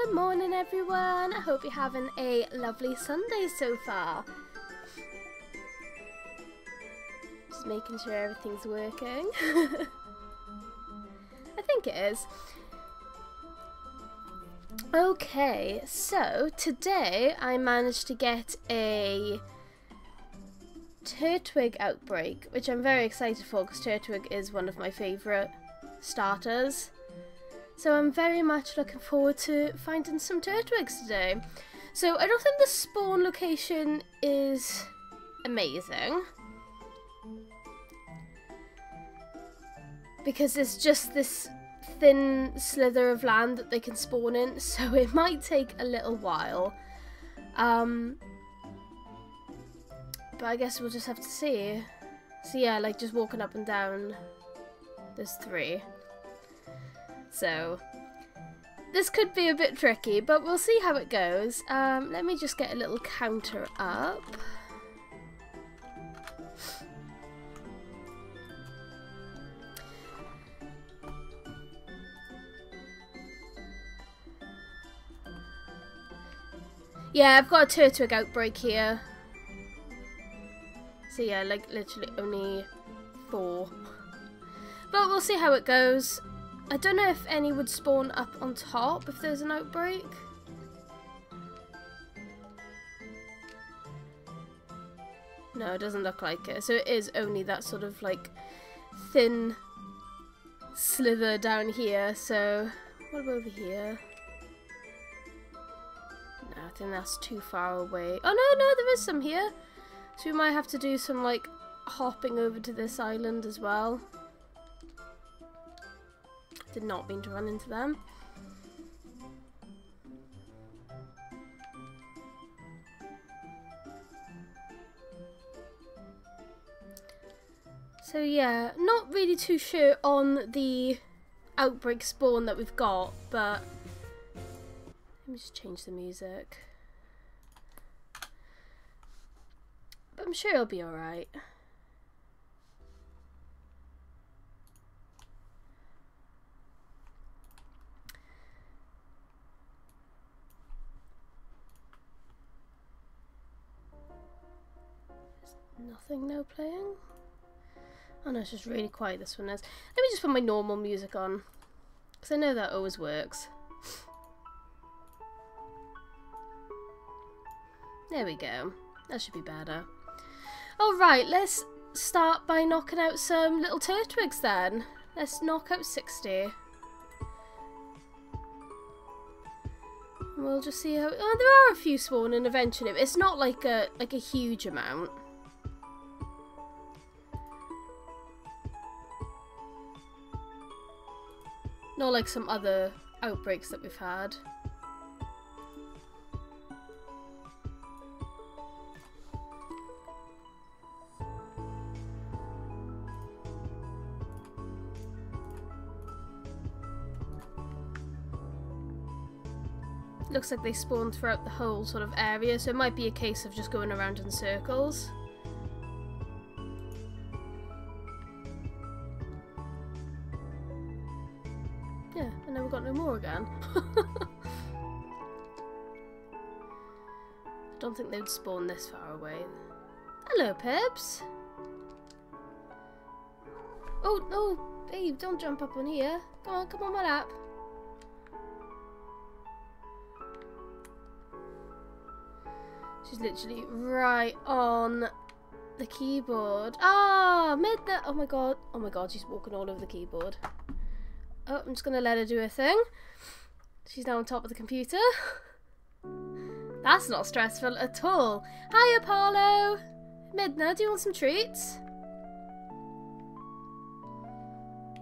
Good morning everyone, I hope you're having a lovely Sunday so far. Just making sure everything's working. I think it is. Okay, so today I managed to get a Turtwig outbreak, which I'm very excited for because Turtwig is one of my favourite starters. So I'm very much looking forward to finding some Turtwigs today. So I don't think the spawn location is amazing, because it's just this thin slither of land that they can spawn in, so it might take a little while. But I guess we'll just have to see. So yeah, like just walking up and down, there's 3. So this could be a bit tricky, but we'll see how it goes. Let me just get a little counter up. Yeah, I've got a Turtwig outbreak here. So yeah, like literally only 4. But we'll see how it goes. I don't know if any would spawn up on top if there's an outbreak. No, it doesn't look like it. So it is only that sort of like thin slither down here. So what about over here? No, I think that's too far away. Oh no, there is some here. So we might have to do some like hopping over to this island as well. Did not mean to run into them. So yeah, not really too sure on the outbreak spawn that we've got, but let me just change the music. But I'm sure it'll be alright. Nothing now playing? Oh no, it's just really quiet, this one is. Let me just put my normal music on, because I know that always works. There we go. That should be better. Alright, let's start by knocking out some little Turtwigs then. Let's knock out 60. We'll just see how... Oh, there are a few spawning eventually. It's not like a huge amount. Not like some other outbreaks that we've had. Looks like they spawn throughout the whole sort of area, so it might be a case of just going around in circles. Yeah, and then we've got no more again. I don't think they'd spawn this far away. Hello, Pips. Oh, no, babe, don't jump up on here. Come on my lap. She's literally right on the keyboard. Ah, Midnight. Oh my god, she's walking all over the keyboard. Oh, I'm just going to let her do her thing. She's now on top of the computer. That's not stressful at all. Hi, Apollo. Midna, do you want some treats?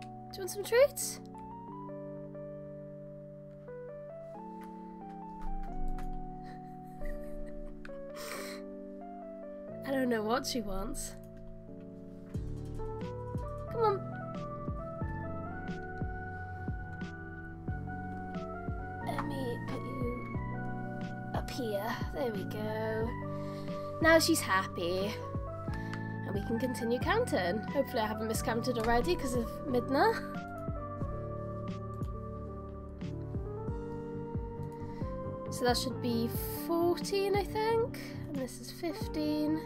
Do you want some treats? I don't know what she wants. Come on. Let me put you up here. There we go. Now she's happy. And we can continue counting. Hopefully I haven't miscounted already because of Midna. So that should be 14, I think. And this is 15.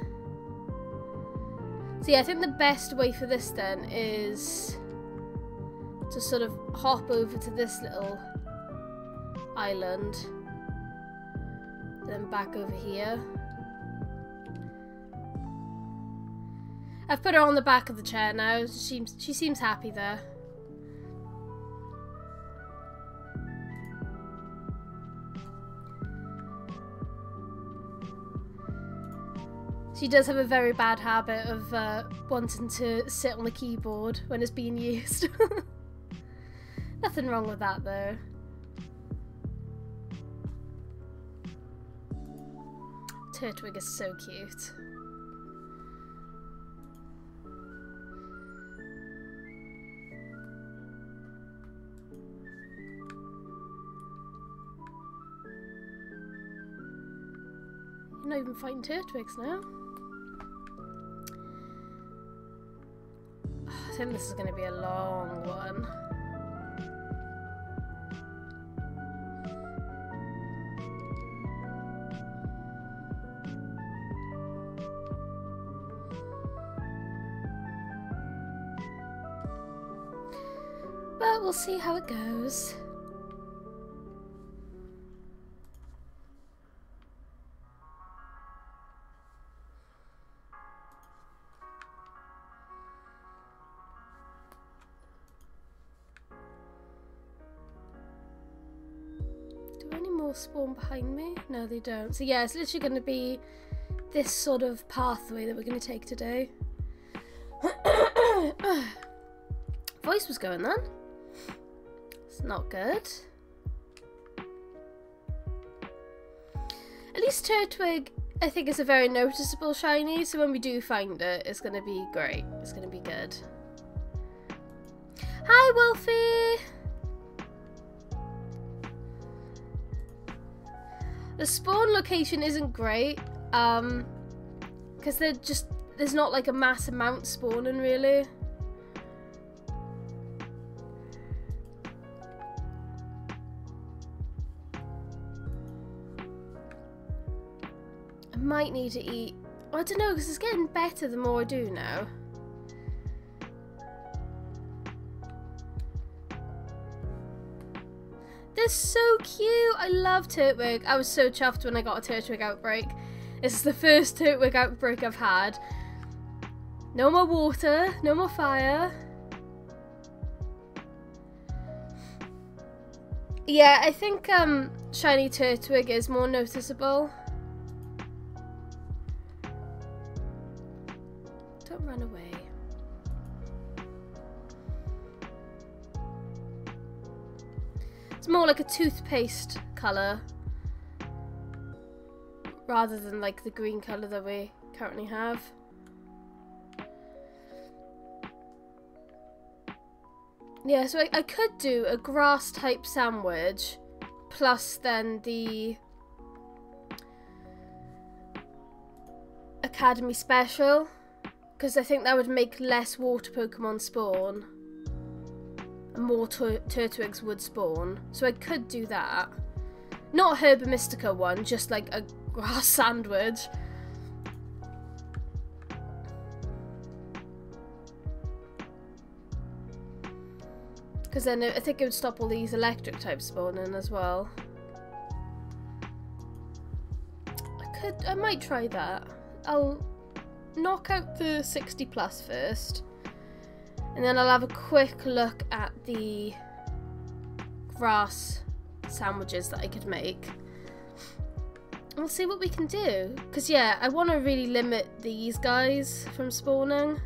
So yeah, I think the best way for this then is to sort of hop over to this little island. Then back over here. I've put her on the back of the chair now. She seems happy there. She does have a very bad habit of wanting to sit on the keyboard when it's being used. Nothing wrong with that though. Turtwig is so cute. You're not even fighting Turtwigs now. I think this is going to be a long one. But we'll see how it goes. Do any more spawn behind me? No, they don't. So yeah, it's literally going to be this sort of pathway that we're going to take today. Voice was going then. It's not good. At least Turtwig, I think, is a very noticeable shiny, so when we do find it, it's going to be great. It's going to be good. Hi, Wolfie! The spawn location isn't great, because there's not like a mass amount spawning, really. I might need to eat. I don't know, because it's getting better the more I do now. They're so cute. I love Turtwig. I was so chuffed when I got a Turtwig outbreak. This is the first Turtwig outbreak I've had. No more water, no more fire. Yeah, I think shiny Turtwig is more noticeable. Don't run away. It's more like a toothpaste colour rather than like the green colour that we currently have. Yeah, so I could do a grass type sandwich plus then the Academy special, because I think that would make less water Pokemon spawn and more Turtwigs would spawn. So I could do that. Not a Herba Mystica one, just like a grass sandwich. Because then I think it would stop all these electric types spawning as well. I might try that. I'll knock out the 60 plus first. And then I'll have a quick look at the grass sandwiches that I could make. And we'll see what we can do. Because yeah, I want to really limit these guys from spawning.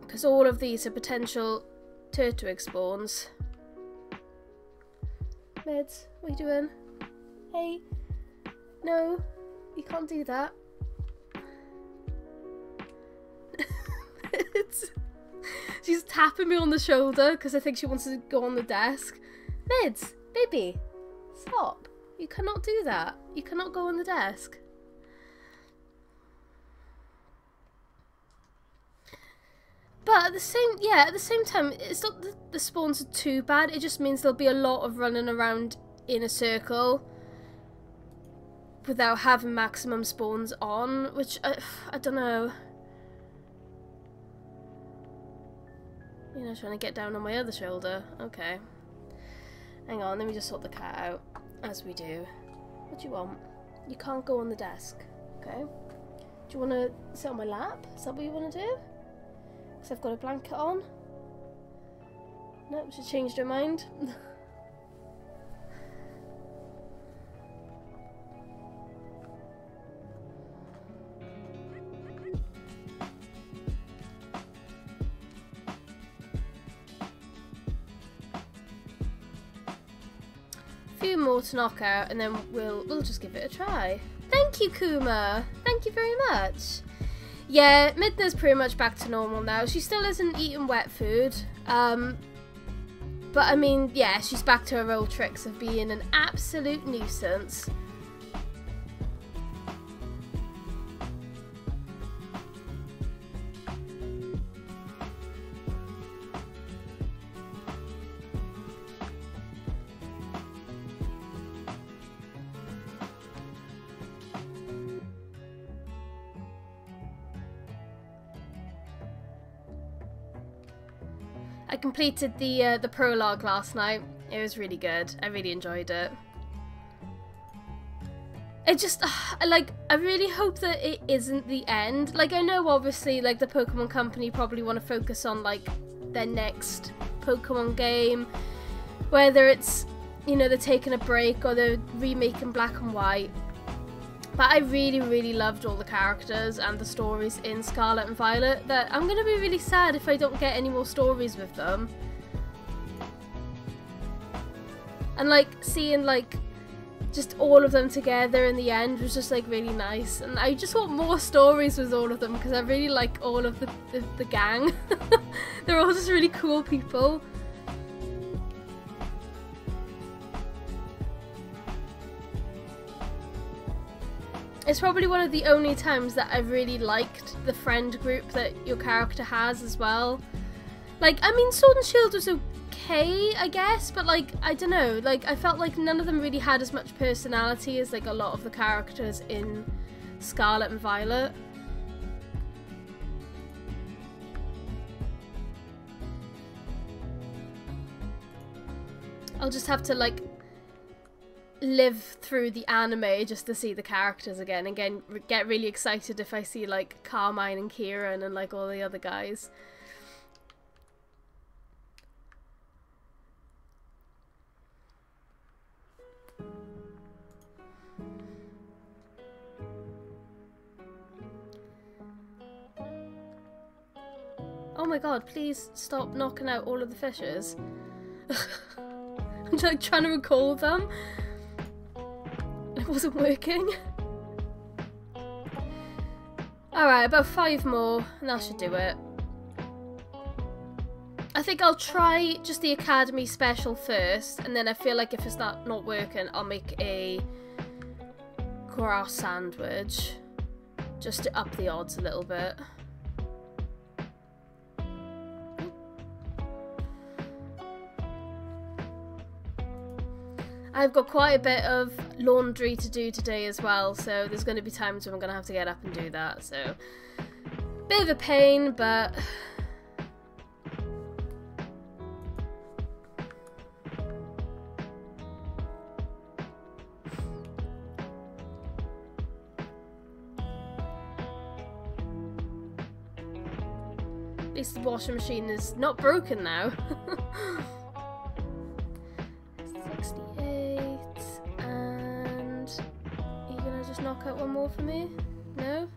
Because all of these are potential Turtwig spawns. Meds, what are you doing? Hey. No, you can't do that. She's tapping me on the shoulder because I think she wants to go on the desk. Mids, baby, stop. You cannot do that. You cannot go on the desk. But But at the same time, it's not that the spawns are too bad. It just means there'll be a lot of running around in a circle without having maximum spawns on, which I don't know. You know, trying to get down on my other shoulder. Okay. Hang on, let me just sort the cat out, as we do. What do you want? You can't go on the desk. Okay. Do you want to sit on my lap? Is that what you want to do? Because I've got a blanket on. Nope, she changed her mind. Few more to knock out, and then we'll just give it a try. Thank you, Kuma. Thank you very much. Yeah, Midna's pretty much back to normal now. She still isn't eating wet food, but I mean, yeah, she's back to her old tricks of being an absolute nuisance. I completed the prologue last night. It was really good. I really enjoyed it. It just, like, I really hope that it isn't the end. Like, I know obviously, like, the Pokemon Company probably want to focus on, like, their next Pokemon game. Whether it's, you know, they're taking a break or they're remaking Black and White. But I really, really loved all the characters and the stories in Scarlet and Violet, that I'm going to be really sad if I don't get any more stories with them. And, like, seeing, like, just all of them together in the end was just, like, really nice. And I just want more stories with all of them, because I really like all of the gang. They're all just really cool people. It's probably one of the only times that I've really liked the friend group that your character has as well. Like, I mean, Sword and Shield was okay, I guess, but, like, I don't know, like, I felt like none of them really had as much personality as, like, a lot of the characters in Scarlet and Violet. I'll just have to, like, live through the anime just to see the characters again get really excited if I see, like, Carmine and Kieran and, like, all the other guys. Oh my god, please stop knocking out all of the fishes. I'm, like, trying to recall them. It wasn't working. Alright, about 5 more, and that should do it. I think I'll try just the Academy special first, and then I feel like if it's not working, I'll make a grass sandwich, just to up the odds a little bit. I've got quite a bit of laundry to do today as well, so there's going to be times when I'm going to have to get up and do that, so bit of a pain, but at least the washing machine is not broken now. 68, and are you gonna just knock out one more for me? No?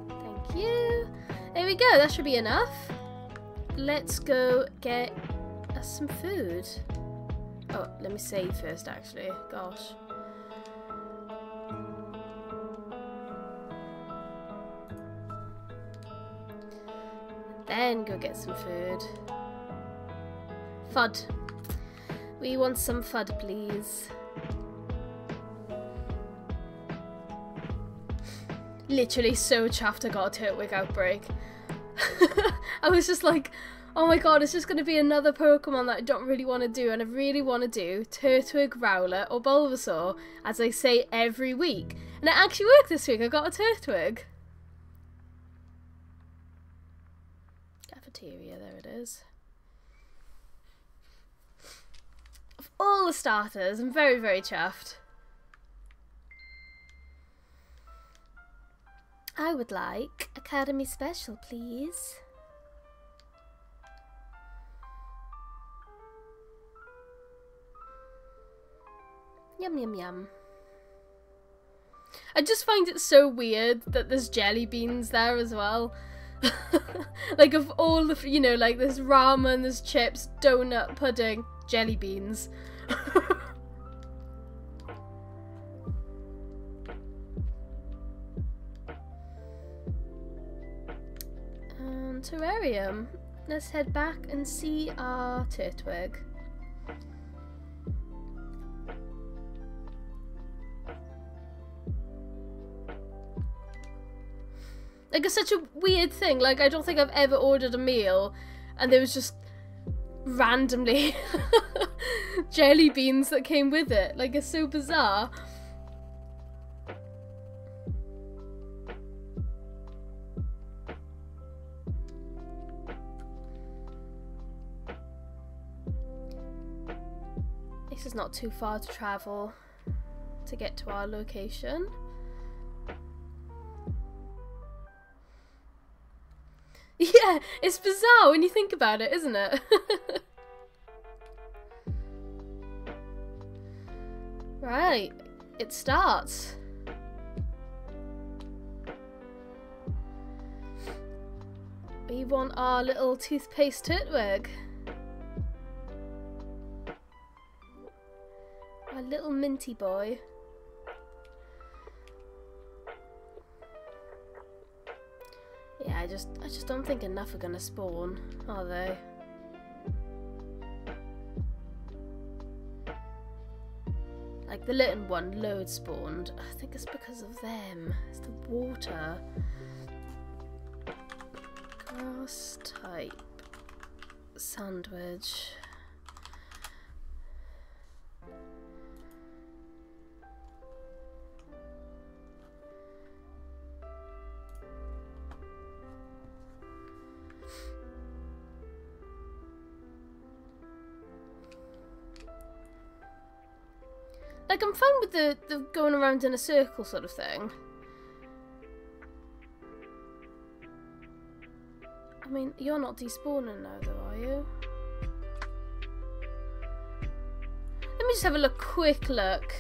Thank you. There we go, that should be enough. Let's go get us some food. Oh, let me save first actually, gosh. Then go get some food. FUD. We want some FUD, please. Literally so chuffed I got a Turtwig outbreak. I was just like, oh my god, it's just going to be another Pokemon that I don't really want to do, and I really want to do Turtwig, Rowlet, or Bulbasaur, as I say every week. And it actually worked this week. I got a Turtwig. Cafeteria, there it is. Of all the starters, I'm very, very chuffed. I would like Academy Special, please. Yum, yum, yum. I just find it so weird that there's jelly beans there as well. Like, of all the, you know, like there's ramen, there's chips, donut, pudding, jelly beans. Terrarium. Let's head back and see our Turtwig. Like, it's such a weird thing. Like, I don't think I've ever ordered a meal and there was just randomly jelly beans that came with it. Like, it's so bizarre. This is not too far to travel to get to our location. Yeah, it's bizarre when you think about it, isn't it? Right, it starts. We want our little toothpaste Turtwig. Our little minty boy. Yeah, I just don't think enough are gonna spawn, are they? Like the little one, load spawned. I think it's because of them. It's the water. Grass type. Sandwich. Like, I'm fine with the going around in a circle sort of thing. I mean, you're not despawning now though, are you? Let me just have a quick look.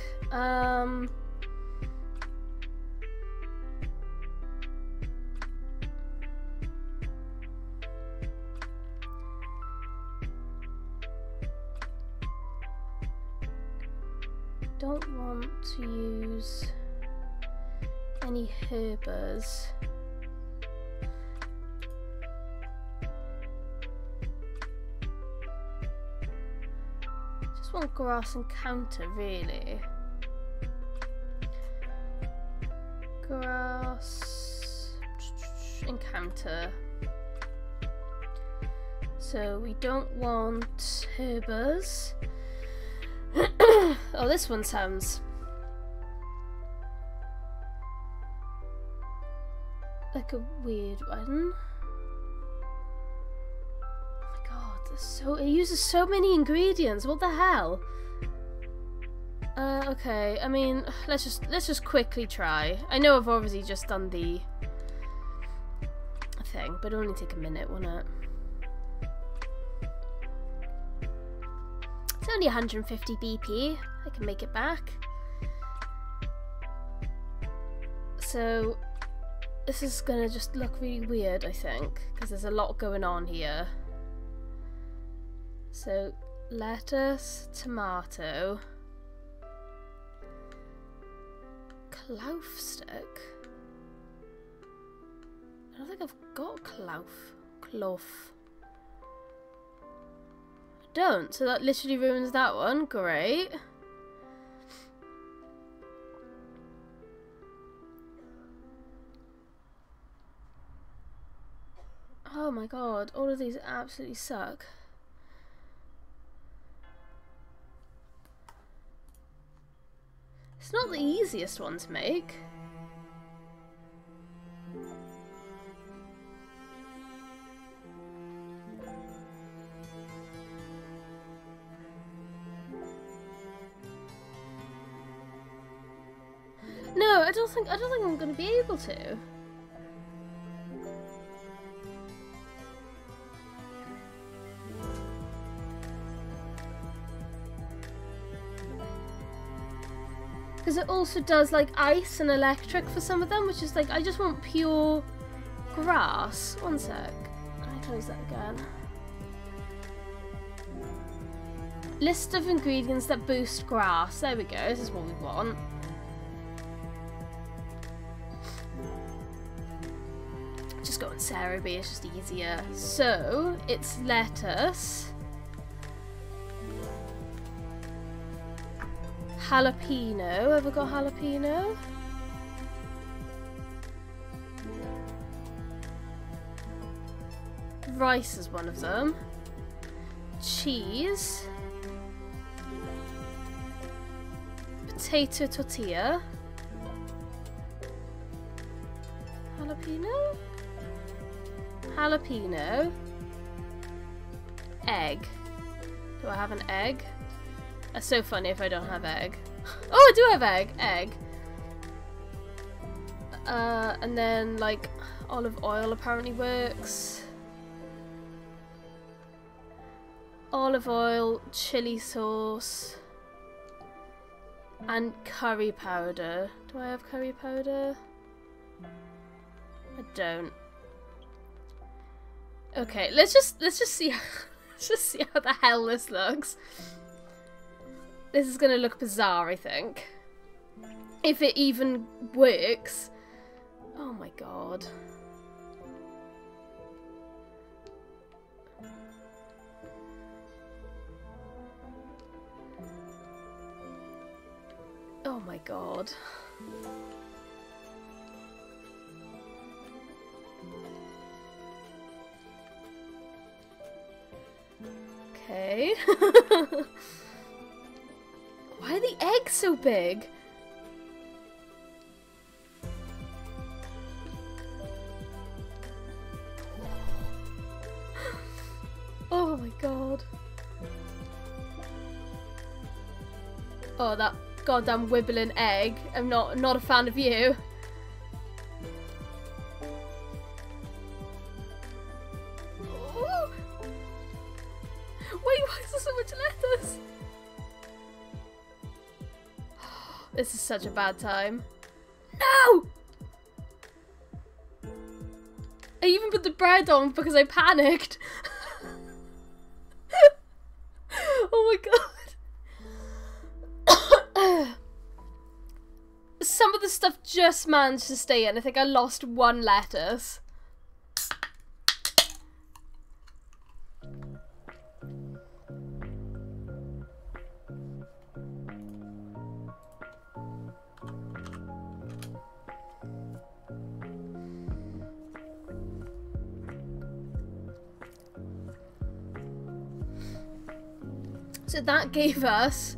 Don't want to use any herbers. Just want grass encounter, really. Grass encounter. So we don't want herbers. Oh, this one sounds like a weird one. Oh my god, it uses so many ingredients. What the hell? Okay. I mean, let's just quickly try. I know I've obviously just done the thing, but it'll only take a minute, won't it? It's only 150 BP. I can make it back. So this is gonna just look really weird, I think, because there's a lot going on here. So lettuce, tomato, clouf stick. I don't think I've got clouf. Don't, so that literally ruins that one. Great. Oh my god, all of these absolutely suck. It's not the easiest one to make. No, I don't think I'm going to be able to. Because it also does like ice and electric for some of them, which is like, I just want pure grass. One sec. I close that again. List of ingredients that boost grass. There we go. This is what we want. Just go on Sarah B, it's just easier. So, it's lettuce. Jalapeno. Ever got jalapeno? Rice is one of them. Cheese. Potato tortilla. Jalapeno? Jalapeno. Egg. Do I have an egg? That's so funny if I don't have egg. Oh, I do have egg. Egg. And then like olive oil apparently works. Olive oil, chili sauce, and curry powder. Do I have curry powder? I don't. Okay, let's just see let's just see how the hell this looks. This is gonna look bizarre, I think. If it even works. Oh my god. Oh my god. Okay. Why are the eggs so big? Oh my god. Oh, that goddamn wibbling egg. I'm not a fan of you. Oh. Wait, why is there so much lettuce? This is such a bad time. No! I even put the bread on because I panicked. Oh my god. Some of the stuff just managed to stay in. I think I lost one lettuce. So that gave us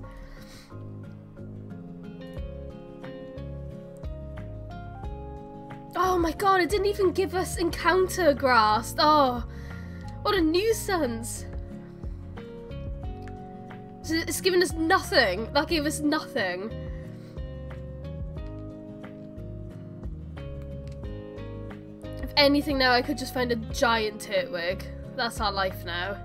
oh my god, it didn't even give us encounter grass. Oh, what a nuisance. So it's given us nothing. That gave us nothing. If anything now, I could just find a giant Turtwig. That's our life now.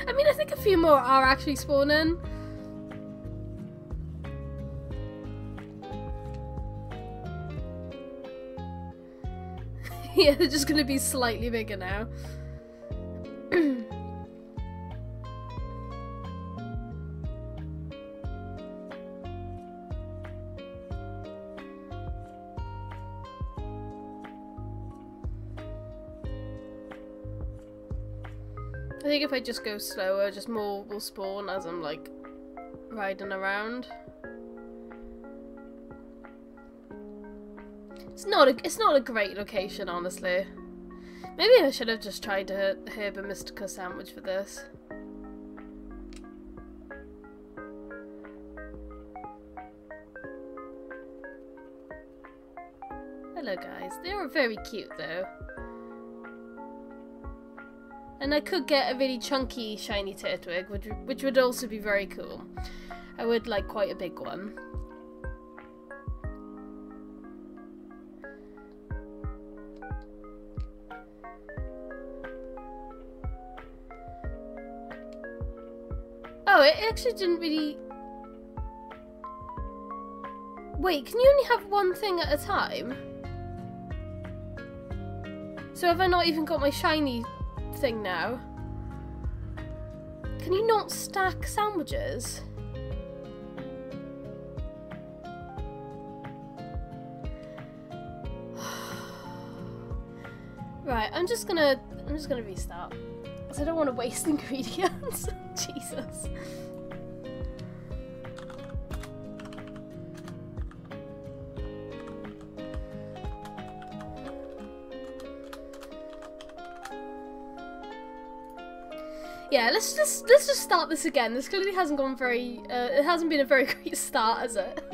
I mean, I think a few more are actually spawning. Yeah, they're just gonna be slightly bigger now. I think if I just go slower, just more will spawn as I'm like riding around. It's not a great location, honestly. Maybe I should have just tried a Herba Mystica sandwich for this. Hello guys, they are very cute though. And I could get a really chunky shiny Turtwig, which would also be very cool. I would like quite a big one. Oh, it actually didn't really... Wait, can you only have one thing at a time? So have I not even got my shiny thing now? Can you not stack sandwiches? Right, I'm just gonna restart. Because I don't want to waste ingredients. Jesus. Yeah, let's just start this again. This clearly hasn't gone very. It hasn't been a very great start, has it?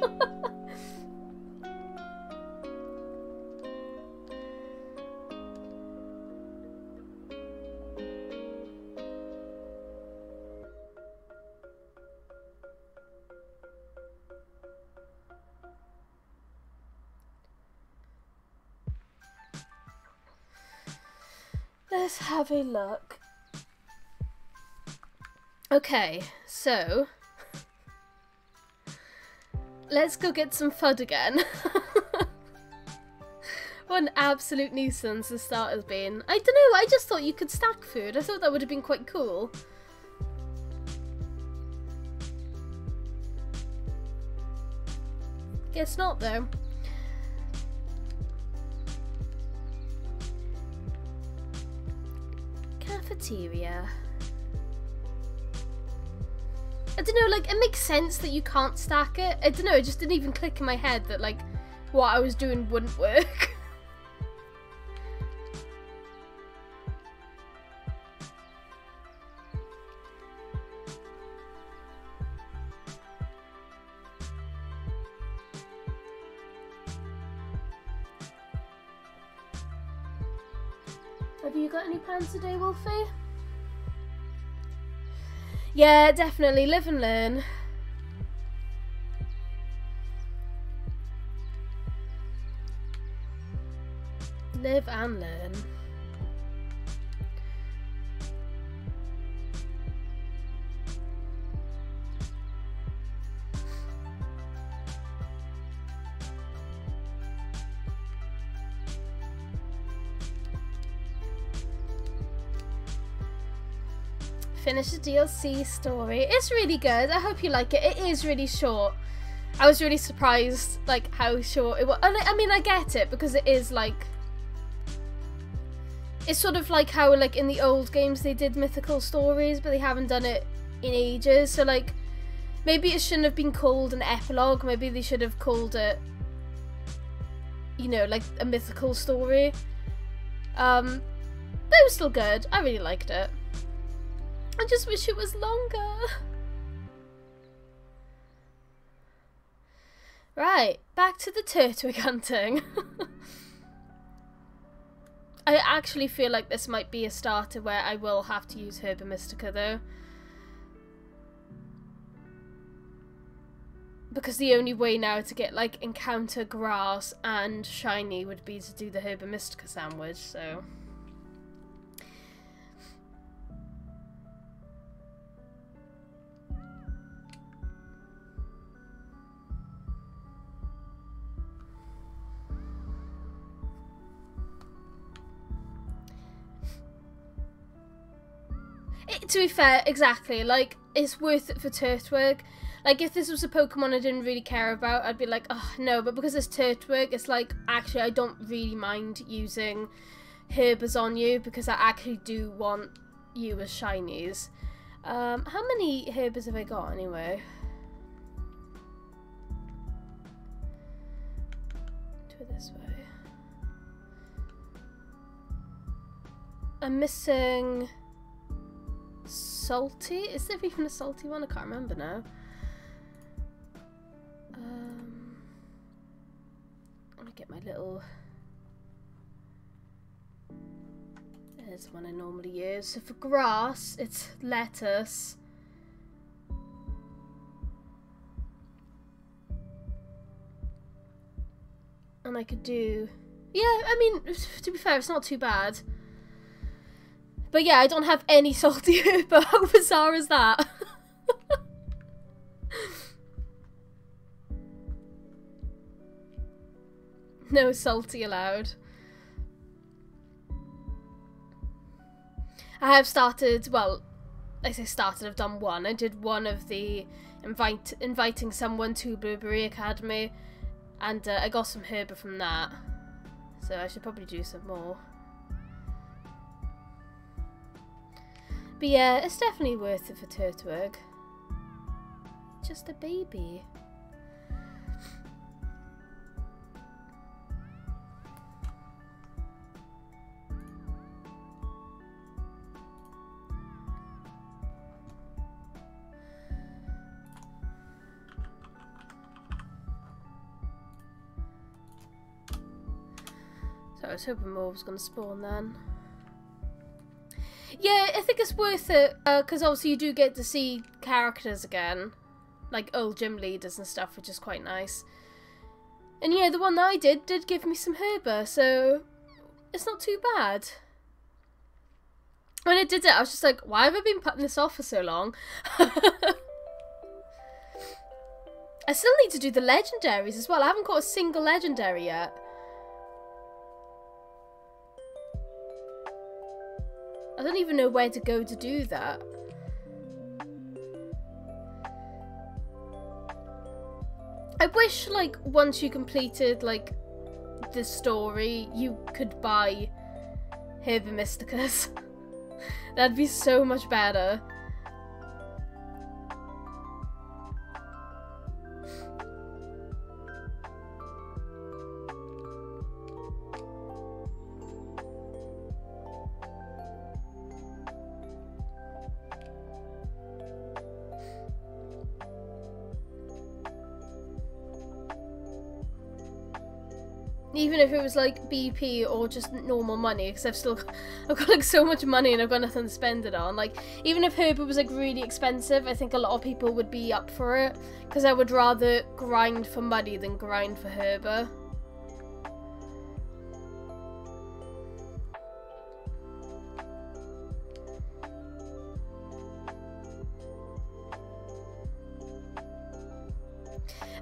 Let's have a look. Okay, so let's go get some FUD again. What an absolute nuisance the start has been. I don't know, I just thought you could stack food. I thought that would have been quite cool. Guess not though. Cafeteria. I don't know, like, it makes sense that you can't stack it. I don't know, it just didn't even click in my head that, like, what I was doing wouldn't work. Have you got any plans today, Wolfie? Yeah, definitely. Live and learn. Live and learn. Finish the DLC story. It's really good. I hope you like it. It is really short. I was really surprised, like, how short it was. I mean, I get it, because it is, like... It's sort of like how, like, in the old games they did mythical stories, but they haven't done it in ages. So, like, maybe it shouldn't have been called an epilogue. Maybe they should have called it, you know, like, a mythical story. But it was still good. I really liked it. I just wish it was longer. Right, back to the Turtwig hunting. I actually feel like this might be a starter where I will have to use Herba Mystica though. Because the only way now to get, like, encounter grass and shiny would be to do the Herba Mystica sandwich, so... To be fair, exactly, like, it's worth it for Turtwig. Like, if this was a Pokemon I didn't really care about, I'd be like, oh, no, but because it's Turtwig, it's like, actually, I don't really mind using Herbers on you, because I actually do want you as shinies. How many herbers have I got anyway? Do it this way. I'm missing salty. Is there even a salty one? I can't remember now. Let me get my little. There's one I normally use. So for grass, it's lettuce. And I could do... Yeah, I mean, to be fair, it's not too bad. But yeah, I don't have any salty herb. How bizarre is that? No salty allowed. I have started, well, I say started, I've done one. I did one of the inviting someone to Blueberry Academy, and I got some herb from that. So I should probably do some more. But yeah, it's definitely worth it for Turtwig. Just a baby. So I was hoping more was going to spawn then. Yeah, I think it's worth it, because obviously you do get to see characters again. Like old gym leaders and stuff, which is quite nice. And yeah, the one that I did give me some herber, so it's not too bad. When I did it, I was just like, why have I been putting this off for so long? I still need to do the legendaries as well. I haven't got a single legendary yet. I don't even know where to go to do that. I wish, like, once you completed, like, the story, you could buy Herba Mysticus. That'd be so much better. Even if it was like BP or just normal money, because I've got like so much money and I've got nothing to spend it on. Like, even if Herba was like really expensive, I think a lot of people would be up for it, because I would rather grind for money than grind for Herba.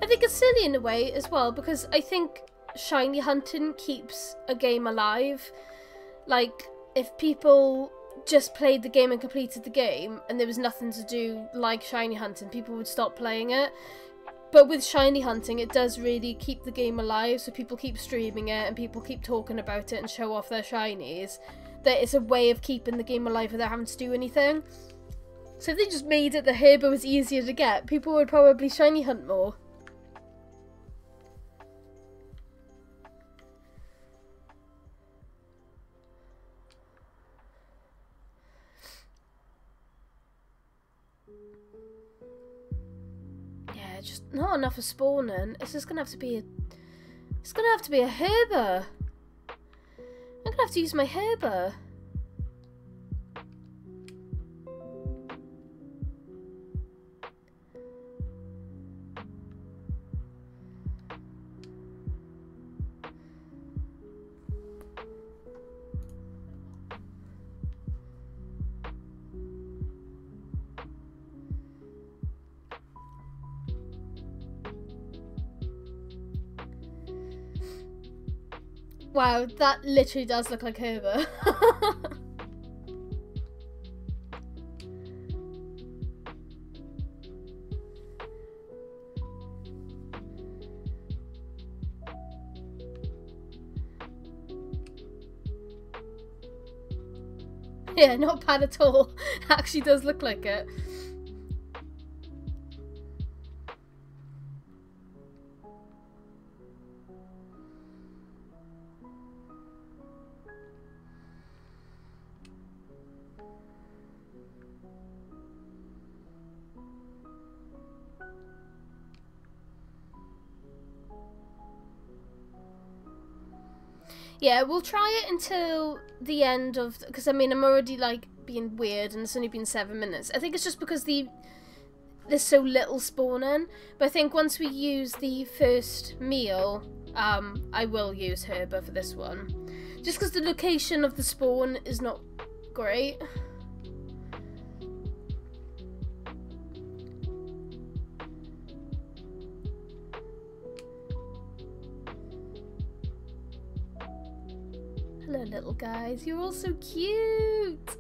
I think it's silly in a way as well, because I think shiny hunting keeps a game alive. Like, if people just played the game and completed the game and there was nothing to do like shiny hunting, people would stop playing it. But with shiny hunting, it does really keep the game alive, so people keep streaming it and people keep talking about it and show off their shinies. That it's a way of keeping the game alive without having to do anything. So if they just made it the Herba was easier to get, people would probably shiny hunt more. Just not enough for spawning. It's just gonna have to be a. It's gonna have to be a Herba. I'm gonna have to use my Herba. Wow, that literally does look like Herba. Yeah, not bad at all. Actually does look like it. Yeah, we'll try it until the end of... Because, I mean, I'm already, like, being weird and it's only been 7 minutes. I think it's just because there's so little spawning. But I think once we use the first meal, I will use Herba for this one. Just because the location of the spawn is not great. Hello, little guys. You're all so cute.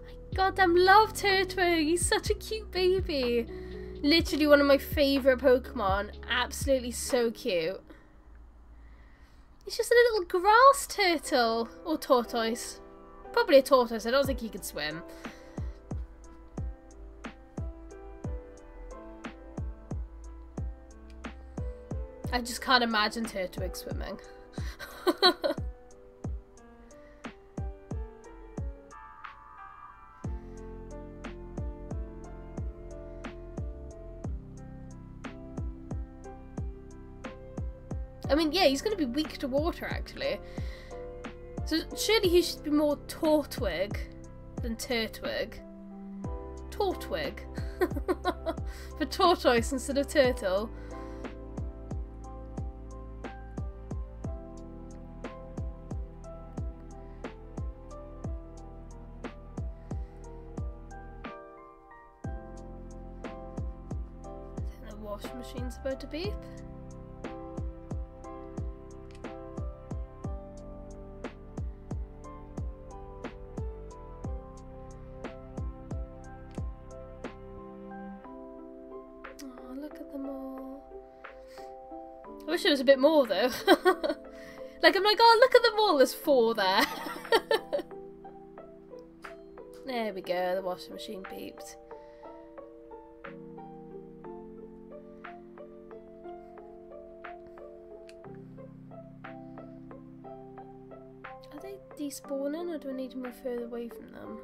I goddamn love Turtwig. He's such a cute baby. Literally one of my favourite Pokemon. Absolutely so cute. He's just a little grass turtle. Or tortoise. Probably a tortoise. I don't think he could swim. I just can't imagine Turtwig swimming. I mean, yeah, he's going to be weak to water, actually. So surely he should be more Turtwig than Turtwig. Turtwig. For tortoise instead of turtle. I think the washing machine's about to beep. I wish there was a bit more though. Like, I'm like, oh, look at them all, there's 4 there. There we go, the washing machine beeped. Are they despawning or do I need to move further away from them?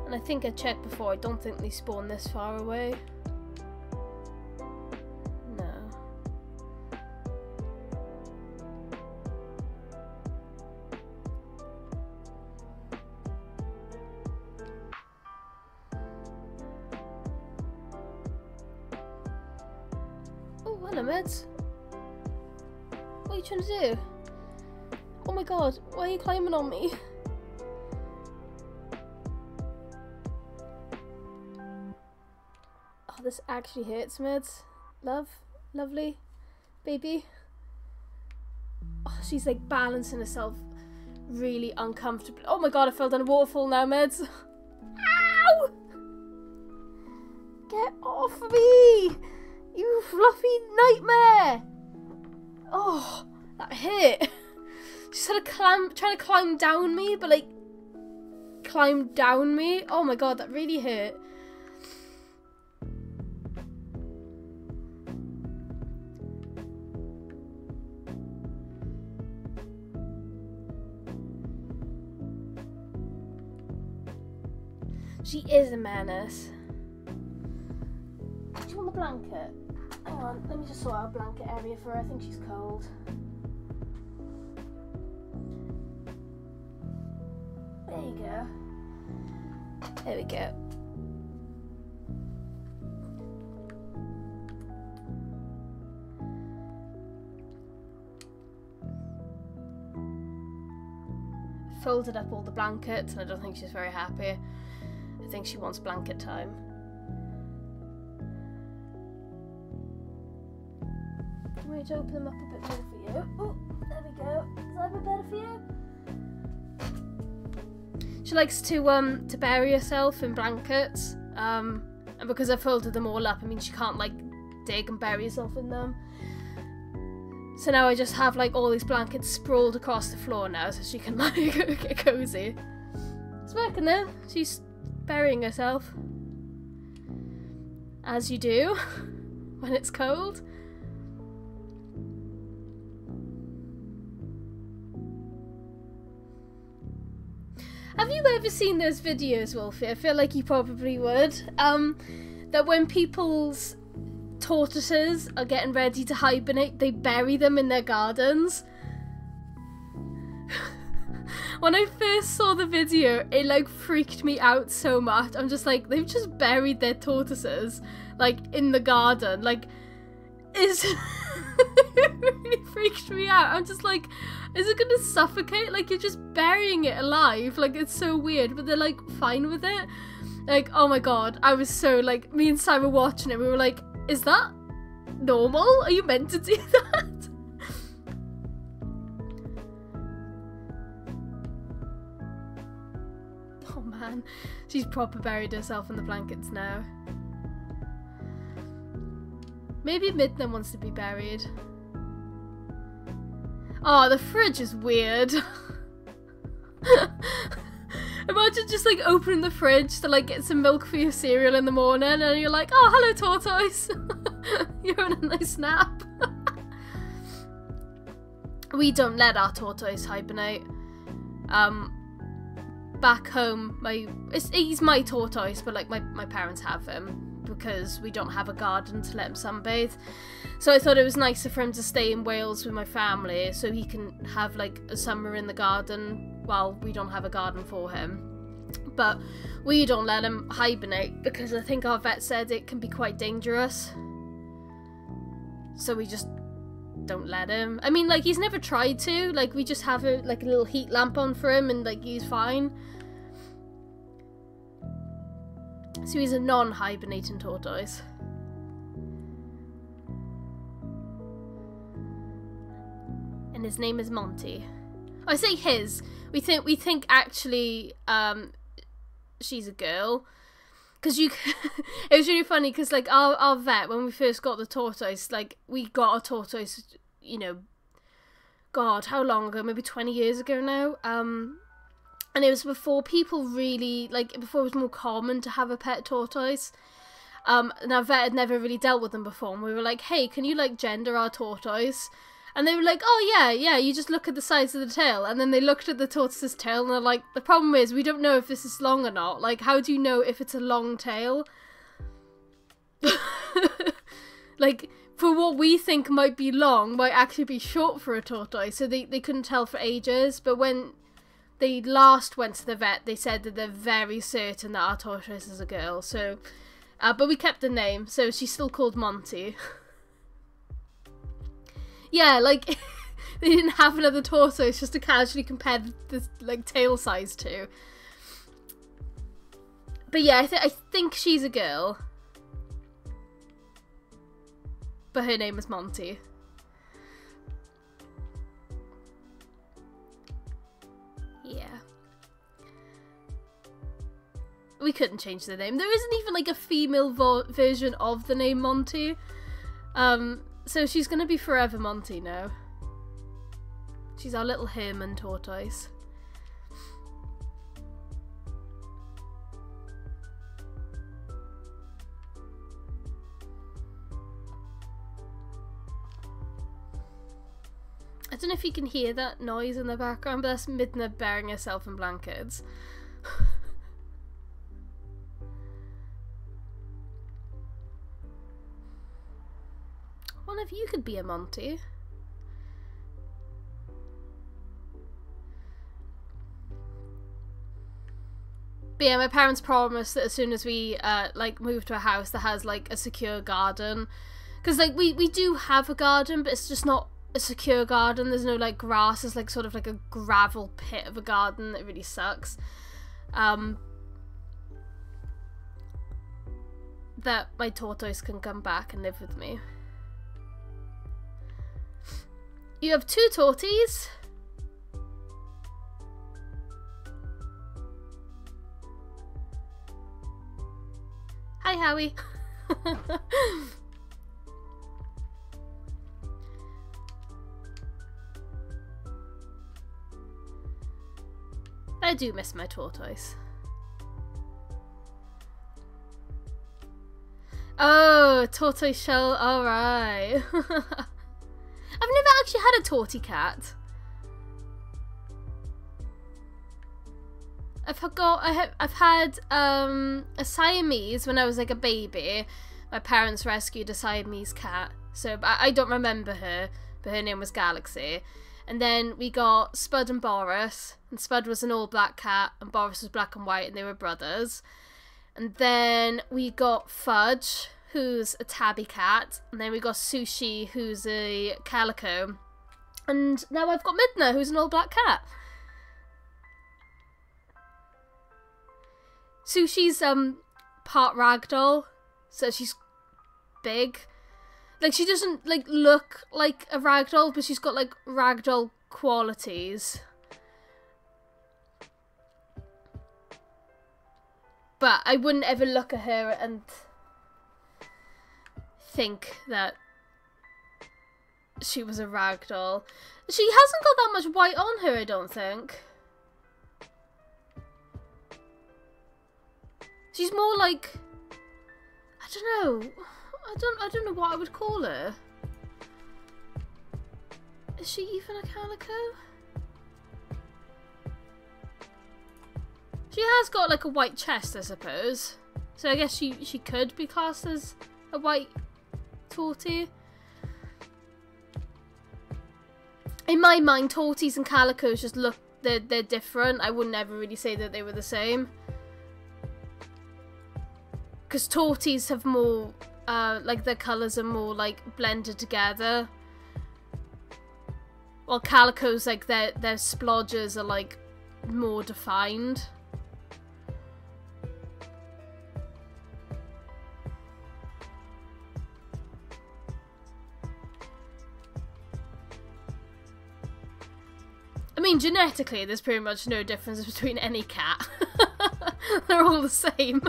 And I think I checked before, I don't think they spawn this far away. No. Oh, hello, Mids. What are you trying to do? Oh my god, why are you climbing on me? This actually hurts, Mids. Love, lovely, baby. Oh, she's like balancing herself really uncomfortably. Oh my god, I fell down a waterfall now, Mids. Ow! Get off me! You fluffy nightmare! Oh, that hit. She's had a trying to climb down me, but like, climb down me. Oh my god, that really hurt. She is a menace. Do you want the blanket? Hang on, let me just sort out a blanket area for her. I think she's cold. There you go. There we go. Folded up all the blankets and I don't think she's very happy. I think she wants blanket time. I'm going to open them up a bit more for you. Oh, there we go. Is that a bit better for you? She likes to bury herself in blankets. And because I folded them all up, I mean she can't like dig and bury herself in them. So now I just have like all these blankets sprawled across the floor now so she can like get cozy. It's working though. She's burying herself. As you do when it's cold. Have you ever seen those videos, Wolfie? I feel like you probably would. That when people's tortoises are getting ready to hibernate, they bury them in their gardens. When I first saw the video, it like freaked me out so much. I'm just like, they've just buried their tortoises like in the garden. Like, it really freaked me out. I'm just like, is it gonna suffocate? Like, you're just burying it alive. Like, it's so weird, but they're like fine with it. Like, oh my god, I was so like, me and Simon were watching it, we were like, is that normal? Are you meant to do that? Oh man, she's proper buried herself in the blankets now. Maybe Midna wants to be buried. Oh, the fridge is weird. Imagine just like opening the fridge to like get some milk for your cereal in the morning and you're like, oh, hello tortoise. You're on a nice nap. We don't let our tortoise hibernate. Back home, he's my tortoise, but like my parents have him because we don't have a garden to let him sunbathe. So I thought it was nicer for him to stay in Wales with my family so he can have like a summer in the garden while we don't have a garden for him. But we don't let him hibernate because I think our vet said it can be quite dangerous. So we just don't let him. I mean, like, he's never tried to. Like, we just have a little heat lamp on for him and like he's fine. So he's a non-hibernating tortoise. And his name is Monty. I say his. We think actually she's a girl. Because it was really funny because like our vet, when we first got the tortoise, like we got a tortoise, you know, God, how long ago? Maybe 20 years ago now. And it was before people really, like, before it was more common to have a pet tortoise. And our vet had never really dealt with them before. And we were like, hey, can you, like, gender our tortoise? And they were like, oh, yeah, you just look at the size of the tail. And then they looked at the tortoise's tail and they're like, the problem is we don't know if this is long or not. Like, how do you know if it's a long tail? Like, for what we think might be long, might actually be short for a tortoise. So they couldn't tell for ages. But when they last went to the vet, they said that they're very certain that our tortoise is a girl. So, but we kept the name, so she's still called Monty. Yeah, like, they didn't have another tortoise just to casually compare the like, tail size to. But yeah, I think she's a girl. But her name is Monty. Yeah. We couldn't change the name. There isn't even like a female version of the name Monty. So she's gonna be forever Monty now. She's our little Herman tortoise. I don't know if you can hear that noise in the background, but that's Midna burying herself in blankets. One of you could be a Monty. But yeah, my parents promised that as soon as we like move to a house that has like a secure garden, because like we do have a garden, but it's just not a secure garden. There's no like grass. It's like sort of like a gravel pit of a garden that really sucks. That my tortoise can come back and live with me. You have 2 torties. Hi, Howie. I do miss my tortoise. Oh, tortoise shell, alright. I've never actually had a torty cat. I've had a Siamese when I was like a baby. My parents rescued a Siamese cat, so I don't remember her, but her name was Galaxy. And then we got Spud and Boris, and Spud was an all black cat, and Boris was black and white, and they were brothers. And then we got Fudge, who's a tabby cat, and then we got Sushi, who's a calico. And now I've got Midna, who's an all black cat. Sushi's part ragdoll, so she's big. Like, she doesn't like look like a ragdoll, but she's got like ragdoll qualities. But I wouldn't ever look at her and think that she was a ragdoll. She hasn't got that much white on her, I don't think. She's more like, I don't know. I don't know what I would call her. Is she even a calico? She has got like a white chest, I suppose. So I guess she could be classed as a white tortie. In my mind, torties and calicos just look, they're different. I wouldn't ever really say that they were the same. Because torties have more, like their colours are more like blended together. While calicos, like their splodges are like more defined. I mean, genetically, there's pretty much no difference between any cat. They're all the same.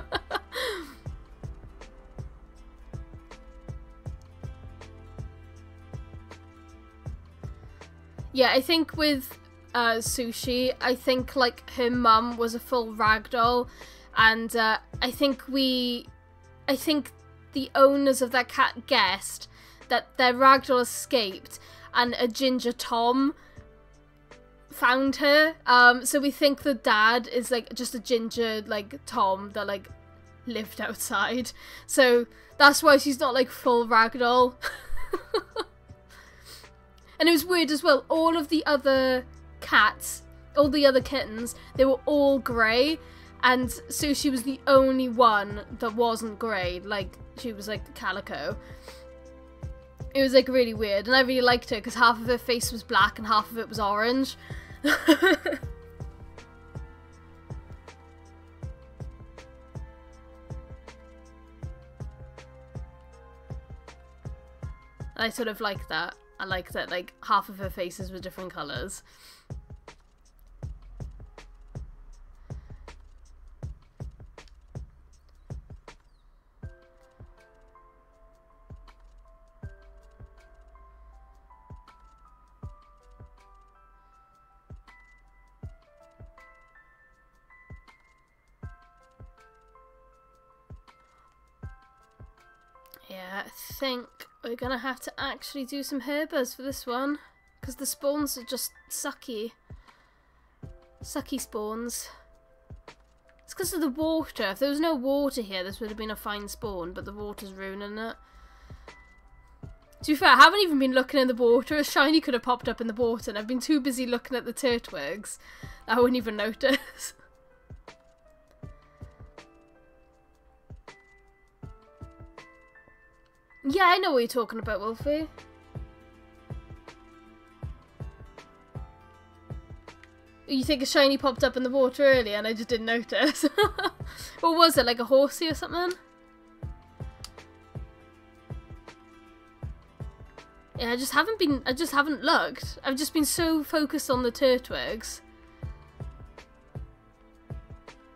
Yeah, I think with Sushi, I think like her mum was a full ragdoll, and I think the owners of that cat guessed that their ragdoll escaped, and a ginger Tom found her. So we think the dad is like just a ginger like Tom that like lived outside. So that's why she's not like full ragdoll. And it was weird as well, all of the other cats, all the other kittens, they were all grey, and Sushi was the only one that wasn't grey, like, she was like calico. It was like really weird, and I really liked her, because half of her face was black and half of it was orange. I sort of like that. I like that, like, half of her faces were different colours. Yeah, I think we're gonna have to actually do some herbers for this one, because the spawns are just sucky. Sucky spawns. It's because of the water. If there was no water here, this would have been a fine spawn, but the water's ruining it. To be fair, I haven't even been looking in the water. A shiny could have popped up in the water, and I've been too busy looking at the Turtwigs. I wouldn't even notice. Yeah, I know what you're talking about, Wolfie. You think a shiny popped up in the water earlier and I just didn't notice? What was it, like a horsey or something? Yeah, I just haven't looked. I've just been so focused on the Turtwigs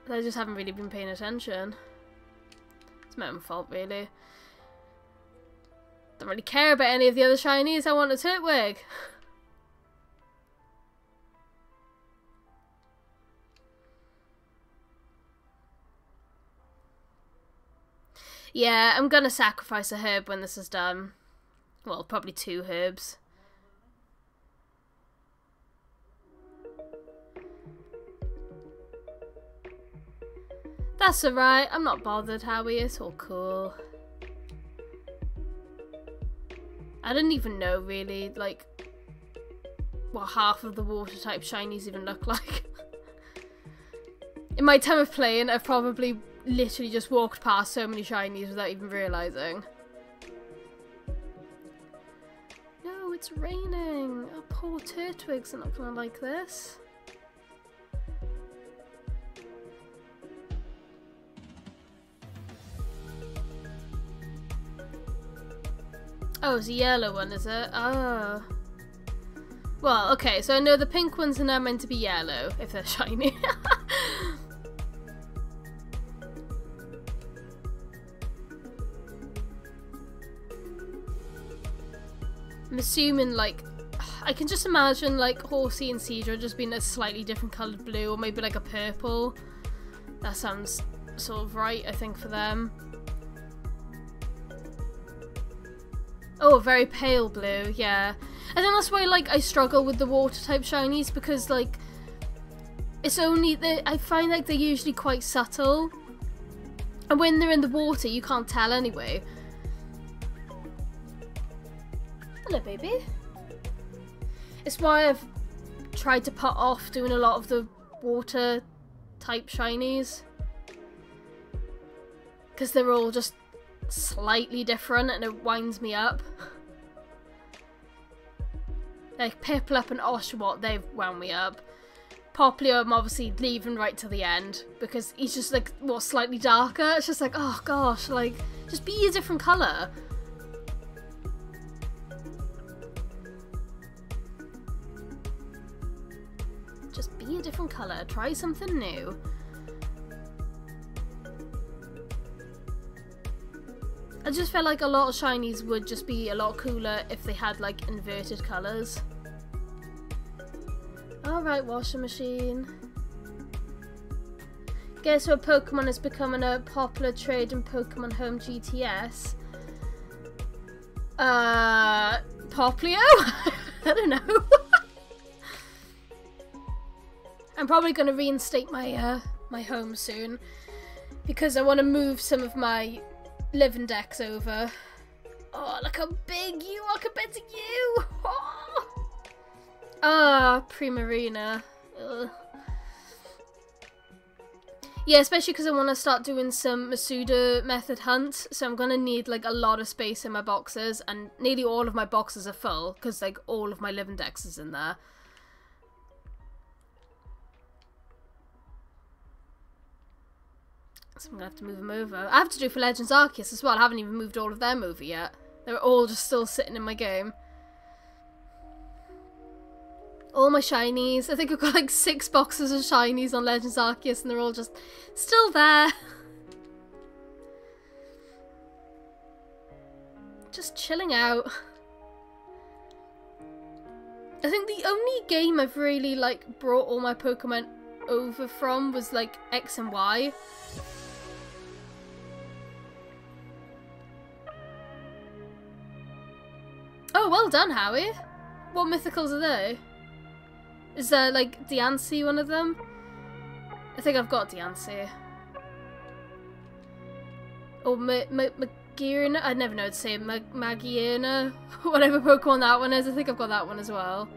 that I just haven't really been paying attention. It's my own fault, really. Don't really care about any of the other shinies. I want a Turtwig. Yeah, I'm gonna sacrifice a herb when this is done. Well, probably 2 herbs. That's alright, I'm not bothered, Howie, it's all cool. I didn't even know, really, like, what half of the water type shinies even look like. In my time of playing, I've probably literally just walked past so many shinies without even realising. No, it's raining! Oh, poor Turtwigs are not gonna like this. Oh, it's a yellow one, is it? Oh. Well, okay, so I know the pink ones are now meant to be yellow, if they're shiny. I'm assuming, like, I can just imagine, like, Horsey and Cedra just being a slightly different coloured blue, or maybe, like, a purple. That sounds sort of right, I think, for them. Oh, a very pale blue, yeah. I think that's why, like, I struggle with the water type shinies, because, like, it's only, I find like they're usually quite subtle. And when they're in the water, you can't tell anyway. Hello, baby. It's why I've tried to put off doing a lot of the water type shinies. Because they're all just slightly different and it winds me up. Like Piplup and Oshawott, they've wound me up. Popplio, I'm obviously leaving right to the end because he's just like, what, slightly darker? It's just like, oh gosh, like, just be a different colour. Just be a different colour, try something new. I just felt like a lot of shinies would just be a lot cooler if they had like inverted colours. Alright, washing machine. Guess what Pokemon is becoming a popular trade in Pokemon Home GTS? Popplio? I don't know. I'm probably going to reinstate my my home soon because I want to move some of my living decks over. Oh, look how big you are compared to you! Ah, Primarina. Ugh. Yeah, especially because I want to start doing some Masuda method hunts, so I'm going to need like a lot of space in my boxes, and nearly all of my boxes are full because like all of my living decks is in there. So I'm going to have to move them over. I have to do for Legends Arceus as well. I haven't even moved all of them over yet. They're all just still sitting in my game. All my shinies. I think I've got like 6 boxes of shinies on Legends Arceus and they're all just still there. Just chilling out. I think the only game I've really like brought all my Pokemon over from was like X and Y. Oh, well done, Howie. What mythicals are they? Is there, like, Diancie one of them? I think I've got Diancie. Or Magierna? I never know how to say it. Magierna? Whatever Pokemon that one is. I think I've got that one as well.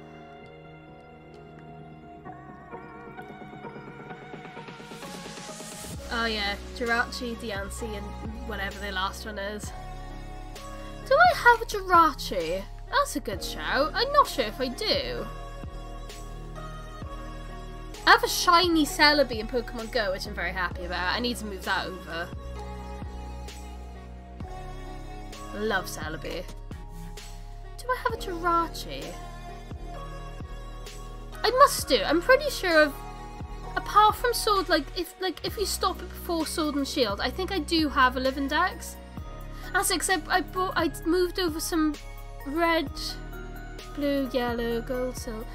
Oh yeah, Jirachi, Diancie, and whatever the last one is. Do I have a Jirachi? That's a good shout. I'm not sure if I do. I have a shiny Celebi in Pokemon Go, which I'm very happy about. I need to move that over. Love Celebi. Do I have a Jirachi? I must do. I'm pretty sure I've... Apart from Sword, if you stop it before Sword and Shield, I think I do have a living dex. That's except I moved over some red, blue, yellow, gold, silver.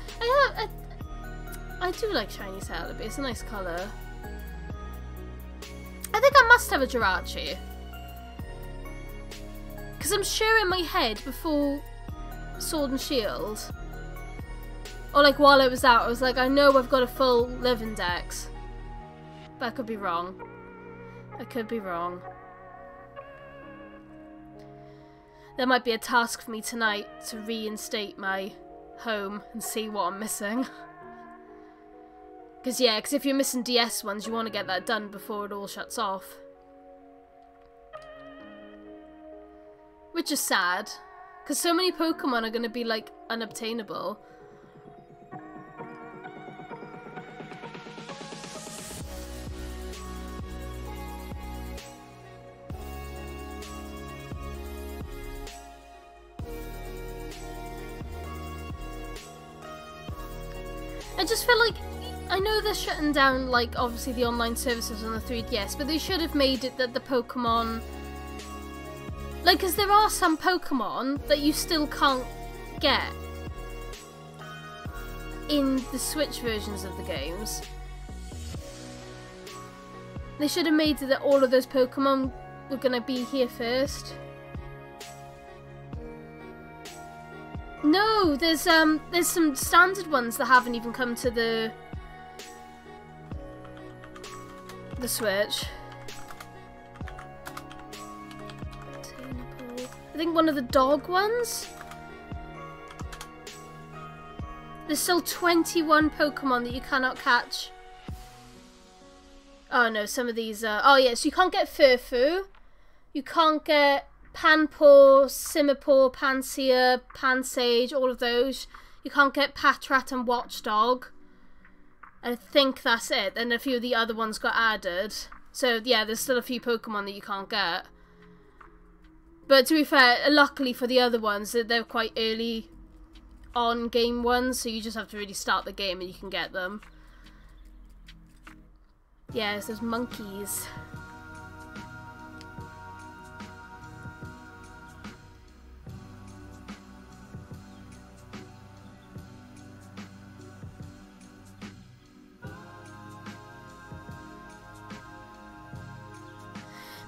I do like shiny Celebi. It's a nice colour. I think I must have a Jirachi. Because I'm sure in my head before Sword and Shield, or like while I was out, I was like, I know I've got a full live index. But I could be wrong. I could be wrong. There might be a task for me tonight to reinstate my home and see what I'm missing. Because yeah, because if you're missing DS ones, you want to get that done before it all shuts off. Which is sad. Because so many Pokemon are going to be like unobtainable. I just feel like, I know they're shutting down, like, obviously the online services on the 3DS, but they should have made it that the Pokemon, like, because there are some Pokemon that you still can't get in the Switch versions of the games. They should have made it that all of those Pokemon were gonna be here first. No, there's some standard ones that haven't even come to the Switch. I think one of the dog ones. There's still 21 Pokemon that you cannot catch. Oh no, some of these are... Oh yes, you can't get Furfu. You can't get Panpour, Simipour, Pansear, Pansage, all of those. You can't get Patrat and Watchdog. I think that's it. And a few of the other ones got added. So yeah, there's still a few Pokemon that you can't get. But to be fair, luckily for the other ones, they're quite early on game ones, so you just have to really start the game and you can get them. Yes, those monkeys.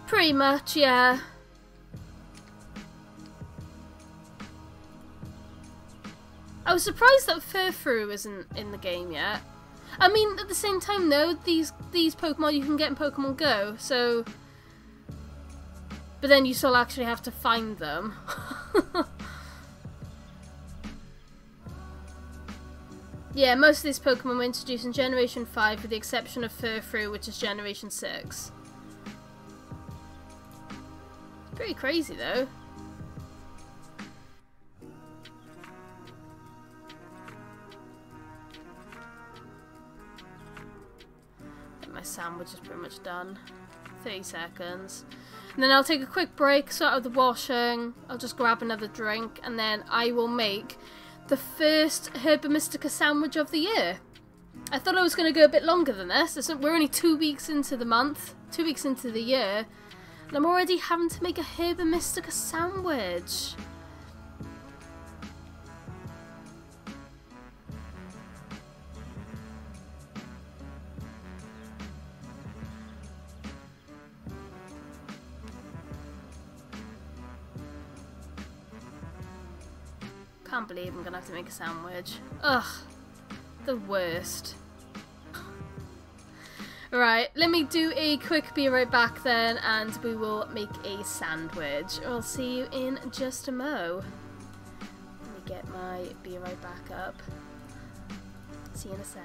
Pretty much, yeah. I was surprised that Furfrou isn't in the game yet. I mean, at the same time though, these Pokemon you can get in Pokemon Go, so... But then you still actually have to find them. Yeah, most of these Pokemon were introduced in Generation 5 with the exception of Furfrou, which is Generation 6. Pretty crazy though. My sandwich is pretty much done. 30 seconds. And then I'll take a quick break, sort out the washing, I'll just grab another drink, and then I will make the first Herba Mystica sandwich of the year. I thought I was going to go a bit longer than this. We're only 2 weeks into the month, 2 weeks into the year, and I'm already having to make a Herba Mystica sandwich. Can't believe I'm gonna have to make a sandwich. Ugh, the worst. Right, let me do a quick be right back then, and we will make a sandwich. I'll see you in just a mo. Let me get my be right back up. See you in a sec.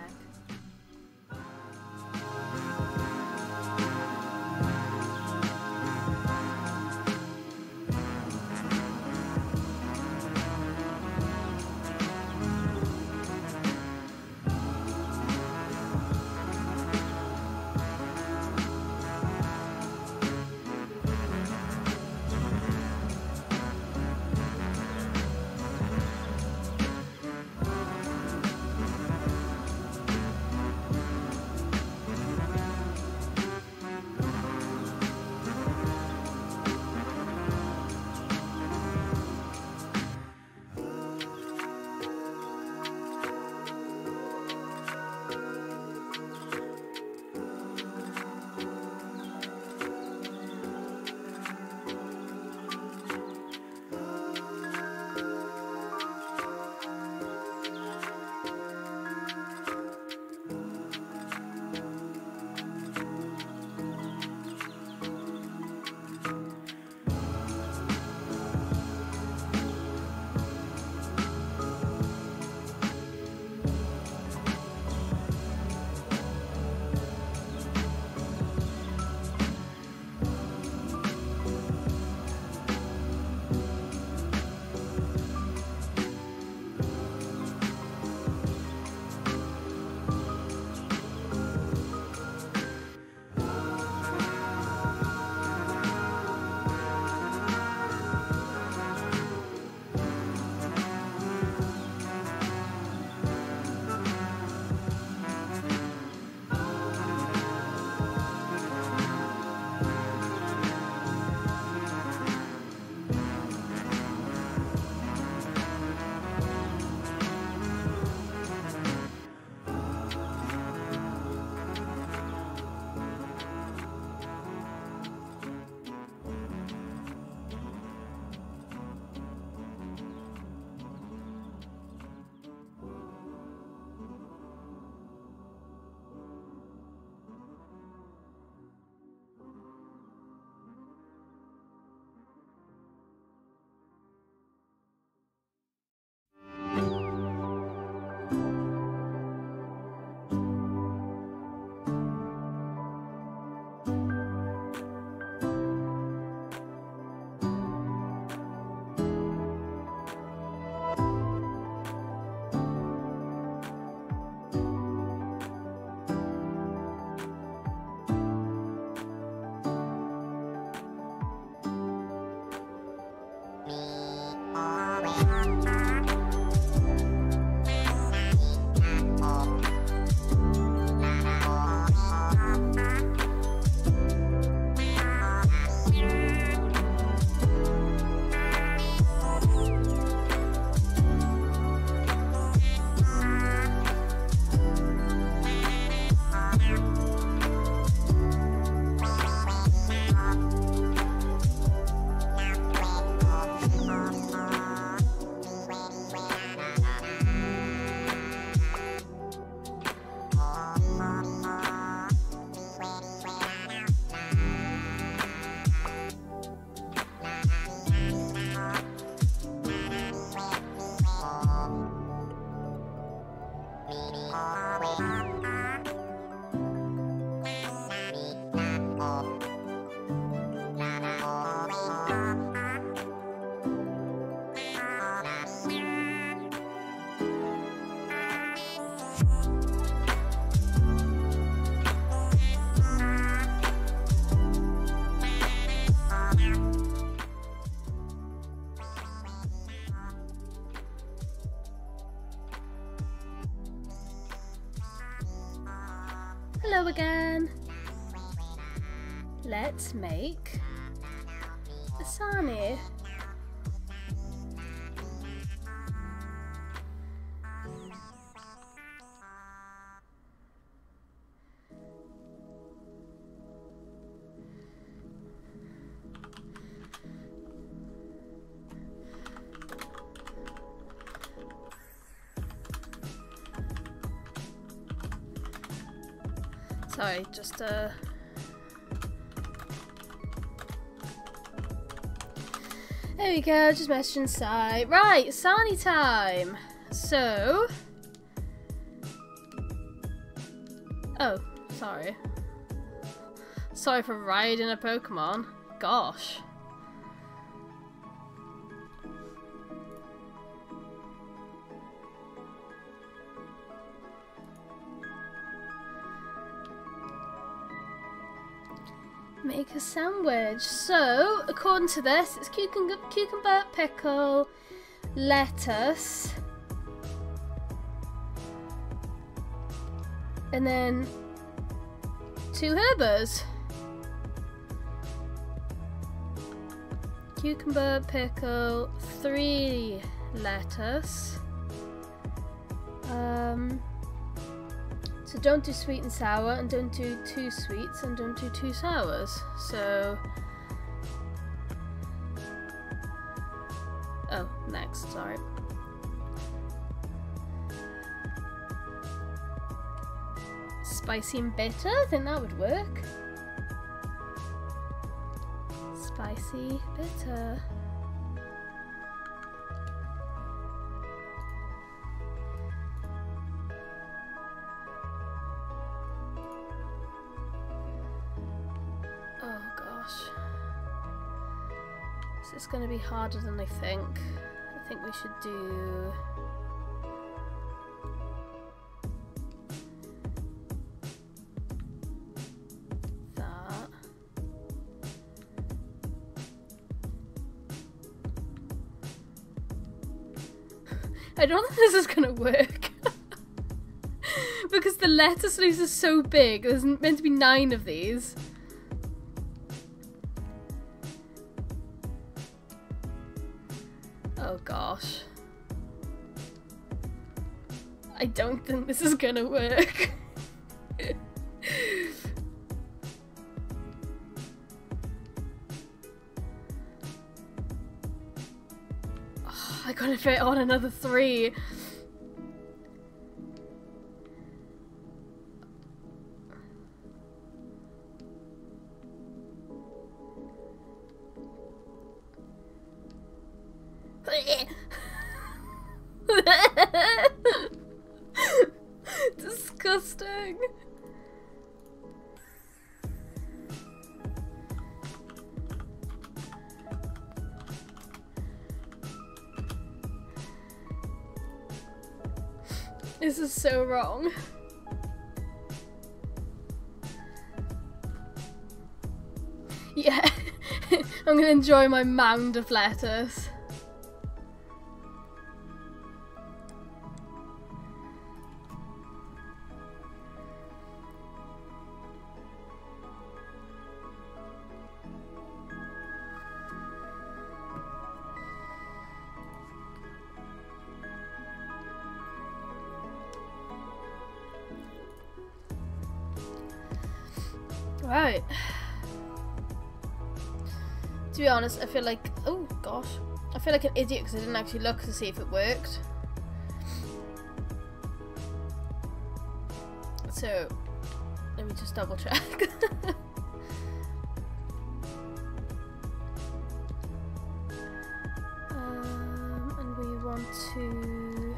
hello again. Let's make a Sani. Sorry, just there we go, just messaging Sai. Right, Sani time. So oh, sorry. Sorry for riding a Pokemon. Gosh. Make a sandwich. So, according to this, it's cucumber, pickle, lettuce, and then 2 herbers. Cucumber, pickle, 3 lettuce. So don't do sweet and sour, and don't do 2 sweets, and don't do 2 sours. So, oh, next, sorry. Spicy and bitter, I think that would work. Spicy, bitter. Oh gosh. This is going to be harder than I think. I think we should do... that. I don't think this is going to work. Because the lettuce leaves are so big. There's meant to be 9 of these. Oh gosh. I don't think this is gonna work. Oh, I gotta fit on another 3. Disgusting. This is so wrong. Yeah, I'm gonna enjoy my mound of lettuce. Right. To be honest, I feel like... oh gosh. I feel like an idiot because I didn't actually look to see if it worked. So, let me just double check. And we want to...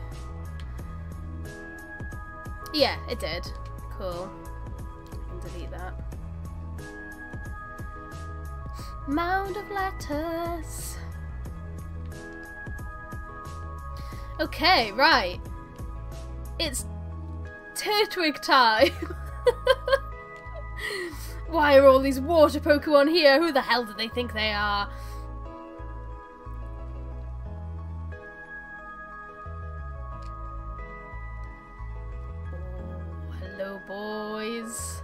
yeah, it did. Cool. Delete that. Mound of lettuce. Okay, right. It's Turtwig time. Why are all these water Pokemon here? Who the hell do they think they are? Oh, hello, boys.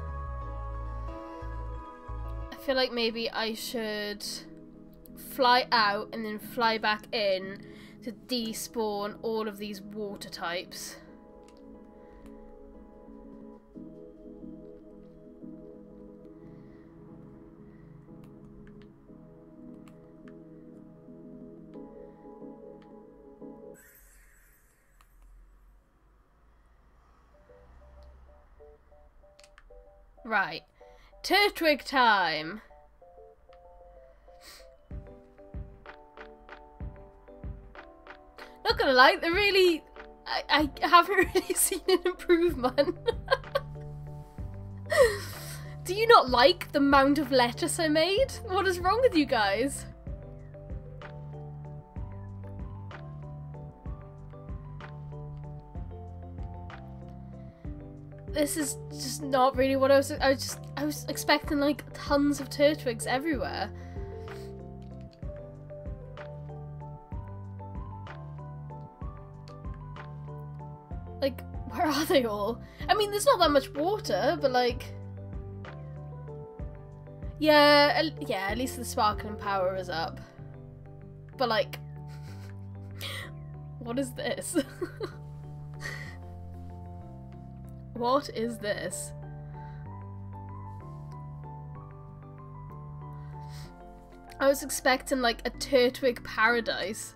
feel like maybe I should fly out and then fly back in to despawn all of these water types. Right, Turtwig time! Not gonna lie, they're really... I haven't really seen an improvement. Do you not like the amount of lettuce I made? What is wrong with you guys? This is just not really what I was expecting, like, tons of Turtwigs everywhere. Like, where are they all? I mean, there's not that much water, but like... Yeah, at least the sparkling power is up. But like... What is this? What is this? I was expecting like a Turtwig paradise.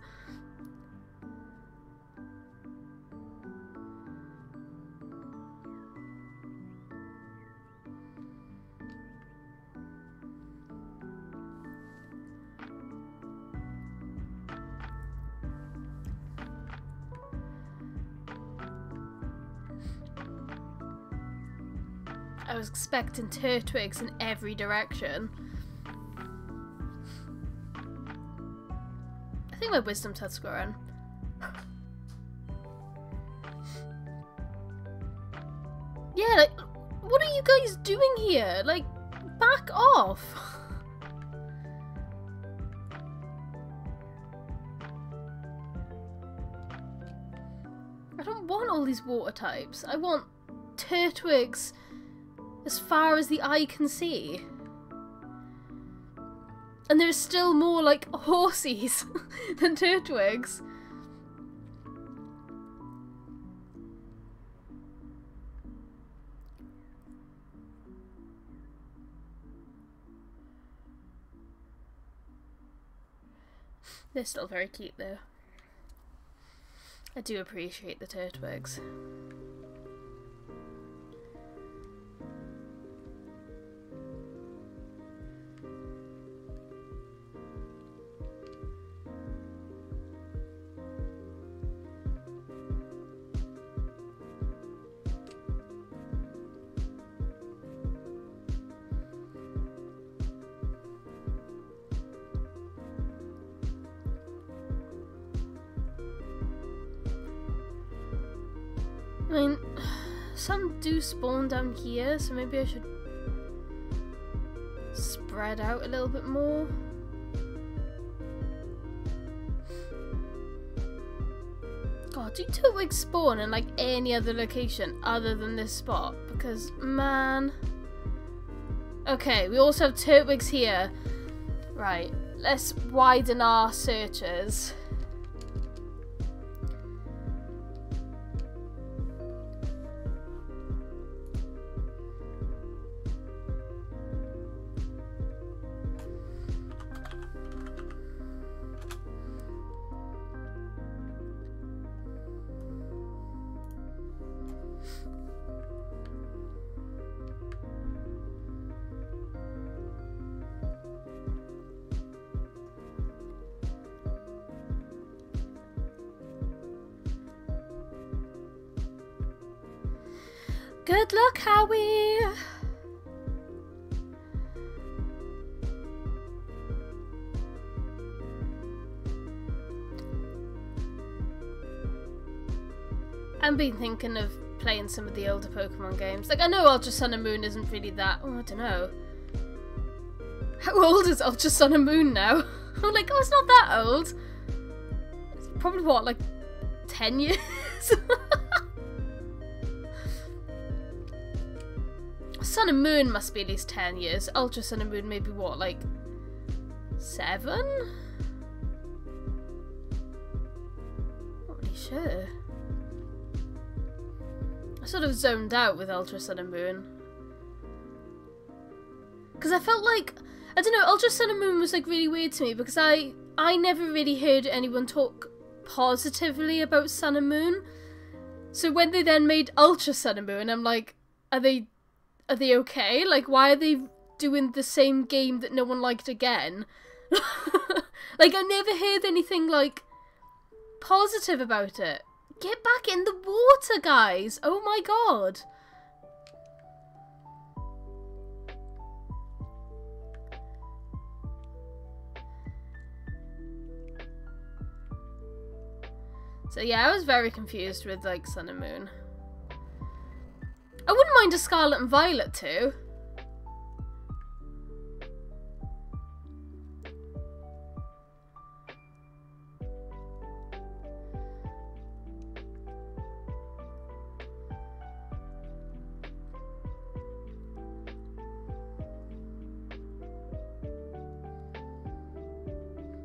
I was expecting Turtwigs in every direction. I think my wisdom tests growing. Yeah, like, what are you guys doing here? Like, back off! I don't want all these water types. I want Turtwigs as far as the eye can see. And there's still more, like, horsies than Turtwigs. They're still very cute, though. I do appreciate the Turtwigs. I mean, some do spawn down here, so maybe I should spread out a little bit more. God, do Turtwigs spawn in like any other location other than this spot? Because, man... Okay, we also have Turtwigs here. Right, let's widen our searches. Good luck, Howie! I've been thinking of playing some of the older Pokemon games. Like, I know Ultra Sun and Moon isn't really that... Oh, I don't know. How old is Ultra Sun and Moon now? I'm like, oh, it's not that old. It's probably, what, like 10 years? Sun and Moon must be at least 10 years. Ultra Sun and Moon maybe what, like 7? Not really sure. I sort of zoned out with Ultra Sun and Moon. Because I felt like, I don't know, Ultra Sun and Moon was like really weird to me because I never really heard anyone talk positively about Sun and Moon. So when they then made Ultra Sun and Moon, I'm like, are they okay? Like, why are they doing the same game that no one liked again? Like, I never heard anything like positive about it. Get back in the water, guys! Oh my god! So yeah, I was very confused with like Sun and Moon. I wouldn't mind a Scarlet and Violet too.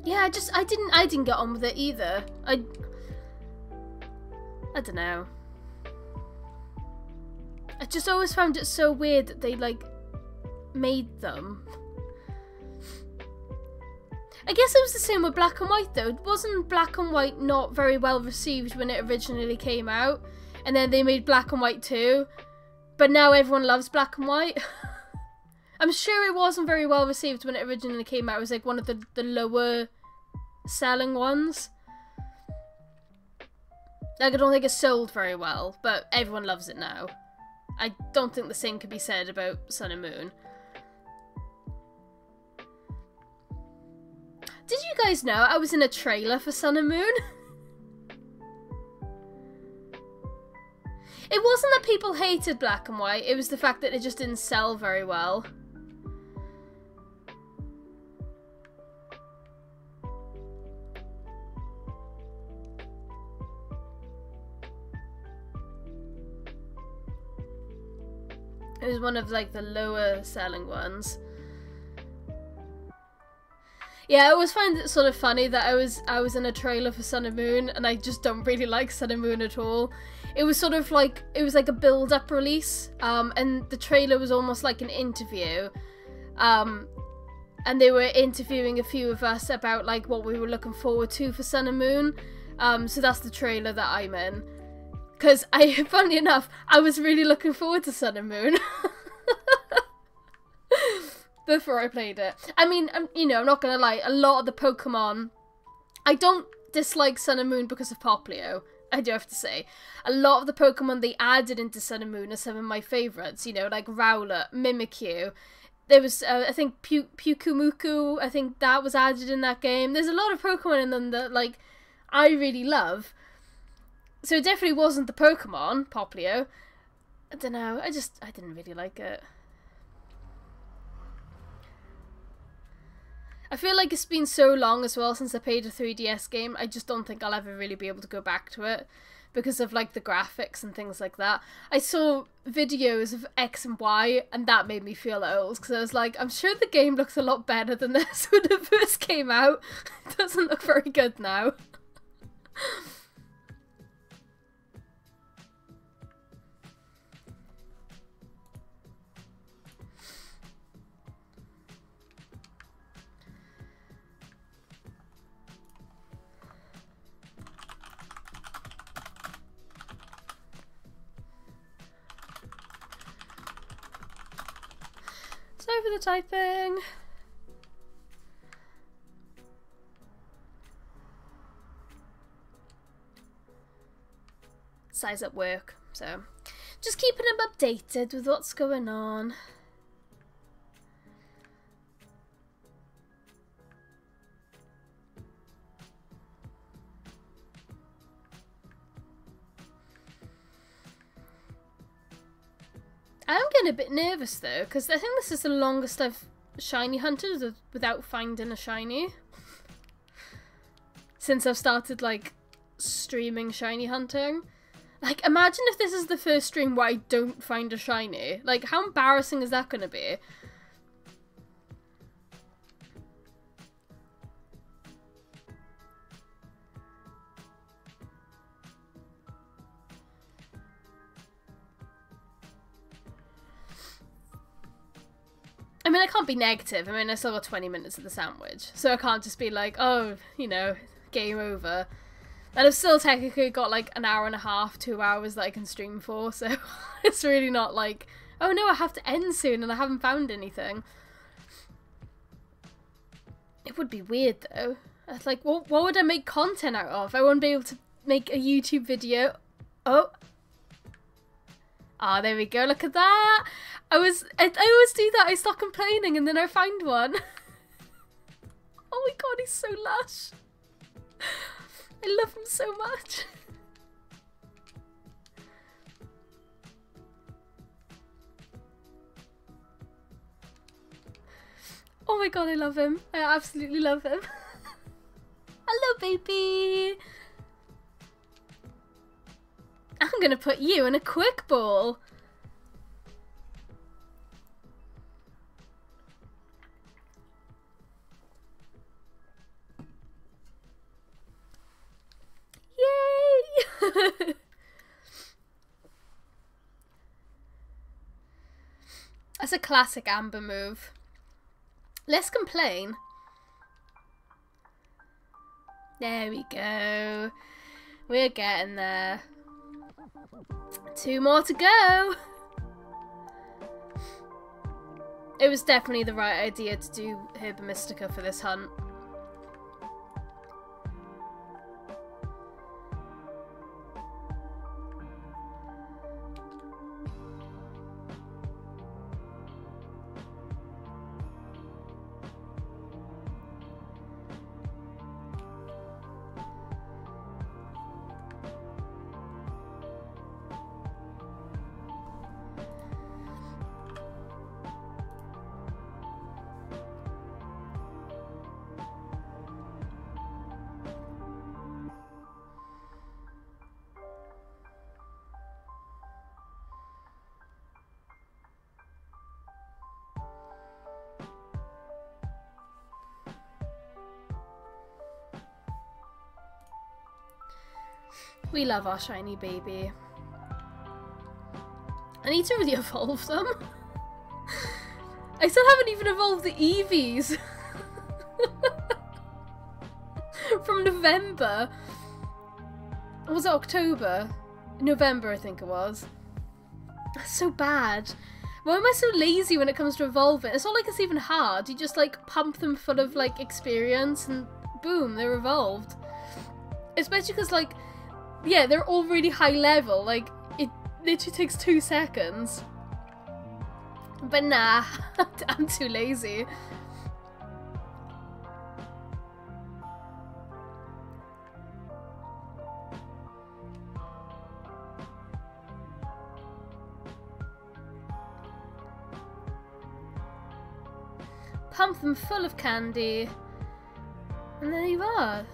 Yeah, I didn't get on with it either. I don't know. I just always found it so weird that they, like, made them. I guess it was the same with Black and White, though. Wasn't Black and White not very well received when it originally came out? And then they made Black and White too. But now everyone loves Black and White. I'm sure it wasn't very well received when it originally came out. It was, like, one of the lower selling ones. Like, I don't think it sold very well, but everyone loves it now. I don't think the same could be said about Sun and Moon. Did you guys know I was in a trailer for Sun and Moon? It wasn't that people hated Black and White, it was the fact that it just didn't sell very well. It was one of, like, the lower selling ones. Yeah, I always find it sort of funny that I was in a trailer for Sun and Moon, and I just don't really like Sun and Moon at all. It was sort of like, it was like a build-up release, and the trailer was almost like an interview. And they were interviewing a few of us about, like, what we were looking forward to for Sun and Moon. So that's the trailer that I'm in. Because, funnily enough, I was really looking forward to Sun and Moon. Before I played it. I mean, you know, I'm not going to lie, a lot of the Pokemon... I don't dislike Sun and Moon because of Poplio, I do have to say. A lot of the Pokemon they added into Sun and Moon are some of my favourites, you know, like Rowlet, Mimikyu. There was, I think, Pyukumuku, I think that was added in that game. There's a lot of Pokemon in them that, like, I really love. So it definitely wasn't the Pokemon, Poplio. I don't know, I didn't really like it. I feel like it's been so long as well since I played a 3DS game, I just don't think I'll ever really be able to go back to it. Because of, like, the graphics and things like that. I saw videos of X and Y, and that made me feel old. Because I was like, I'm sure the game looks a lot better than this when it first came out. It doesn't look very good now. Sorry for the typing. Size up work, so just keeping them updated with what's going on. I'm getting a bit nervous though, because I think this is the longest I've shiny hunted without finding a shiny. Since I've started, like, streaming shiny hunting. Like, imagine if this is the first stream where I don't find a shiny. Like, how embarrassing is that going to be? I mean, I can't be negative. I mean, I still got 20 minutes of the sandwich. So I can't just be like, oh, you know, game over. And I've still technically got like an hour and a half, 2 hours that I can stream for. So it's really not like, oh no, I have to end soon and I haven't found anything. It would be weird though. It's like, what would I make content out of? I won't be able to make a YouTube video. Oh. Ah, there we go. Look at that. I always do that. I start complaining and then I find one. Oh my god, he's so lush. I love him so much. Oh my god, I love him. I absolutely love him. Hello, baby. I'm gonna put you in a quick ball. Yay! That's a classic Amber move. Let's complain. There we go. We're getting there. 2 more to go. It was definitely the right idea to do Herba Mystica for this hunt. We love our shiny baby. I need to really evolve them. I still haven't even evolved the Eevees. From November. Or was it October? November, I think it was. That's so bad. Why am I so lazy when it comes to evolving? It's not like it's even hard. You just like pump them full of like experience and boom, they're evolved. Especially because like, yeah, they're all really high level. Like, it literally takes 2 seconds. But nah, I'm too lazy. Pump them full of candy. And there you are.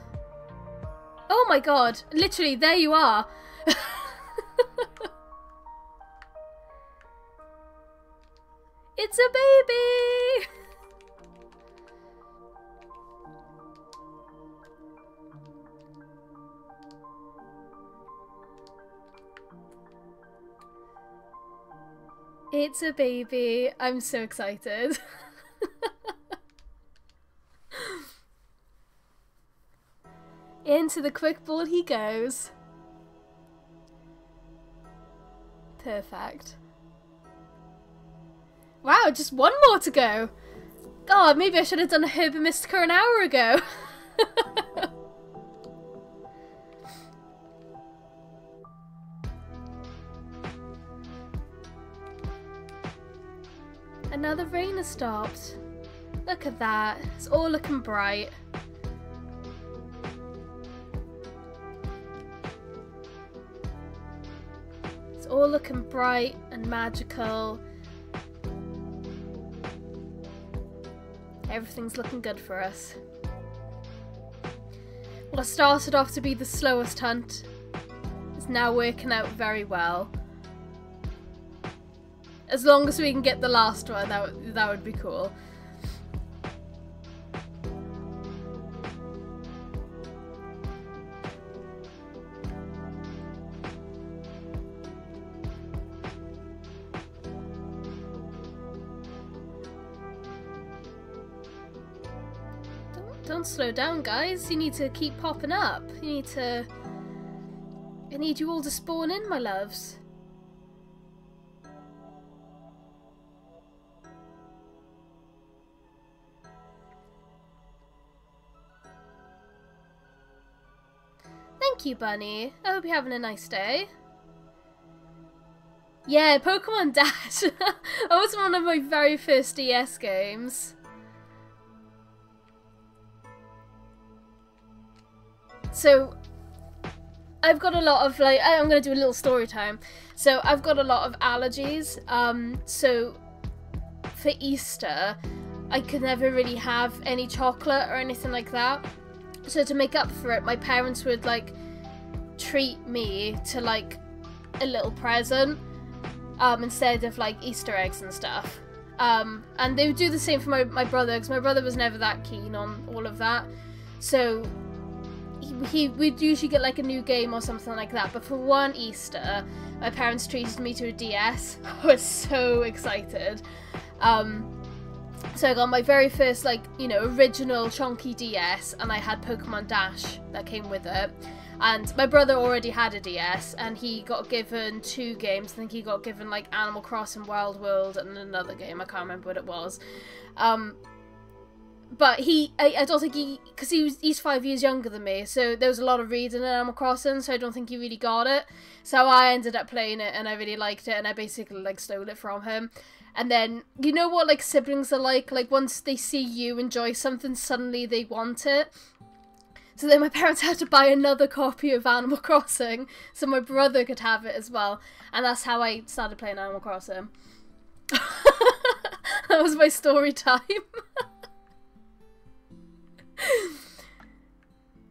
Oh my god, literally, there you are. It's a baby! It's a baby. I'm so excited. Into the quick ball he goes. Perfect. Wow, just 1 more to go. God, maybe I should have done a Herba Mystica an hour ago. Another rain has stopped. Look at that. It's all looking bright. All looking bright and magical. Everything's looking good for us. What started off to be the slowest hunt is it's now working out very well. As long as we can get the last one, that would be cool. Don't slow down, guys. You need to keep popping up. I need you all to spawn in, my loves. Thank you, Bunny. I hope you're having a nice day. Yeah, Pokemon Dash. That was one of my very first DS games. So, I've got a lot of, like, I'm going to do a little story time. So, I've got a lot of allergies. So, for Easter, I could never really have any chocolate or anything like that. So, to make up for it, my parents would, like, treat me to, like, a little present. Instead of, like, Easter eggs and stuff. And they would do the same for my brother, because my brother was never that keen on all of that. So we'd usually get like a new game or something like that, but for one Easter my parents treated me to a DS. I was so excited. So I got my very first, like, you know, original chunky DS, and I had Pokemon Dash that came with it. And my brother already had a DS, and he got given 2 games. I think he got given like Animal Crossing Wild World and another game, I can't remember what it was. But I don't think because he's 5 years younger than me, so there was a lot of reading in Animal Crossing, so I don't think he really got it. So I ended up playing it, and I really liked it, and I basically like stole it from him. And then, you know what like siblings are like once they see you enjoy something, suddenly they want it. So then my parents had to buy another copy of Animal Crossing, so my brother could have it as well, and that's how I started playing Animal Crossing. That was my story time.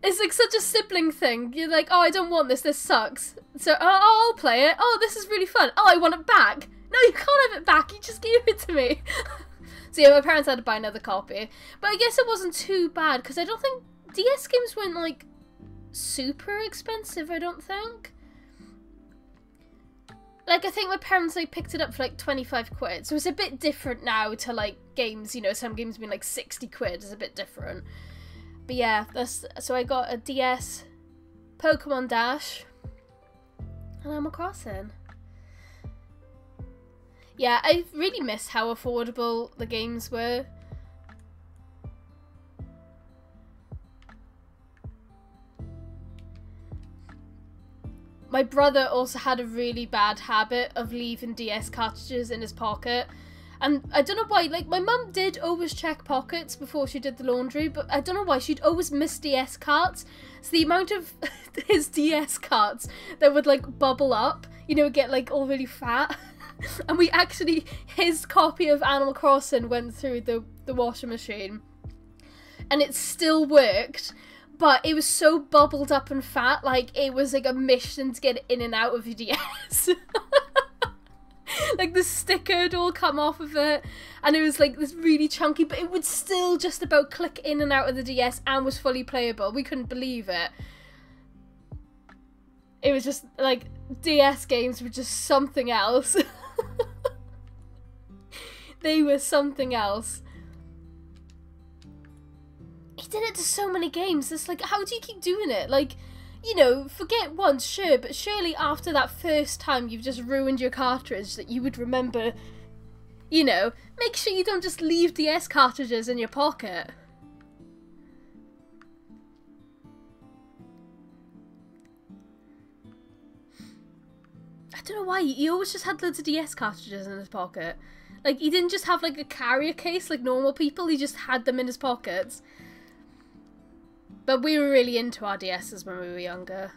It's like such a sibling thing. You're like, oh, I don't want this sucks. So, oh, I'll play it. Oh, this is really fun. Oh, I want it back. No, you can't have it back. You just gave it to me. So yeah, my parents had to buy another copy. But I guess it wasn't too bad, because I don't think DS games weren't like super expensive, I don't think. Like, I think my parents, like, picked it up for like 25 quid. So it's a bit different now to like games, you know, some games being like 60 quid is a bit different. But yeah, so I got a DS, Pokemon Dash, and Animal Crossing. Yeah, I really miss how affordable the games were. My brother also had a really bad habit of leaving DS cartridges in his pocket. And I don't know why, like, my mum did always check pockets before she did the laundry, but I don't know why, she'd always miss DS carts. So the amount of his DS carts that would, like, bubble up, you know, get, like, all really fat. And we actually, his copy of Animal Crossing went through the washing machine. And it still worked, but it was so bubbled up and fat, like, it was, like, a mission to get it in and out of your DS. Like, the sticker had all come off of it, and it was like this really chunky, but it would still just about click in and out of the DS and was fully playable. We couldn't believe it. It was just like, DS games were just something else. They were something else. He did it to so many games. It's like, how do you keep doing it? Like, you know, forget once, sure, but surely after that first time you've just ruined your cartridge that you would remember, you know, make sure you don't just leave DS cartridges in your pocket. I don't know why, he always just had loads of DS cartridges in his pocket. Like, he didn't just have, like, a carrier case like normal people, he just had them in his pockets. But we were really into our DSs when we were younger.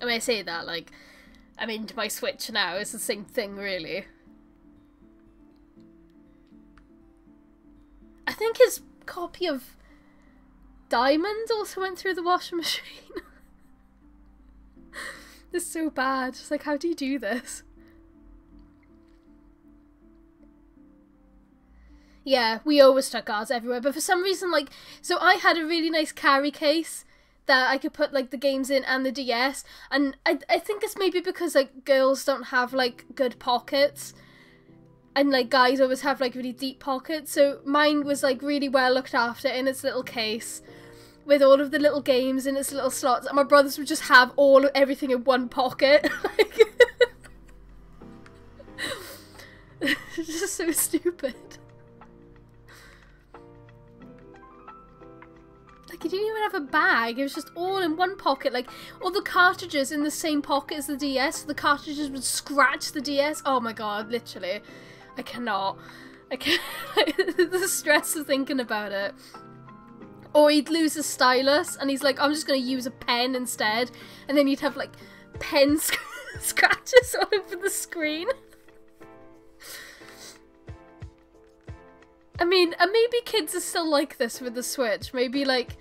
I mean, I say that, like, I'm into my Switch now, it's the same thing, really. I think his copy of Diamond also went through the washing machine. This is so bad. It's like, how do you do this? Yeah, we always stuck ours everywhere, but for some reason, like, so I had a really nice carry case that I could put, like, the games in and the DS, and I think it's maybe because, like, girls don't have, like, good pockets, and, like, guys always have, like, really deep pockets, so mine was, like, really well looked after in its little case, with all of the little games in its little slots, and my brothers would just have everything in one pocket. It's just so stupid. Like, you didn't even have a bag, it was just all in one pocket, like, all the cartridges in the same pocket as the DS, so the cartridges would scratch the DS. Oh my god, literally. I cannot. I can't. The stress of thinking about it. Or he'd lose his stylus, and he's like, I'm just going to use a pen instead, and then you'd have, like, pen scratches all over the screen. I mean, and maybe kids are still like this with the Switch. Maybe, like,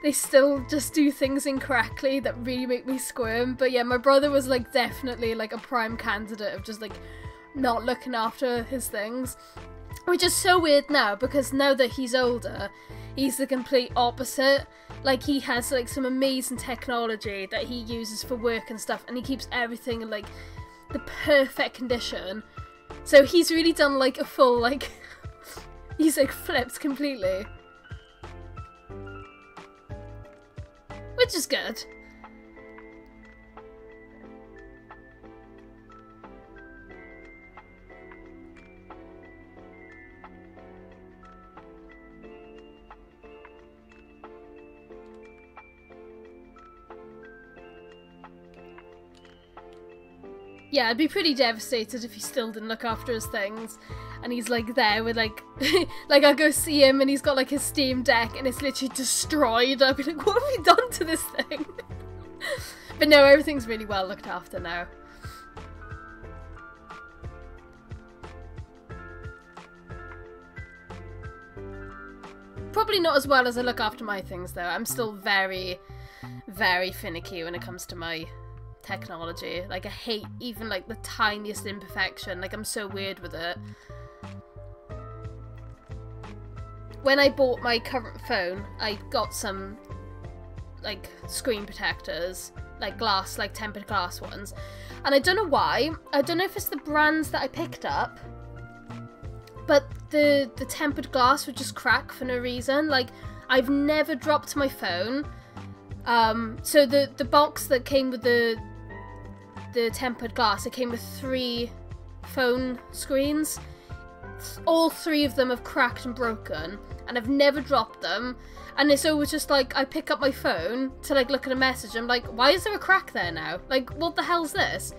they still just do things incorrectly that really make me squirm. But yeah, my brother was, like, definitely, like, a prime candidate of just, like, not looking after his things. Which is so weird now, because now that he's older, he's the complete opposite. Like, he has, like, some amazing technology that he uses for work and stuff, and he keeps everything in, like, the perfect condition. So he's really done, like, a full, like... He's, like, flipped completely. Which is good. Yeah, I'd be pretty devastated if he still didn't look after his things. And he's, like, there with, like... like, I go see him and he's got, like, his Steam Deck and it's literally destroyed. I'd be like, what have you done to this thing? But no, everything's really well looked after now. Probably not as well as I look after my things, though. I'm still very, very finicky when it comes to my technology. Like, I hate even, like, the tiniest imperfection. Like, I'm so weird with it. When I bought my current phone, I got some, like, screen protectors, like glass, like tempered glass ones. And I don't know why. I don't know if it's the brands that I picked up, but the tempered glass would just crack for no reason. Like, I've never dropped my phone. So the box that came with the tempered glass, it came with 3 phone screens. All 3 of them have cracked and broken, and I've never dropped them. And it's always just like, I pick up my phone to, like, look at a message. I'm like, why is there a crack there now? Like, what the hell's this?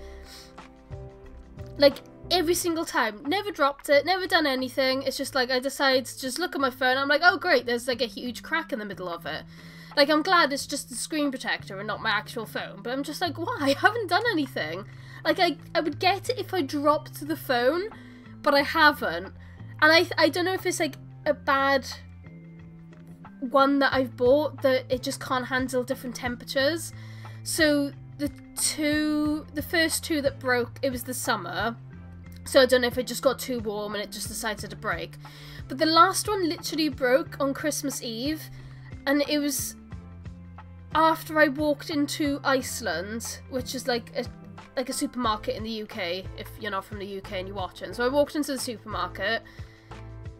Like, every single time. Never dropped it, never done anything. It's just like, I decide to just look at my phone. I'm like, oh great, there's, like, a huge crack in the middle of it. Like, I'm glad it's just the screen protector and not my actual phone. But I'm just like, why? I haven't done anything. Like, I would get it if I dropped the phone, but I haven't. And I don't know if it's, like, a bad one that I've bought, that it just can't handle different temperatures. So the first 2 that broke, it was the summer. So I don't know if it just got too warm and it just decided to break. But the last one literally broke on Christmas Eve. And it was after I walked into Iceland, which is like a supermarket in the UK, if you're not from the UK and you're watching. So I walked into the supermarket,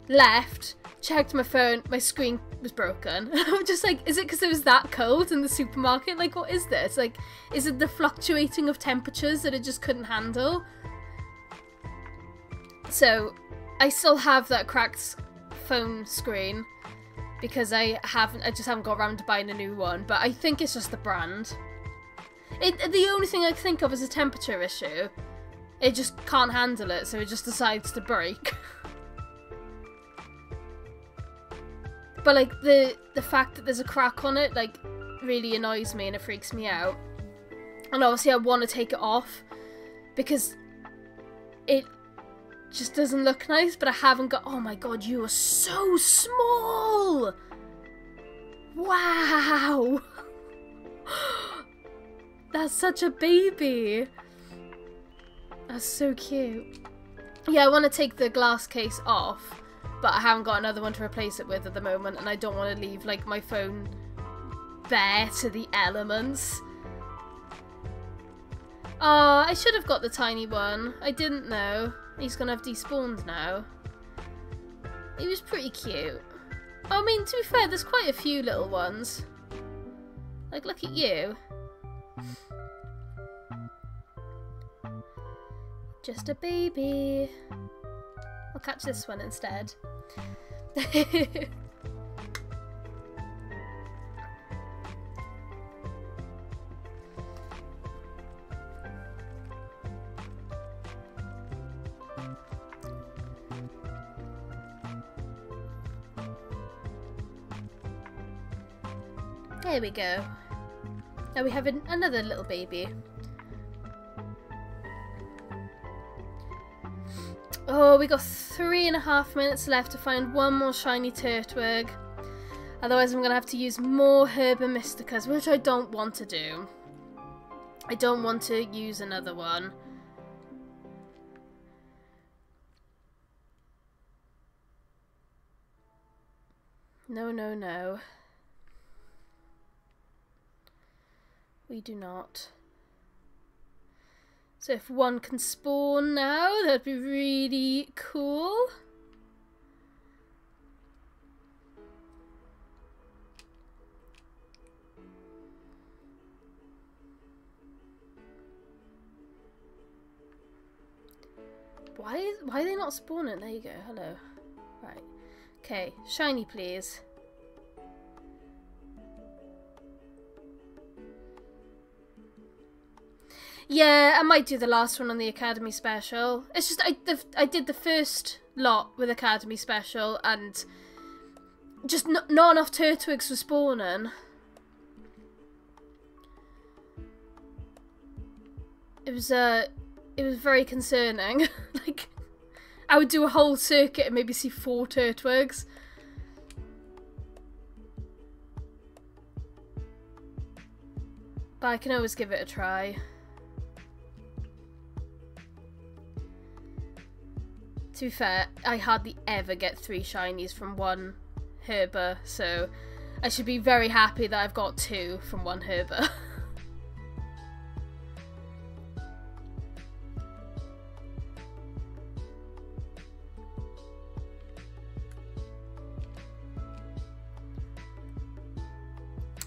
left, checked my phone, my screen was broken. And I'm just like, is it because it was that cold in the supermarket? Like, what is this? Like, is it the fluctuating of temperatures that it just couldn't handle? So I still have that cracked phone screen, because I just haven't got around to buying a new one, but I think it's just the brand. The only thing I can think of is a temperature issue. It just can't handle it, so it just decides to break. But, like, the fact that there's a crack on it, like, really annoys me and it freaks me out. And obviously I want to take it off, because it just doesn't look nice, but I haven't got... Oh my god, you are so small! Wow! That's such a baby. That's so cute. Yeah, I want to take the glass case off, but I haven't got another one to replace it with at the moment, and I don't want to leave like my phone bare to the elements. Oh, I should have got the tiny one. I didn't know. He's gonna have despawned now. He was pretty cute. I mean, to be fair, there's quite a few little ones. Like, look at you. Just a baby. I'll catch this one instead. There we go. Now we have another little baby. Oh, we got 3.5 minutes left to find one more shiny Turtwig. Otherwise I'm going to have to use more Herba Mysticas, which I don't want to do. I don't want to use another one. No, no, no. We do not. So if one can spawn now, that'd be really cool. Why are they not spawning? There you go. Hello. Right. Okay. Shiny, please. Yeah, I might do the last one on the Academy Special. It's just I did the first lot with Academy Special and just not enough Turtwigs were spawning. It was very concerning. Like, I would do a whole circuit and maybe see 4 Turtwigs. But I can always give it a try. To be fair, I hardly ever get 3 shinies from one Herba, so I should be very happy that I've got 2 from one Herba.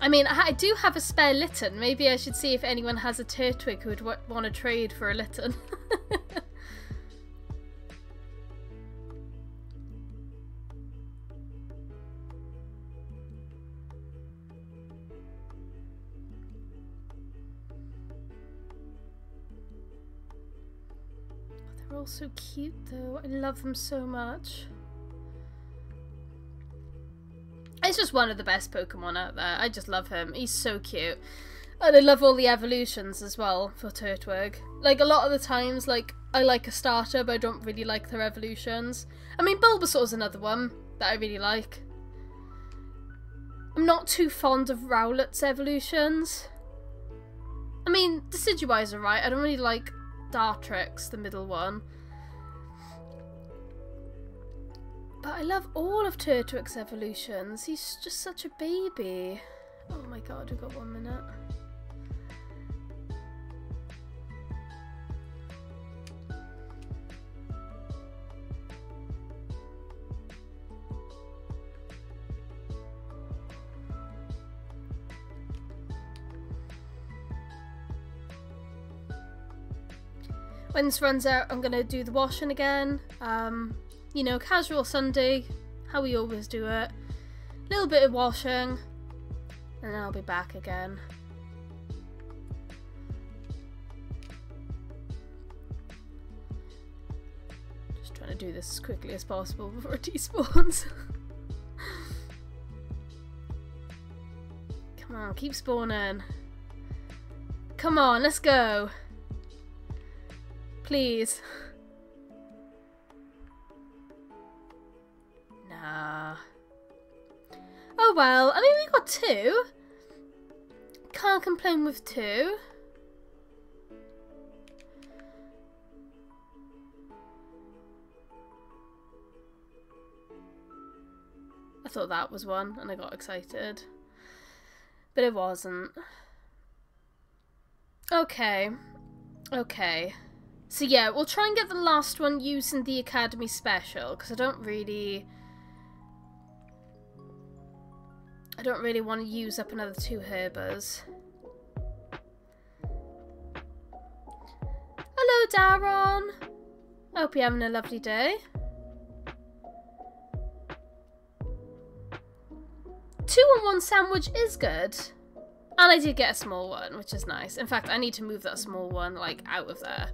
I mean, I do have a spare Litten. Maybe I should see if anyone has a Turtwig who would want to trade for a Litten. They're all so cute though. I love them so much. He's just one of the best Pokemon out there. I just love him. He's so cute. And I love all the evolutions as well for Turtwig. Like, a lot of the times, like, I like a starter, but I don't really like their evolutions. I mean, Bulbasaur's another one that I really like. I'm not too fond of Rowlet's evolutions. I mean, Decidueye's alright. I don't really like Dartrix, the middle one. But I love all of Turtwig's evolutions. He's just such a baby. Oh my god, we've got 1 minute. When this runs out, I'm going to do the washing again. You know, casual Sunday, how we always do it. A little bit of washing, and then I'll be back again. Just trying to do this as quickly as possible before it despawns. Come on, keep spawning. Come on, let's go. Please. Nah. Oh well, I mean, we got 2. Can't complain with 2. I thought that was one and I got excited. But it wasn't. Okay. Okay. So yeah, we'll try and get the last one using the Academy Special, because I don't really want to use up another 2 Herbers. Hello, Daron. I hope you're having a lovely day. 2-in-1 sandwich is good. And I did get a small one, which is nice. In fact, I need to move that small one, like, out of there.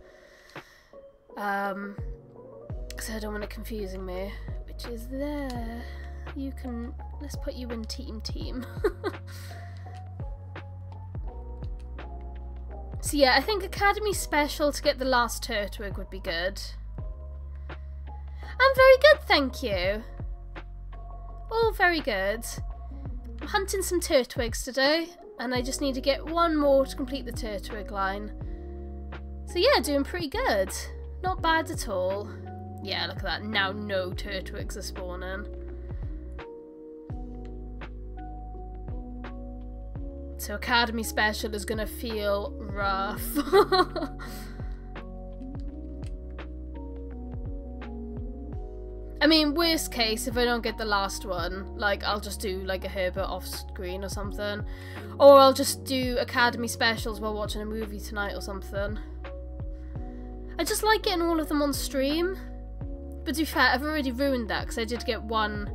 So I don't want it confusing me. Which is there. You can... Let's put you in team. So yeah, I think Academy Special to get the last Turtwig would be good. I'm very good, thank you. All very good. I'm hunting some Turtwigs today, and I just need to get one more to complete the Turtwig line. So yeah, doing pretty good. Not bad at all. Yeah, look at that. Now no Turtwigs are spawning. So Academy Special is gonna feel rough. I mean, worst case, if I don't get the last one, like, I'll just do, like, a Herbert off-screen or something. Or I'll just do Academy Specials while watching a movie tonight or something. I just like getting all of them on stream. But to be fair, I've already ruined that, because I did get one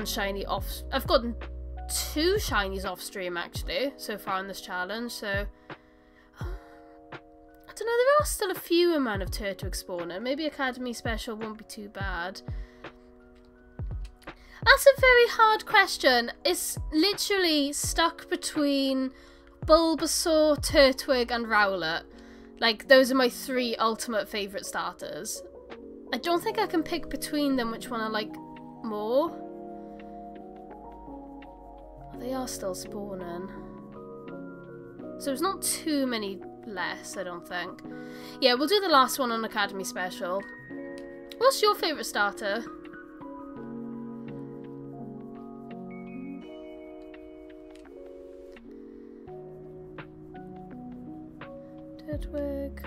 shiny off... I've gotten 2 shinies off stream, actually, so far in this challenge, so... I don't know, there are still a few amount of Turtwig spawning. Maybe Academy Special won't be too bad. That's a very hard question. It's literally stuck between Bulbasaur, Turtwig and Rowlet. Like, those are my 3 ultimate favourite starters. I don't think I can pick between them which one I like more. Oh, they are still spawning. So it's not too many less, I don't think. Yeah, we'll do the last one on Academy Special. What's your favourite starter? Turtwig.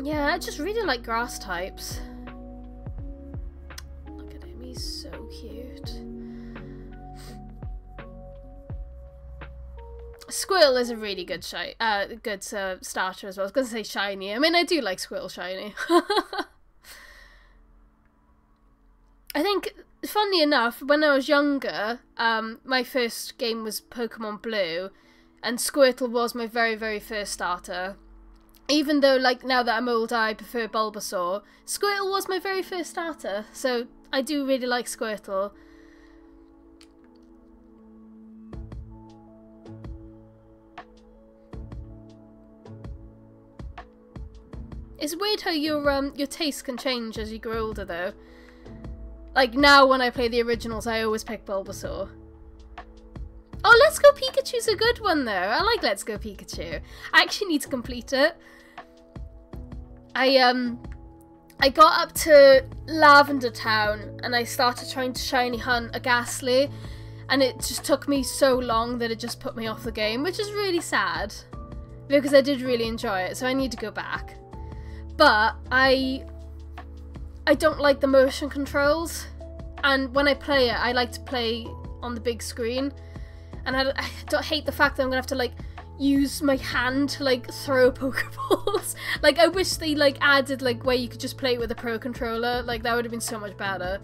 Yeah, I just really like grass types. Look at him, he's so cute. Squirtle is a really good starter as well. I was going to say shiny. I mean, I do like Squirtle shiny. I think, funnily enough, when I was younger, my first game was Pokemon Blue, and Squirtle was my very, very first starter. Even though, like, now that I'm older, I prefer Bulbasaur, Squirtle was my very first starter, so I do really like Squirtle. It's weird how your taste can change as you grow older, though. Like, now when I play the originals, I always pick Bulbasaur. Oh, Let's Go Pikachu's a good one, though. I like Let's Go Pikachu. I actually need to complete it. I got up to Lavender Town, and I started trying to shiny hunt a Ghastly, and it just took me so long that it just put me off the game, which is really sad, because I did really enjoy it, so I need to go back. But I don't like the motion controls, and when I play it, I like to play on the big screen, and I don't hate the fact that I'm gonna have to, like, use my hand to, like, throw Pokeballs. Like, I wish they, like, added, like, where you could just play it with a Pro Controller. Like, that would have been so much better.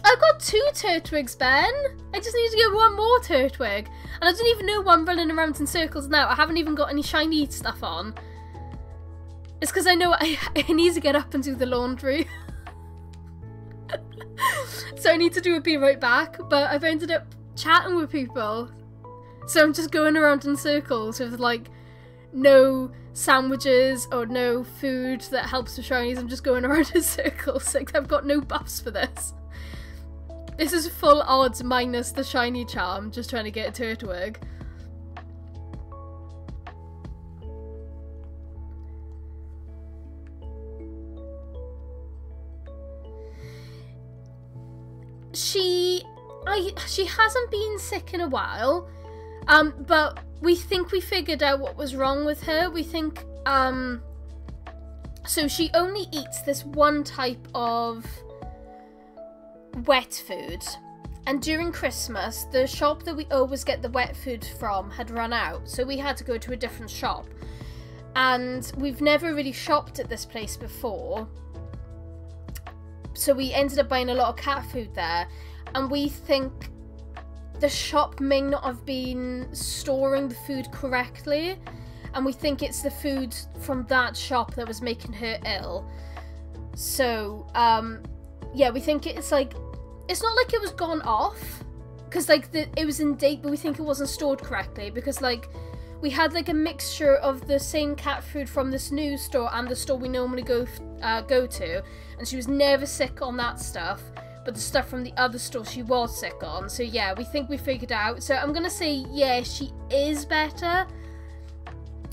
I've got 2 Turtwigs, Ben! I just need to get 1 more Turtwig. And I don't even know why I'm running around in circles now. I haven't even got any shiny stuff on. It's because I know I need to get up and do the laundry. So I need to do a be right back. But I've ended up chatting with people. So I'm just going around in circles with, like, no sandwiches or no food that helps with shinies. I'm just going around in circles. Like, I've got no buffs for this. This is full odds minus the shiny charm, just trying to get a Turtwig. she hasn't been sick in a while, but we think we figured out what was wrong with her. We think, so she only eats this one type of wet food. And during Christmas, the shop that we always get the wet food from had run out. So we had to go to a different shop. And we've never really shopped at this place before. So we ended up buying a lot of cat food there. And we think the shop may not have been storing the food correctly. And we think it's the food from that shop that was making her ill. So, yeah, we think it's like... It's not like it was gone off, because like it was in date, but we think it wasn't stored correctly, because like we had like a mixture of the same cat food from this new store and the store we normally go to, and she was never sick on that stuff, but the stuff from the other store she was sick on. So yeah, we think we figured out. So I'm gonna say yeah, she is better,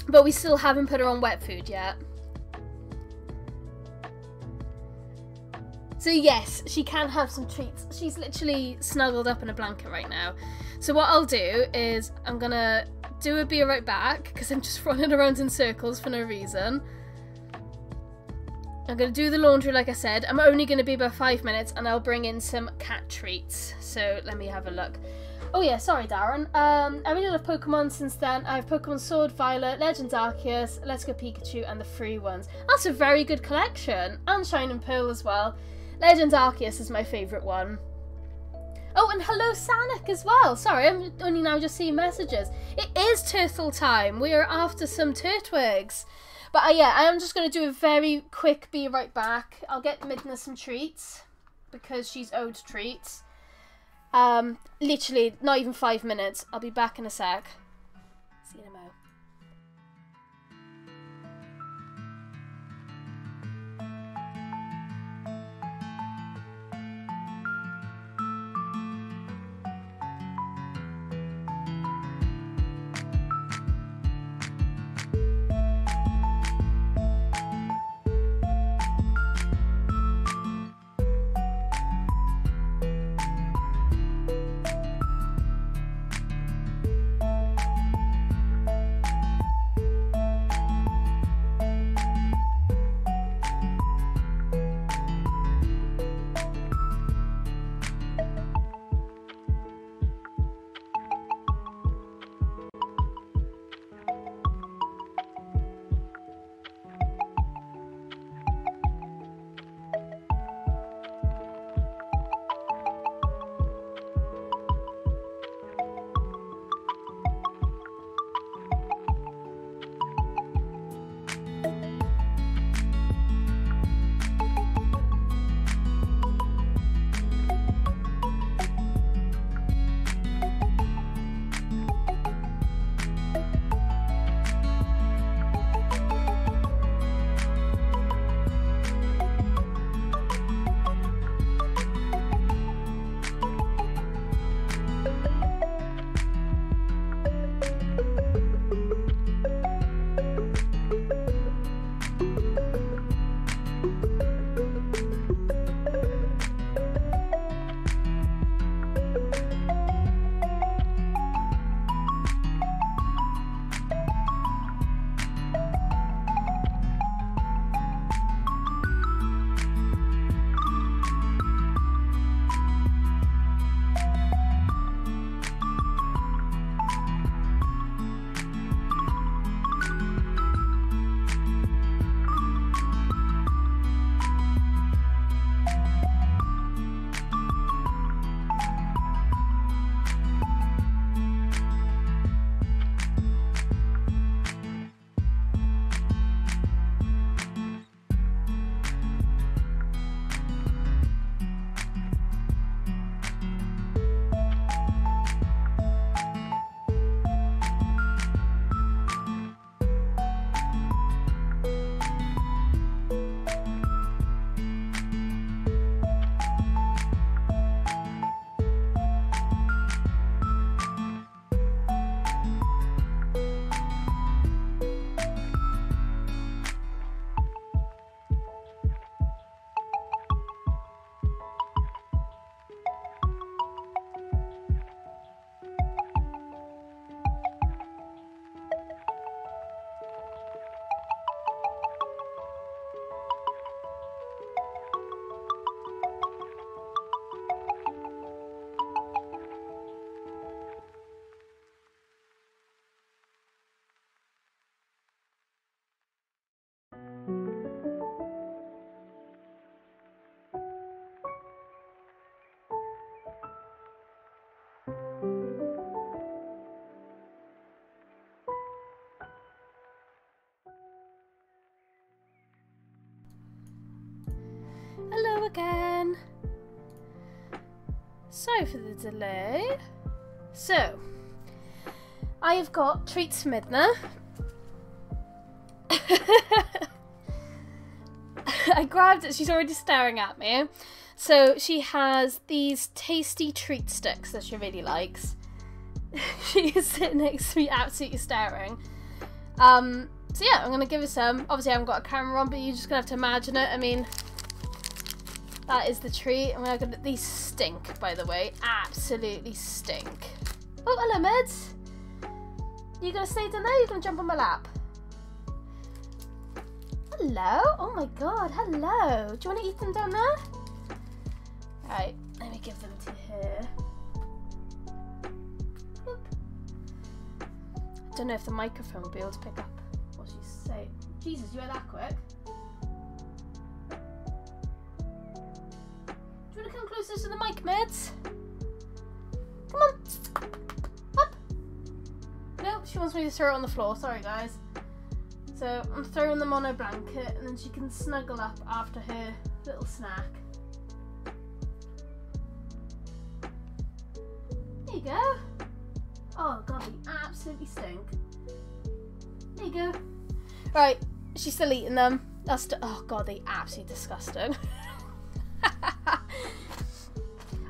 but we still haven't put her on wet food yet. So yes, she can have some treats. She's literally snuggled up in a blanket right now. So what I'll do is I'm gonna do a be right back, because I'm just running around in circles for no reason. I'm gonna do the laundry like I said. I'm only gonna be about 5 minutes and I'll bring in some cat treats. So let me have a look. Oh yeah, sorry Darren. I really love Pokemon since then. I have Pokemon Sword, Violet, Legends Arceus, Let's Go Pikachu and the free ones. That's a very good collection. And Shining Pearl as well. Legends Arceus is my favourite one. Oh, and hello Sanic as well. Sorry, I'm only now just seeing messages. It is turtle time. We are after some Turtwigs. But yeah, I am just going to do a very quick be right back. I'll get Midna some treats, because she's owed treats. Literally, not even 5 minutes. I'll be back in a sec. See you in a mo. Sorry for the delay. So, I've got treats for Midna. I grabbed it, she's already staring at me. So she has these tasty treat sticks that she really likes. She is sitting next to me absolutely staring. So yeah, I'm gonna give her some. Obviously I haven't got a camera on, but you're just gonna have to imagine it. I mean, that is the treat. These stink, by the way. Absolutely stink. Oh, hello, Mids. You gonna stay down there? You gonna jump on my lap? Hello? Oh my god, hello. Do you want to eat them down there? Alright, let me give them to her. Boop. I don't know if the microphone will be able to pick up what she's saying. Jesus, you were that quick. Do you want to come closer to the mic, Mids? Come on. Up. No, she wants me to throw it on the floor. Sorry, guys. So I'm throwing them on her blanket and then she can snuggle up after her little snack. There you go. Oh god, they absolutely stink. There you go. Right, she's still eating them. Oh god, they absolutely disgusting.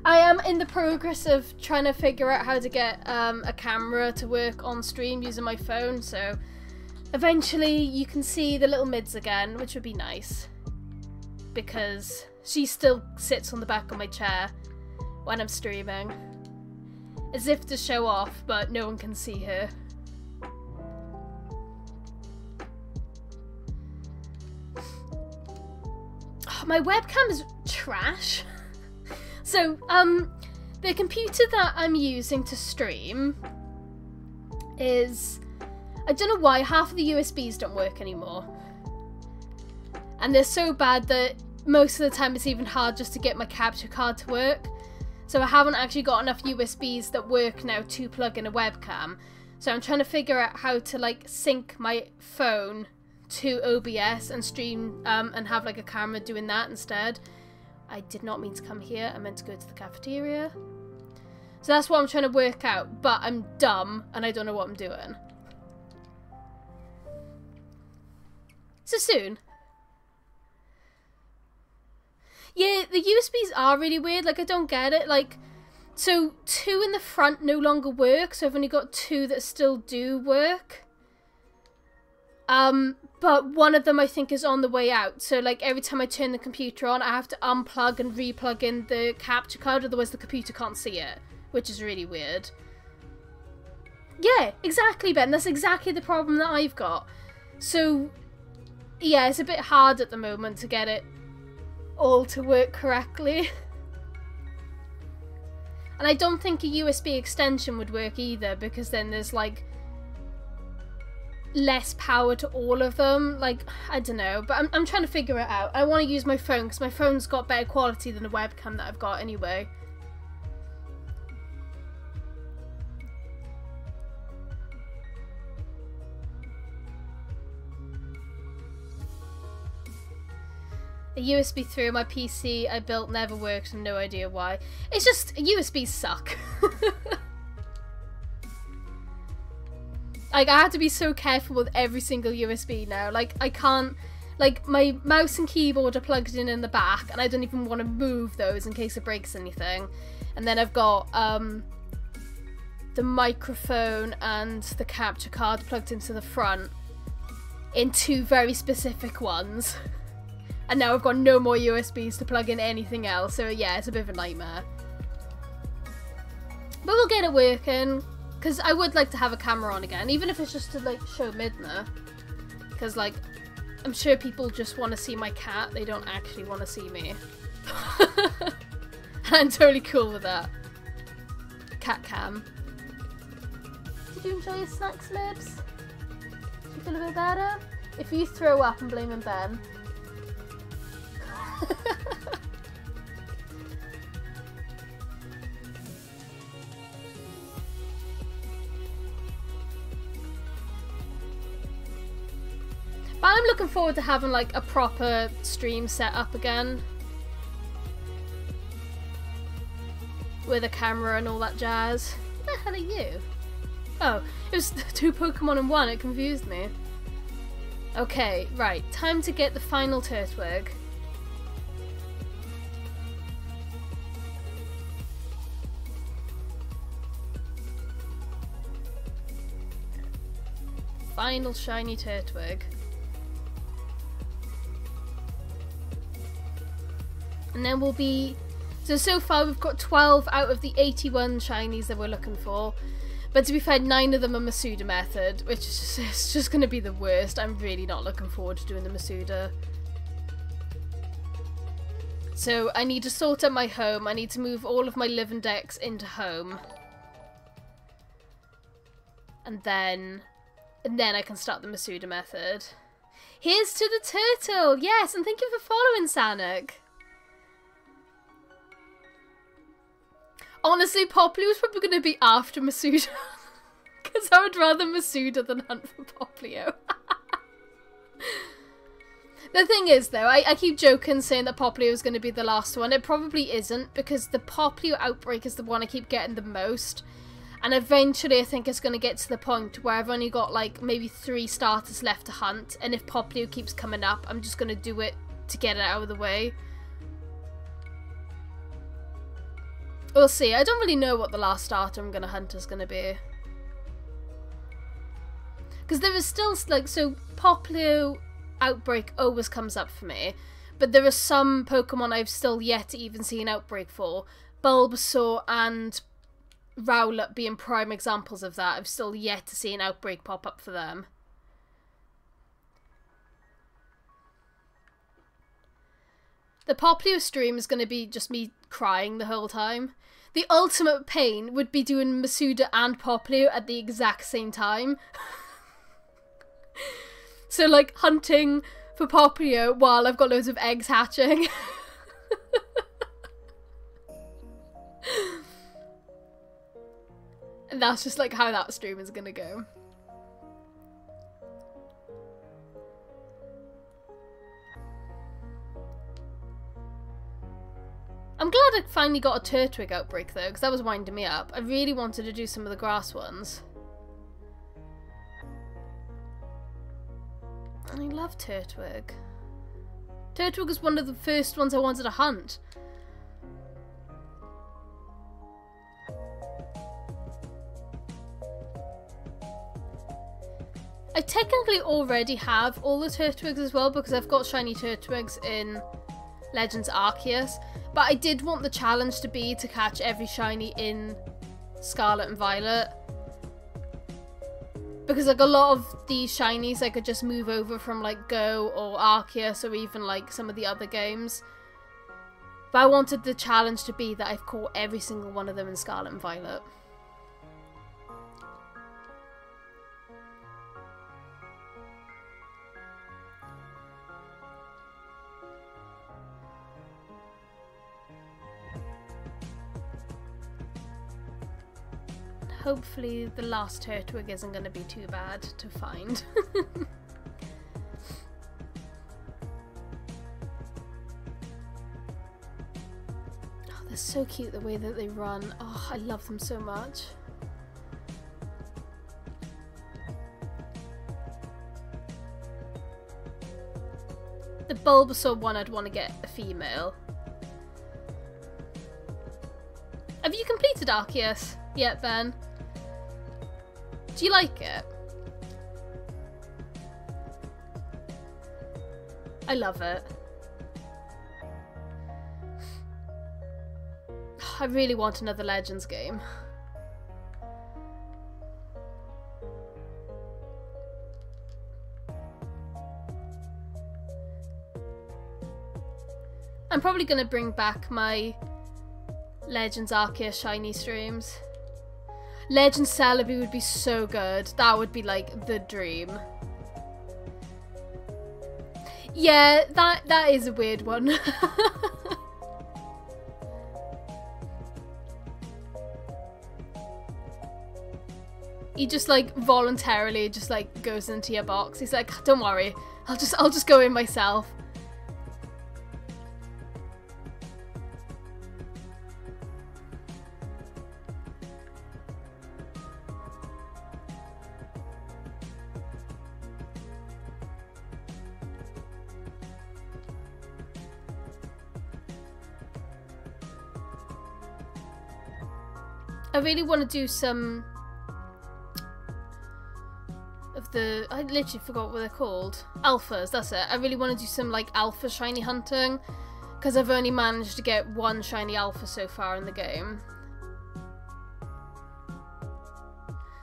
I am in the progress of trying to figure out how to get a camera to work on stream using my phone, so eventually you can see the little Mids again, which would be nice. Because she still sits on the back of my chair when I'm streaming. As if to show off, but no one can see her. Oh, my webcam is trash. So, the computer that I'm using to stream is... I don't know why, half of the USBs don't work anymore. And they're so bad that most of the time it's even hard just to get my capture card to work. So I haven't actually got enough USBs that work now to plug in a webcam. So I'm trying to figure out how to like sync my phone to OBS and stream and have like a camera doing that instead. I did not mean to come here, I meant to go to the cafeteria. So that's what I'm trying to work out, but I'm dumb and I don't know what I'm doing. So soon. Yeah, the USBs are really weird, like I don't get it, like, so 2 in the front no longer work, so I've only got 2 that still do work. But one of them I think is on the way out, so like every time I turn the computer on I have to unplug and re-plug in the capture card, otherwise the computer can't see it, which is really weird. Yeah, exactly, Ben, that's exactly the problem that I've got. So yeah, it's a bit hard at the moment to get it all to work correctly. And I don't think a USB extension would work either, because then there's like less power to all of them. Like, I don't know, but I'm trying to figure it out. I want to use my phone because my phone's got better quality than the webcam that I've got anyway. A USB through my PC I built never worked and no idea why. It's just, USBs suck. Like, I have to be so careful with every single USB now. Like, I can't, like, my mouse and keyboard are plugged in the back and I don't even want to move those in case it breaks anything. And then I've got the microphone and the capture card plugged into the front in 2 very specific ones. And now I've got no more USBs to plug in anything else, so yeah, it's a bit of a nightmare. But we'll get it working, because I would like to have a camera on again, even if it's just to like show Midna. Because like, I'm sure people just want to see my cat, they don't actually want to see me. I'm totally cool with that. Cat cam. Did you enjoy your snacks, Libs? Do you feel a bit better? If you throw up, I'm blaming Ben. But I'm looking forward to having like a proper stream set up again with a camera and all that jazz. What the hell are you? Oh, it was 2 Pokemon in 1, it confused me. Okay, right, time to get the final Turtwig. Final shiny Turtwig. And then we'll be... So far we've got 12 out of the 81 shinies that we're looking for. But to be fair, 9 of them are Masuda method, which is just going to be the worst. I'm really not looking forward to doing the Masuda. So I need to sort out my home. I need to move all of my living decks into home. And then I can start the Masuda method. Here's to the turtle! Yes, and thank you for following, Sanic. Honestly, Popplio is probably going to be after Masuda. Because I would rather Masuda than hunt for Popplio. The thing is, though, I keep joking saying that Popplio is going to be the last one. It probably isn't, because the Popplio outbreak is the one I keep getting the most. And eventually I think it's going to get to the point where I've only got like maybe 3 starters left to hunt. And if Popplio keeps coming up, I'm just going to do it to get it out of the way. We'll see. I don't really know what the last starter I'm going to hunt is going to be. Because there is still, like, so Popplio outbreak always comes up for me. But there are some Pokemon I've still yet to even see an outbreak for. Bulbasaur and Rowlet being prime examples of that. I've still yet to see an outbreak pop up for them. The Popplio stream is going to be just me crying the whole time. The ultimate pain would be doing Masuda and Popplio at the exact same time. So, like, hunting for Popplio while I've got loads of eggs hatching. And that's just, like, how that stream is gonna go. I'm glad I finally got a Turtwig outbreak though, because that was winding me up. I really wanted to do some of the grass ones. And I love Turtwig. Turtwig was one of the first ones I wanted to hunt. I technically already have all the Turtwigs as well, because I've got shiny Turtwigs in Legends Arceus. But I did want the challenge to be to catch every shiny in Scarlet and Violet. Because like a lot of these shinies I could just move over from like Go or Arceus or even like some of the other games. But I wanted the challenge to be that I've caught every single one of them in Scarlet and Violet. Hopefully the last Turtwig isn't going to be too bad to find. Oh, they're so cute the way that they run. Oh, I love them so much. The Bulbasaur one I'd want to get a female. Have you completed Arceus yet, Ben? Do you like it? I love it. I really want another Legends game. I'm probably going to bring back my Legends Arceus shiny streams. Legends Celebi would be so good. That would be like the dream. Yeah, that is a weird one. He just like voluntarily just like goes into your box. He's like, don't worry, I'll just go in myself. I really want to do some of the, I literally forgot what they're called. Alphas, that's it. I really want to do some like alpha shiny hunting, because I've only managed to get one shiny alpha so far in the game.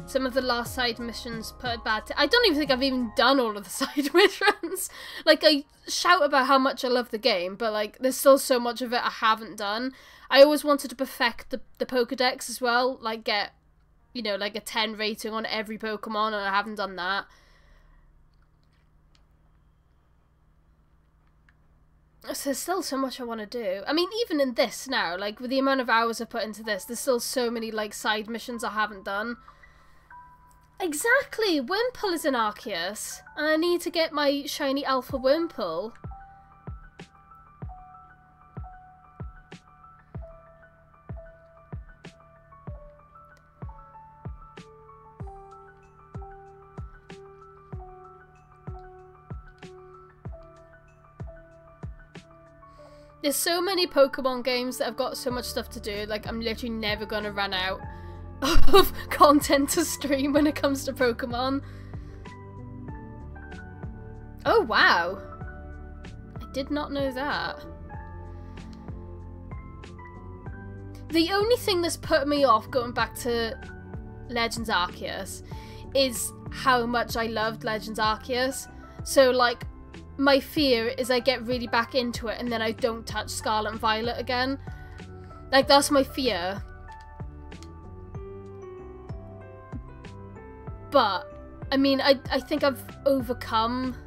Some of the last side missions put a bad I don't even think I've even done all of the side missions. Like, I shout about how much I love the game, but like, there's still so much of it I haven't done. I always wanted to perfect the Pokedex as well, like get, you know, like a 10 rating on every Pokemon, and I haven't done that. So there's still so much I want to do. I mean, even in this now, like, with the amount of hours I've put into this, there's still so many, like, side missions I haven't done. Exactly! Wimple is in Arceus, and I need to get my shiny Alpha Wimple. There's so many Pokemon games that I've got so much stuff to do, like, I'm literally never gonna run out of content to stream when it comes to Pokemon. Oh wow! I did not know that. The only thing that's put me off going back to Legends Arceus is how much I loved Legends Arceus. So like, my fear is I get really back into it and then I don't touch Scarlet and Violet again. Like, that's my fear. But, I mean, I think I've overcome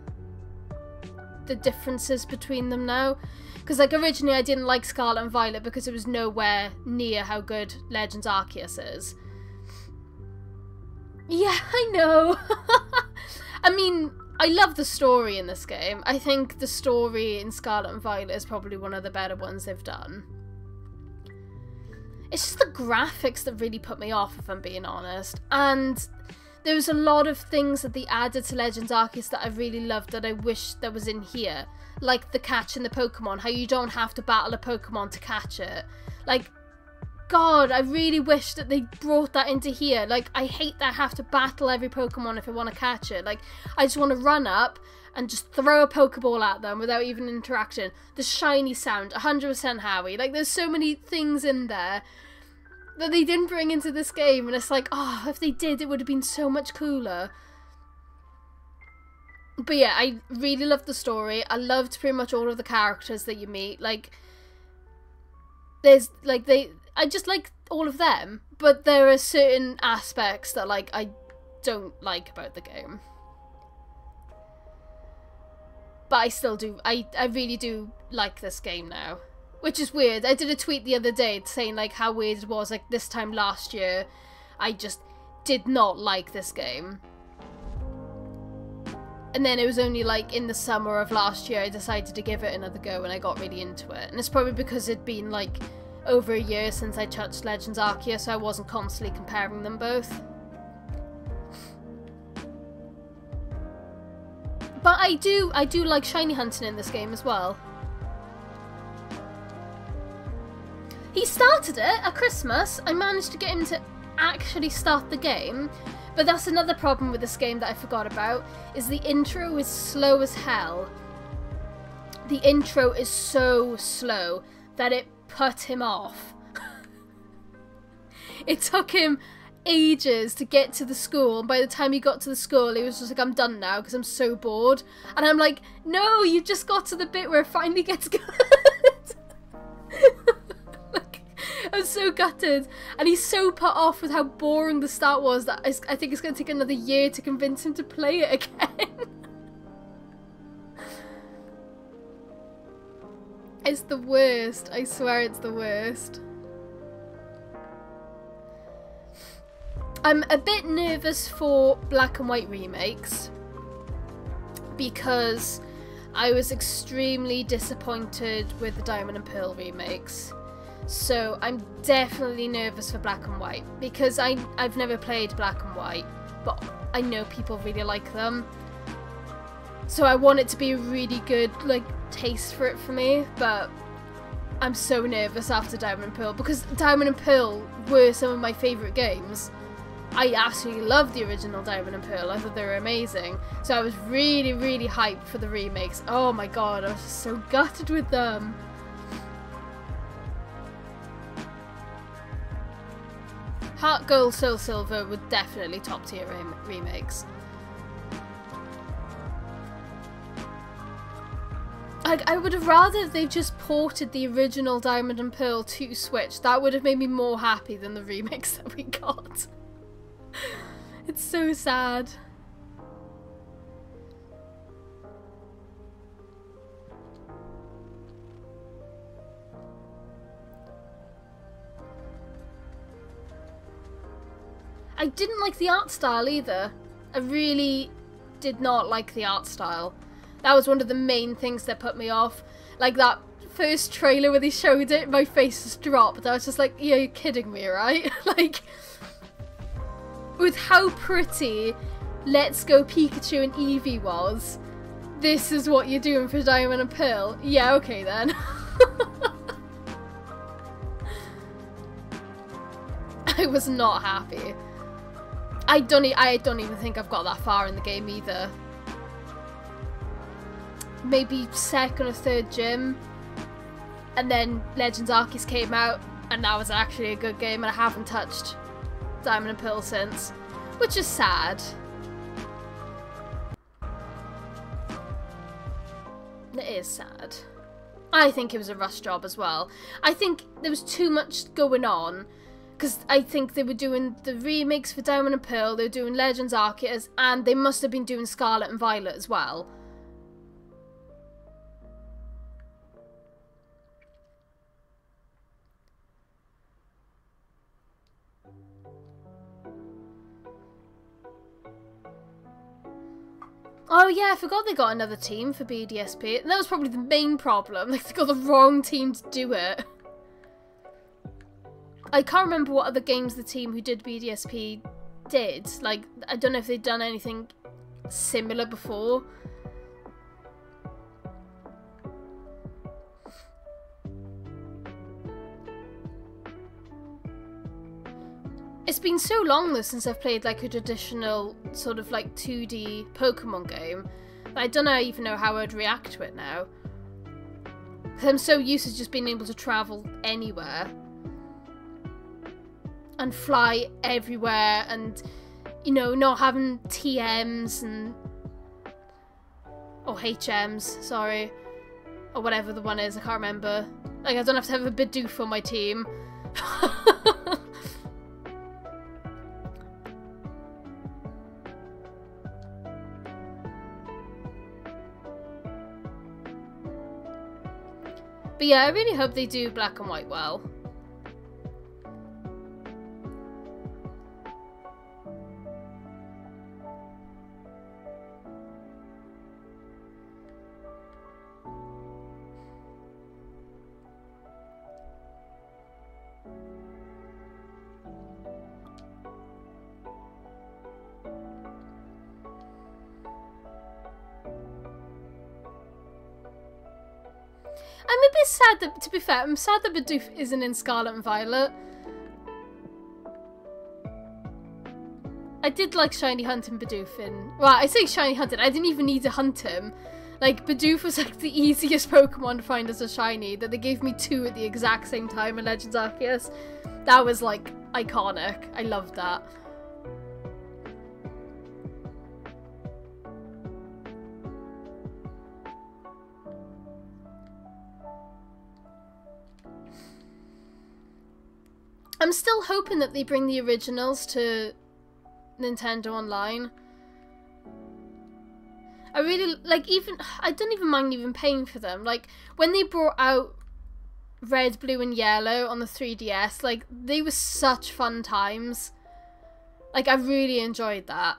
the differences between them now. Because, like, originally I didn't like Scarlet and Violet because it was nowhere near how good Legends Arceus is. Yeah, I know. I mean, I love the story in this game. I think the story in Scarlet and Violet is probably one of the better ones they've done. It's just the graphics that really put me off, if I'm being honest. And there was a lot of things that they added to Legends Arceus that I really loved that I wish that was in here. Like the catching the Pokemon, how you don't have to battle a Pokemon to catch it. Like, God, I really wish that they brought that into here. Like, I hate that I have to battle every Pokemon if I want to catch it. Like, I just want to run up and just throw a Pokeball at them without even interaction. The shiny sound, 100% Howie. Like, there's so many things in there that they didn't bring into this game, and it's like, oh, if they did, it would have been so much cooler. But yeah, I really loved the story. I loved pretty much all of the characters that you meet. Like, there's, like, I just like all of them, but there are certain aspects that, like, I don't like about the game. But I still do, I really do like this game now. Which is weird. I did a tweet the other day saying, like, how weird it was, like, this time last year, I just did not like this game. And then it was only, like, in the summer of last year I decided to give it another go and I got really into it. And it's probably because it'd been, like, over a year since I touched Legends Arceus, so I wasn't constantly comparing them both. But I do like shiny hunting in this game as well. He started it at Christmas. I managed to get him to actually start the game. But that's another problem with this game that I forgot about, is the intro is slow as hell. The intro is so slow that it put him off. It took him ages to get to the school, and by the time he got to the school he was just like, I'm done now because I'm so bored. And I'm like, no, you just got to the bit where it finally gets good. I'm so gutted, and he's so put off with how boring the start was that I think it's going to take another year to convince him to play it again. It's the worst, I swear it's the worst. I'm a bit nervous for Black and White remakes because I was extremely disappointed with the Diamond and Pearl remakes. So I'm definitely nervous for Black and White because I've never played Black and White, but I know people really like them. So I want it to be a really good, like, taste for it for me, but I'm so nervous after Diamond and Pearl, because Diamond and Pearl were some of my favourite games. I absolutely loved the original Diamond and Pearl. I thought they were amazing. So I was really, really hyped for the remakes. Oh my god, I was just so gutted with them. Heart Gold, Soul Silver were definitely top tier remakes. I would have rather they just ported the original Diamond and Pearl to Switch. That would have made me more happy than the remakes that we got. It's so sad. I didn't like the art style either. I really did not like the art style. That was one of the main things that put me off. Like that first trailer where they showed it, my face just dropped. I was just like, yeah, you're kidding me, right? Like, with how pretty Let's Go Pikachu and Eevee was, this is what you're doing for Diamond and Pearl? Yeah, okay then. I was not happy. I don't even think I've got that far in the game either. Maybe second or third gym, and then Legends Arceus came out, and that was actually a good game, and I haven't touched Diamond and Pearl since, which is sad. It is sad. I think it was a rush job as well. I think there was too much going on, because I think they were doing the remakes for Diamond and Pearl, they were doing Legends Arceus, and they must have been doing Scarlet and Violet as well. Oh yeah, I forgot they got another team for BDSP. And that was probably the main problem. Like, they got the wrong team to do it. I can't remember what other games the team who did BDSP did. Like, I don't know if they'd done anything similar before. It's been so long though since I've played like a traditional sort of like 2D Pokemon game that I don't even know how I'd react to it now. Because I'm so used to just being able to travel anywhere and fly everywhere and, you know, not having TMs and... or HMs, sorry. Or whatever the one is, I can't remember. Like, I don't have to have a Bidoof on my team. But yeah, I really hope they do Black and White well. I'm a bit sad that, to be fair, I'm sad that Bidoof isn't in Scarlet and Violet. I did like shiny hunting Bidoof in... Well, I say shiny hunting, I didn't even need to hunt him. Like, Bidoof was like the easiest Pokemon to find as a shiny, that they gave me 2 at the exact same time in Legends Arceus. That was like iconic. I loved that. I'm still hoping that they bring the originals to Nintendo Online. I really, like, I don't even mind even paying for them. Like, when they brought out Red, Blue and Yellow on the 3DS, like, they were such fun times. Like, I really enjoyed that.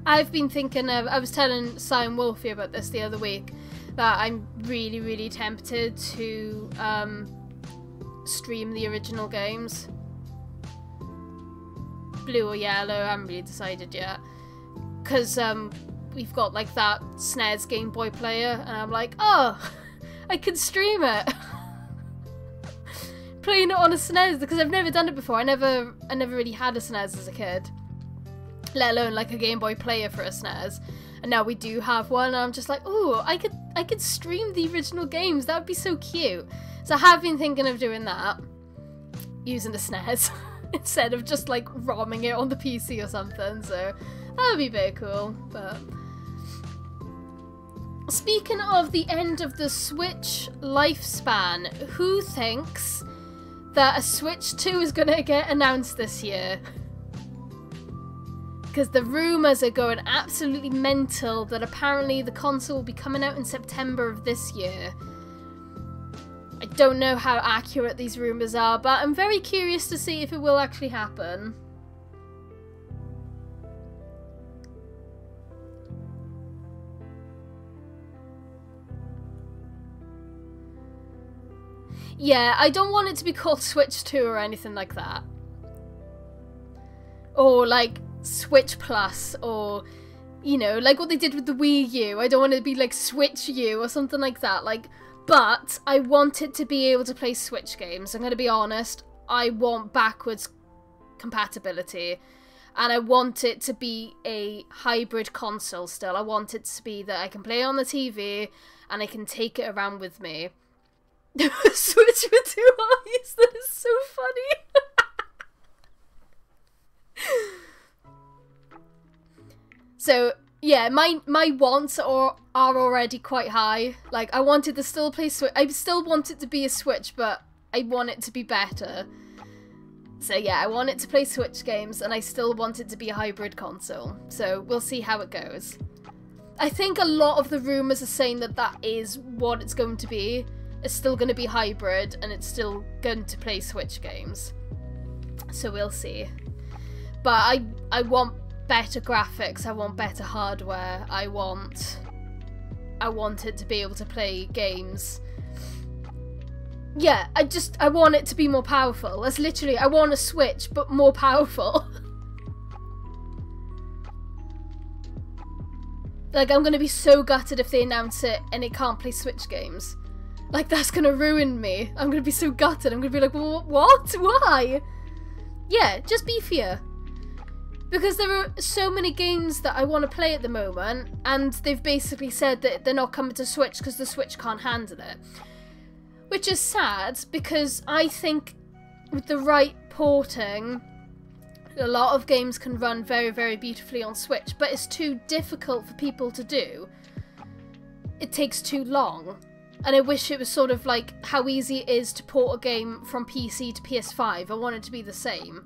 I've been thinking of, I was telling Simon Wolfie about this the other week, that I'm really, really tempted to stream the original games. Blue or yellow, I haven't really decided yet. Because we've got like that SNES Game Boy player, and I'm like, oh, I can stream it. Playing it on a SNES, because I've never done it before. I never really had a SNES as a kid, let alone like a Game Boy player for a SNES. And now we do have one, and I'm just like, oh, I could stream the original games. That would be so cute. So I have been thinking of doing that, using the SNES instead of just like ROMing it on the PC or something. So that would be very cool. But speaking of the end of the Switch lifespan, who thinks that a Switch 2 is going to get announced this year? Because the rumours are going absolutely mental that apparently the console will be coming out in September of this year. I don't know how accurate these rumours are, but I'm very curious to see if it will actually happen. Yeah, I don't want it to be called Switch 2 or anything like that. Or like Switch Plus, or, you know, like what they did with the Wii U. I don't want it to be like Switch U or something like that. Like, but I want it to be able to play Switch games. I'm going to be honest. I want backwards compatibility. And I want it to be a hybrid console still. I want it to be that I can play on the TV and I can take it around with me. Switch with 2 eyes. That is so funny. So yeah, my wants are already quite high. Like, I wanted to still play Switch. I still want it to be a Switch, but I want it to be better. So yeah, I want it to play Switch games, and I still want it to be a hybrid console. So we'll see how it goes. I think a lot of the rumours are saying that that is what it's going to be. It's still going to be hybrid, and it's still going to play Switch games. So we'll see. But I want better graphics, I want better hardware, I want it to be able to play games. Yeah, I want it to be more powerful. That's literally, I want a Switch, but more powerful. Like, I'm gonna be so gutted if they announce it and it can't play Switch games. Like, that's gonna ruin me. I'm gonna be so gutted. I'm gonna be like, what? Why? Yeah, just beefier. Because there are so many games that I want to play at the moment, and they've basically said that they're not coming to Switch because the Switch can't handle it. Which is sad, because I think with the right porting, a lot of games can run very, very beautifully on Switch, but it's too difficult for people to do. It takes too long. And I wish it was sort of like how easy it is to port a game from PC to PS5. I want it to be the same.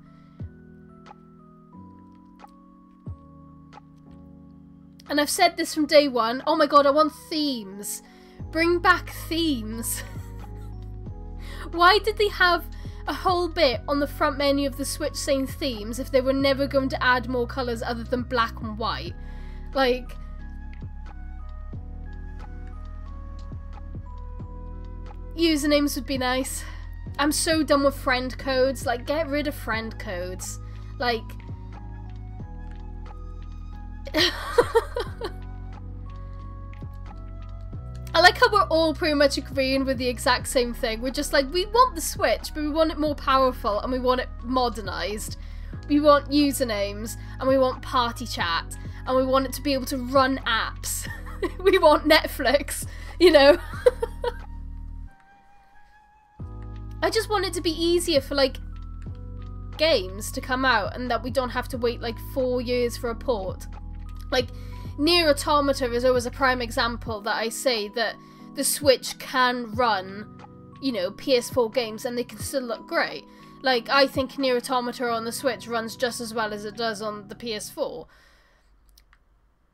And I've said this from day one. Oh my god, I want themes. Bring back themes. Why did they have a whole bit on the front menu of the Switch saying themes if they were never going to add more colours other than black and white? Like, usernames would be nice. I'm so done with friend codes. Like, get rid of friend codes. Like, I like how we're all pretty much agreeing with the exact same thing. We're just like, we want the Switch, but we want it more powerful and we want it modernised. We want usernames and we want party chat and we want it to be able to run apps. We want Netflix, you know? I just want it to be easier for, like, games to come out and that we don't have to wait, like, 4 years for a port. Like, Nier Automata is always a prime example that I say that the Switch can run, you know, PS4 games and they can still look great. Like, I think Nier Automata on the Switch runs just as well as it does on the PS4.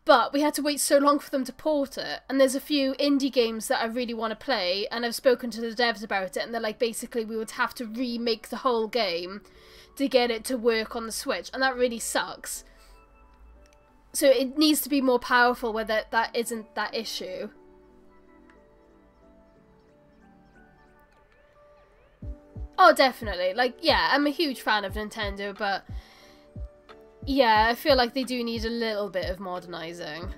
But we had to wait so long for them to port it, and there's a few indie games that I really want to play, and I've spoken to the devs about it, and they're like, basically we would have to remake the whole game to get it to work on the Switch, and that really sucks. So it needs to be more powerful where that isn't that issue. Oh, definitely. Like, yeah, I'm a huge fan of Nintendo, but yeah, I feel like they do need a little bit of modernising.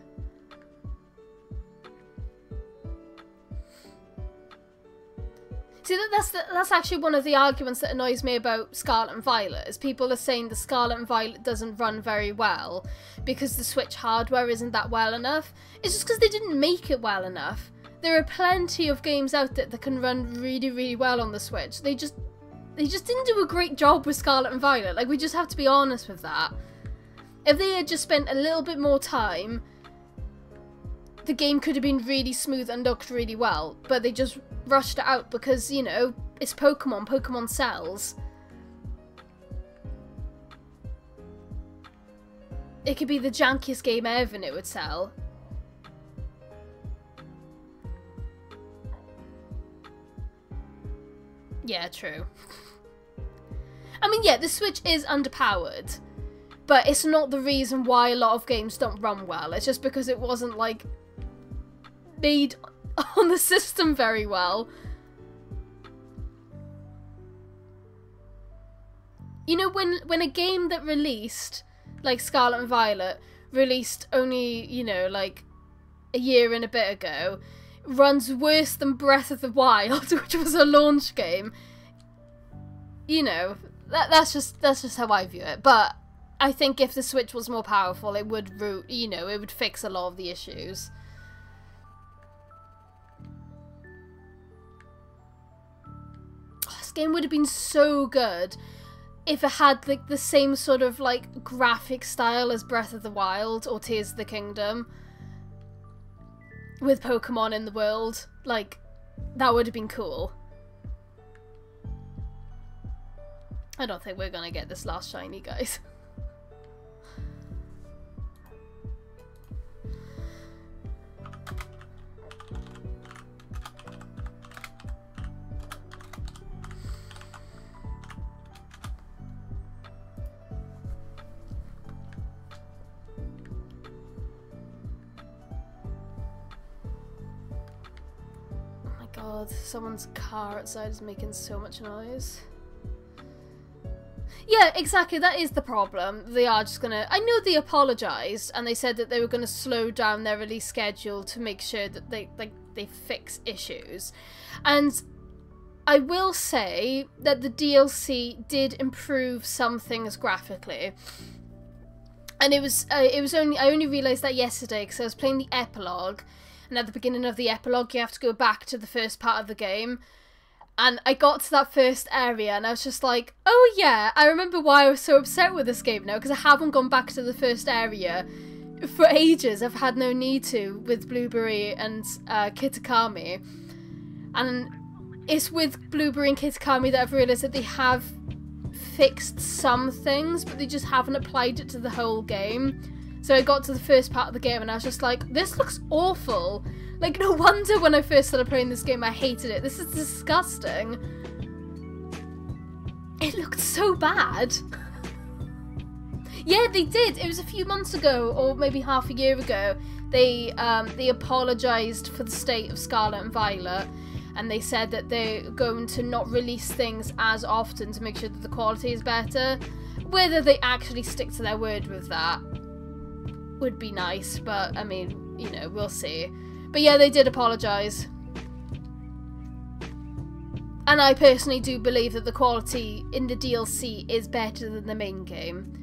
See, that's actually one of the arguments that annoys me about Scarlet and Violet, is people are saying the Scarlet and Violet doesn't run very well because the Switch hardware isn't that well enough. It's just because they didn't make it well enough. There are plenty of games out there that can run really, really well on the Switch. They just didn't do a great job with Scarlet and Violet. Like, we just have to be honest with that. If they had just spent a little bit more time, the game could have been really smooth and looked really well, but they just rushed it out because, you know, it's Pokemon. Pokemon sells. It could be the jankiest game ever and it would sell. Yeah, true. I mean, yeah, the Switch is underpowered, but it's not the reason why a lot of games don't run well. It's just because it wasn't, like, made on the system very well. You know, when a game that released, like Scarlet and Violet, released only, you know, like a year and a bit ago, runs worse than Breath of the Wild, which was a launch game, you know, that's just how I view it. But I think if the Switch was more powerful, it would, you know, it would fix a lot of the issues. This game would have been so good if it had, like, the same sort of, like, graphic style as Breath of the Wild or Tears of the Kingdom, with Pokemon in the world. Like, that would have been cool. I don't think we're gonna get this last shiny, guys. God, someone's car outside is making so much noise. Yeah, exactly, that is the problem. They are just gonna... I know they apologised, and they said that they were gonna slow down their release schedule to make sure that they fix issues. And I will say that the DLC did improve some things graphically. And it was only... I only realised that yesterday, because I was playing the epilogue, and at the beginning of the epilogue you have to go back to the first part of the game. And I got to that first area and I was just like, oh yeah, I remember why I was so upset with this game now, because I haven't gone back to the first area for ages. I've had no need to with Blueberry and Kitakami. And it's with Blueberry and Kitakami that I've realised that they have fixed some things, but they just haven't applied it to the whole game. So I got to the first part of the game and I was just like, this looks awful. Like, no wonder when I first started playing this game I hated it. This is disgusting. It looked so bad. Yeah, they did. It was a few months ago, or maybe half a year ago. They apologised for the state of Scarlet and Violet, and they said that they're going to not release things as often to make sure that the quality is better. Whether they actually stick to their word with that would be nice, but I mean, you know, we'll see. But yeah, they did apologise. And I personally do believe that the quality in the DLC is better than the main game.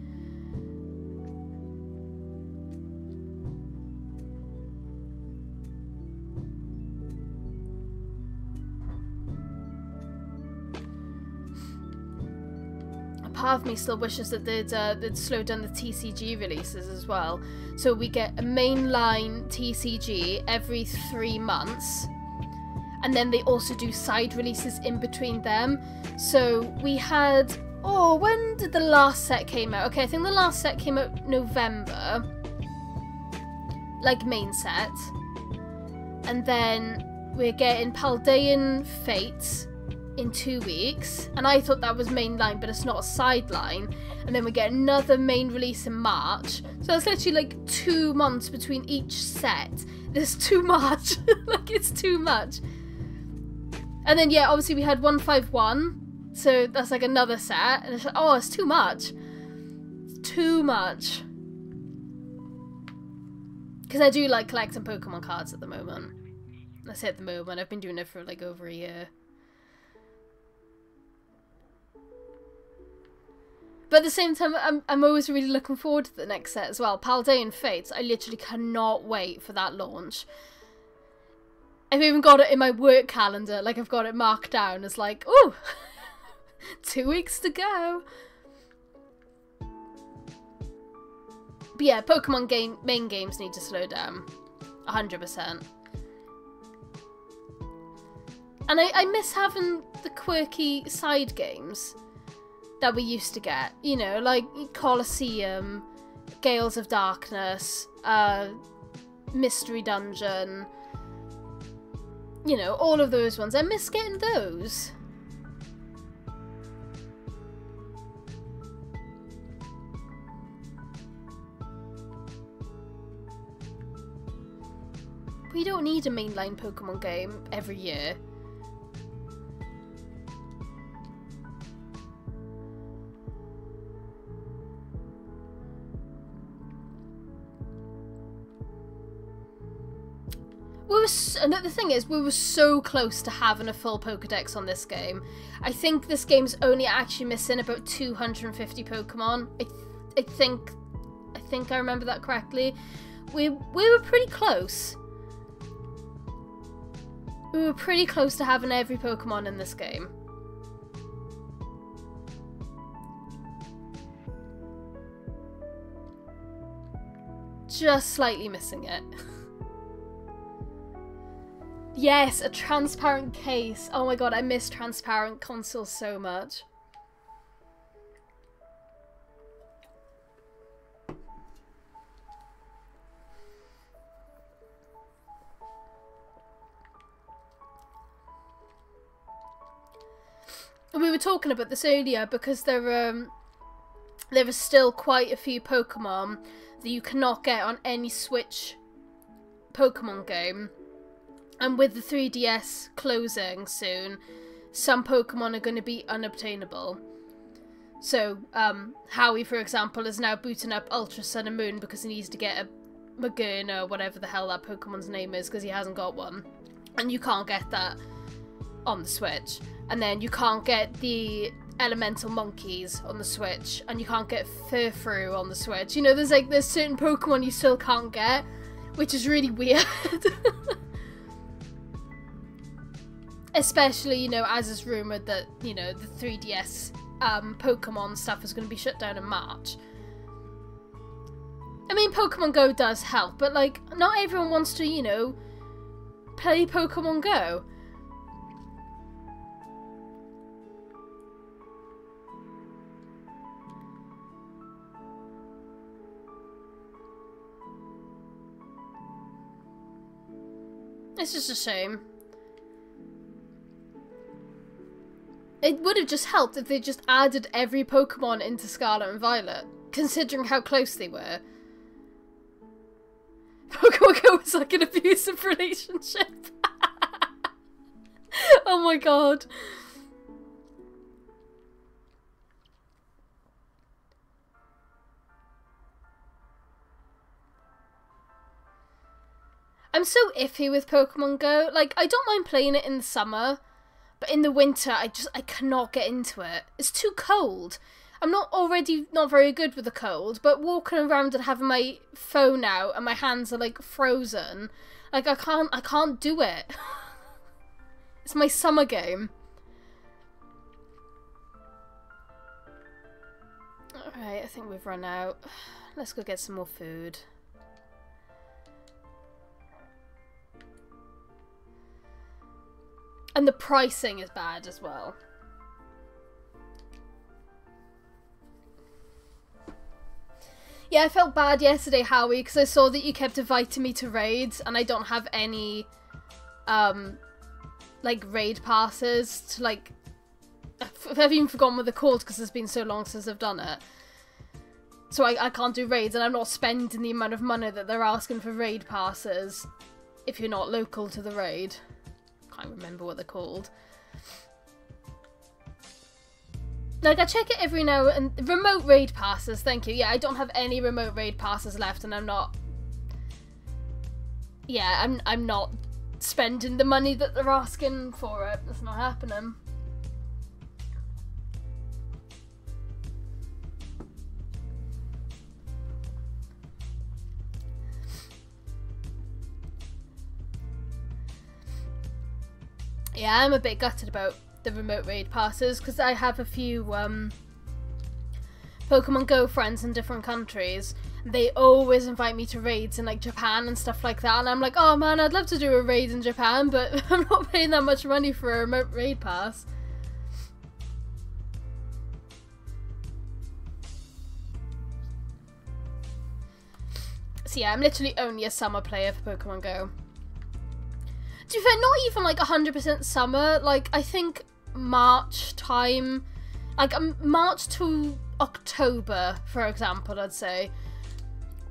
Part of me still wishes that they'd slow down the TCG releases as well. So we get a mainline TCG every 3 months. And then they also do side releases in between them. So we had... Oh, when did the last set came out? Okay, I think the last set came out November. Like, main set. And then we're getting Paldean Fates in 2 weeks, and I thought that was mainline, but it's not a sideline. And then we get another main release in March, so that's literally like 2 months between each set. There's too much. Like, it's too much. And then, yeah, obviously we had 151, so that's like another set, and it's like, oh, it's too much. It's too much. Because I do like collecting Pokemon cards at the moment. I say at the moment, I've been doing it for like over a year. But at the same time, I'm always really looking forward to the next set as well. Paldean Fates, I literally cannot wait for that launch. I've even got it in my work calendar, like I've got it marked down as like, ooh, 2 weeks to go. But yeah, Pokemon main games need to slow down, 100%. And I miss having the quirky side games that we used to get, you know, like Colosseum, Gales of Darkness, Mystery Dungeon, you know, all of those ones. I miss getting those. We don't need a mainline Pokemon game every year. And the thing is, we were so close to having a full Pokedex on this game. I think this game's only actually missing about 250 Pokemon. I think I remember that correctly. We were pretty close. We were pretty close to having every Pokemon in this game. Just slightly missing it. Yes, a transparent case. Oh my god, I miss transparent consoles so much. We were talking about this earlier because there are still quite a few Pokemon that you cannot get on any Switch Pokemon game. And with the 3DS closing soon, some Pokemon are going to be unobtainable. So, Howie, for example, is now booting up Ultra Sun and Moon because he needs to get a Magearna or whatever the hell that Pokemon's name is because he hasn't got one. And you can't get that on the Switch. And then you can't get the Elemental Monkeys on the Switch. And you can't get Furfrou on the Switch. You know, there's certain Pokemon you still can't get, which is really weird. Especially, you know, as is rumoured that, you know, the 3DS Pokemon stuff is going to be shut down in March. I mean, Pokemon Go does help, but, like, not everyone wants to, you know, play Pokemon Go. It's just a shame. It would have just helped if they just added every Pokemon into Scarlet and Violet, considering how close they were. Pokemon Go was like an abusive relationship. Oh my god. I'm so iffy with Pokemon Go. Like, I don't mind playing it in the summer, but in the winter, I cannot get into it. It's too cold. I'm not very good with the cold, but walking around and having my phone out and my hands are like frozen, like I can't do it. It's my summer game. Alright, I think we've run out. Let's go get some more food. And the pricing is bad as well. Yeah, I felt bad yesterday, Howie, because I saw that you kept inviting me to raids and I don't have any like raid passes to like, I've even forgotten what they're called because it's been so long since I've done it. So I can't do raids, and I'm not spending the amount of money that they're asking for raid passes if you're not local to the raid. Can't remember what they're called. Like, I check it every now and... Remote raid passes, thank you. Yeah, I don't have any remote raid passes left, and I'm not... Yeah, I'm not spending the money that they're asking for it. It's not happening. Yeah, I'm a bit gutted about the remote raid passes because I have a few Pokemon Go friends in different countries. They always invite me to raids in like Japan and stuff like that, and I'm like, oh man, I'd love to do a raid in Japan, but I'm not paying that much money for a remote raid pass. So yeah, I'm literally only a summer player for Pokemon Go. To be fair, not even like 100% summer, like I think March time, like March to October, for example, I'd say,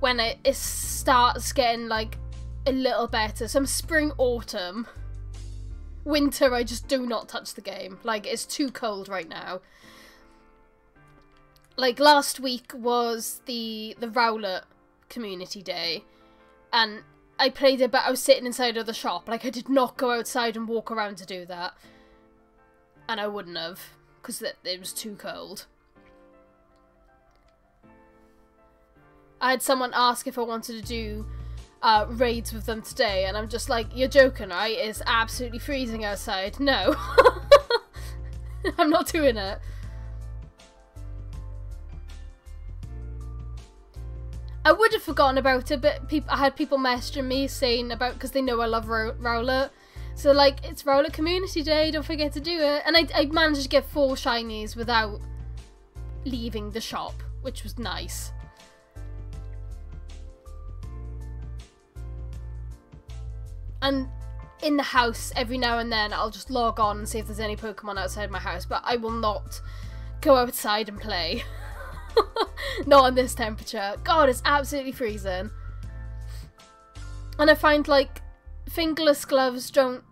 when it starts getting like a little better. Some spring, autumn, winter, I just do not touch the game. Like, it's too cold right now. Like, last week was the Rowlet community day, and I played it, but I was sitting inside of the shop. Like, I did not go outside and walk around to do that. And I wouldn't have, because it was too cold. I had someone ask if I wanted to do raids with them today, and I'm just like, you're joking, right? It's absolutely freezing outside. No. I'm not doing it. I would have forgotten about it, but I had people messaging me saying about, because they know I love Rowlet. So like, it's Rowlet Community Day, don't forget to do it. And I managed to get 4 shinies without leaving the shop, which was nice. And in the house, every now and then, I'll just log on and see if there's any Pokemon outside my house, but I will not go outside and play. Not in this temperature. God, it's absolutely freezing. And I find, like, fingerless gloves don't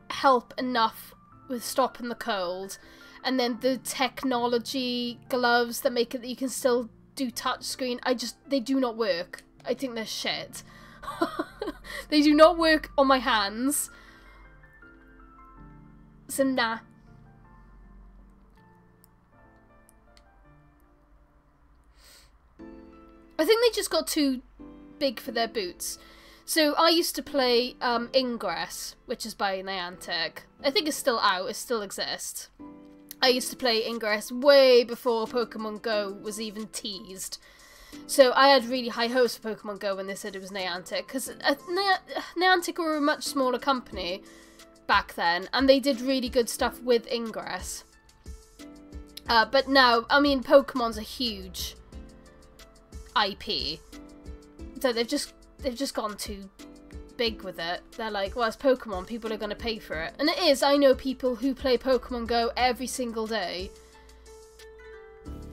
help enough with stopping the cold. And then the technology gloves that make it that you can still do touchscreen, they do not work. I think they're shit. They do not work on my hands. So nah. I think they just got too big for their boots. So I used to play Ingress, which is by Niantic. I think it's still out, it still exists. I used to play Ingress way before Pokemon Go was even teased. So I had really high hopes for Pokemon Go when they said it was Niantic, because Niantic were a much smaller company back then, and they did really good stuff with Ingress. But now, I mean, Pokemon's a huge IP, so they've just gone too big with it. They're like, well, it's Pokemon, people are going to pay for it. And it is, I know people who play Pokemon Go every single day.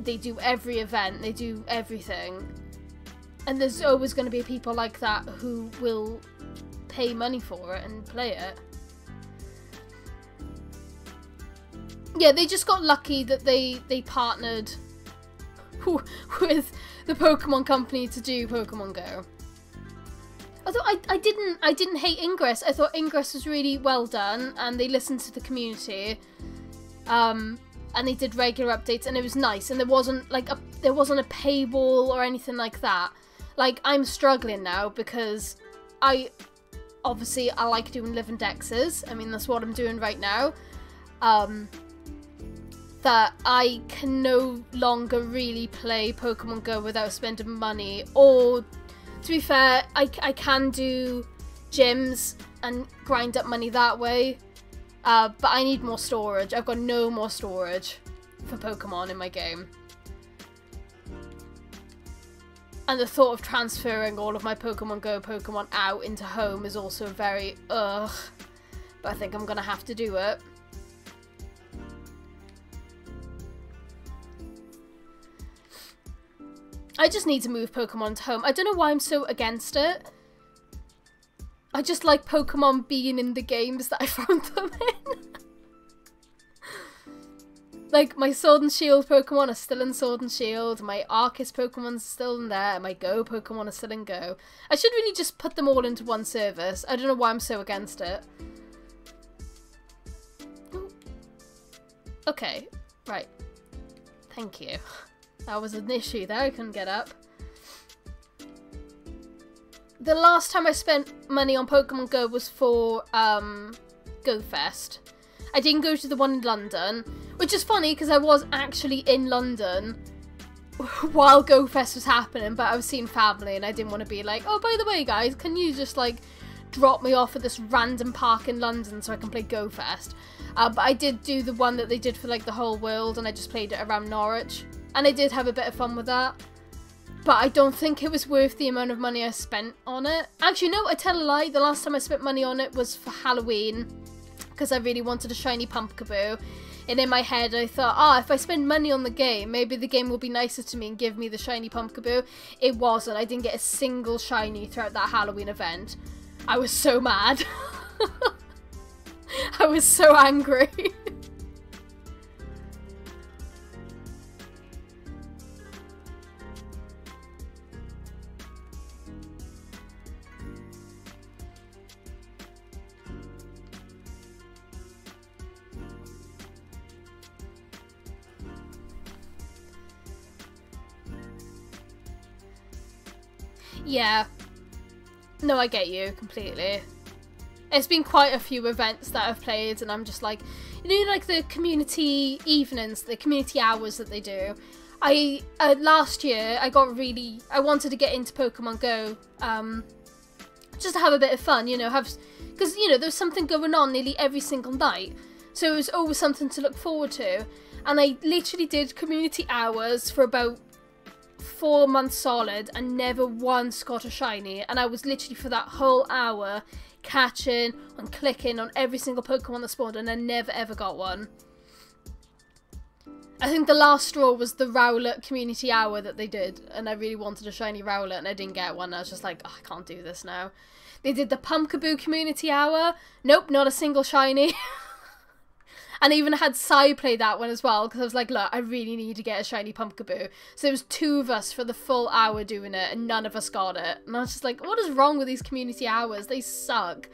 They do every event, they do everything. And there's always going to be people like that who will pay money for it and play it. Yeah, they just got lucky that they partnered with the Pokemon company to do Pokemon Go. Although I didn't hate Ingress. I thought Ingress was really well done, and they listened to the community. And they did regular updates, and it was nice. And there wasn't like a paywall or anything like that. Like, I'm struggling now because I like doing living dexes. I mean, that's what I'm doing right now. That I can no longer really play Pokemon Go without spending money. Or, to be fair, I can do gyms and grind up money that way. But I need more storage. I've got no more storage for Pokemon in my game. And the thought of transferring all of my Pokemon Go Pokemon out into home is also very ugh. but I think I'm gonna have to do it. I just need to move Pokemon to home. I don't know why I'm so against it. I just like Pokemon being in the games that I found them in. Like, my Sword and Shield Pokemon are still in Sword and Shield, my Arceus Pokemon's still in there, and my Go Pokemon are still in Go. I should really just put them all into one service. I don't know why I'm so against it. Ooh. Okay, right. Thank you. That was an issue there, I couldn't get up. The last time I spent money on Pokemon Go was for Go Fest. I didn't go to the one in London, which is funny because I was actually in London while Go Fest was happening, but I was seeing family and I didn't want to be like, oh, by the way, guys, can you just like drop me off at this random park in London so I can play Go Fest? But I did do the one that they did for like the whole world, and I just played it around Norwich, and I did have a bit of fun with that. But I don't think it was worth the amount of money I spent on it. Actually, no, I tell a lie. The last time I spent money on it was for Halloween, because I really wanted a shiny Pumpkaboo. And in my head, I thought, if I spend money on the game, maybe the game will be nicer to me and give me the shiny Pumpkaboo. It wasn't. I didn't get a single shiny throughout that Halloween event. I was so mad. I was so angry. Yeah. No, I get you completely. It's been quite a few events that I've played and I'm just like, you know, like the community evenings, the community hours that they do. Last year, I wanted to get into Pokemon Go, just to have a bit of fun, you know, because, you know, there's something going on nearly every single night. So it was always something to look forward to. And I literally did community hours for about 4 months solid and never once got a shiny, and I was literally for that whole hour catching and clicking on every single Pokemon that spawned, and I never ever got one. I think the last straw was the Rowlet community hour that they did, and I really wanted a shiny Rowlet and I didn't get one. I was just like, oh, I can't do this now. They did the Pumpkaboo community hour. Nope, not a single shiny. And I even had Sai play that one as well, because I was like, look, I really need to get a shiny Pumpkaboo. So there was 2 of us for the full hour doing it, and none of us got it. And I was just like, what is wrong with these community hours? They suck.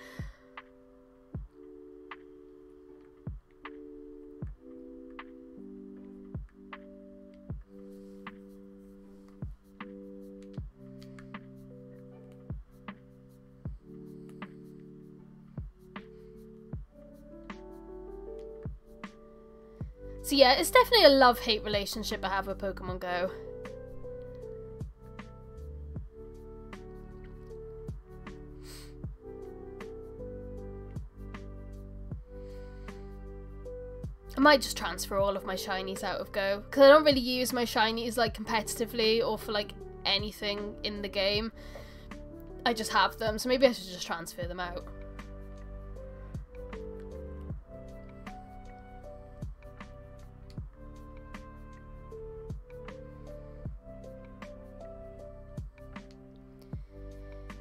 So yeah, it's definitely a love-hate relationship I have with Pokemon Go. I might just transfer all of my shinies out of Go, because I don't really use my shinies like competitively or for like anything in the game. I just have them, so maybe I should just transfer them out.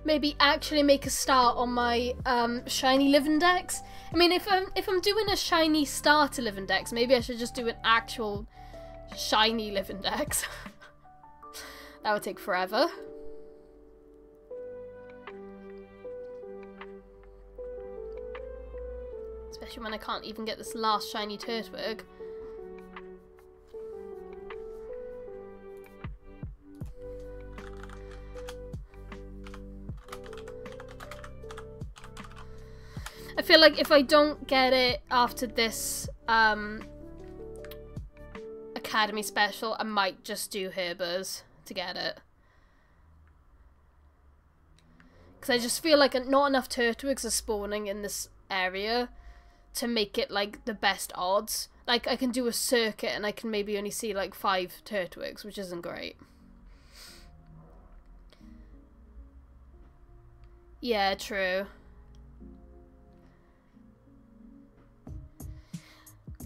Maybe actually make a start on my shiny Living Dex. I mean, if I'm doing a shiny starter Living Dex, maybe I should just do an actual shiny Living Dex. That would take forever. Especially when I can't even get this last shiny Turtwig. I feel like if I don't get it after this Academy special, I might just do Herbers to get it. Because I just feel like not enough Turtwigs are spawning in this area to make it like the best odds. Like I can do a circuit and I can maybe only see like 5 Turtwigs, which isn't great. Yeah, true.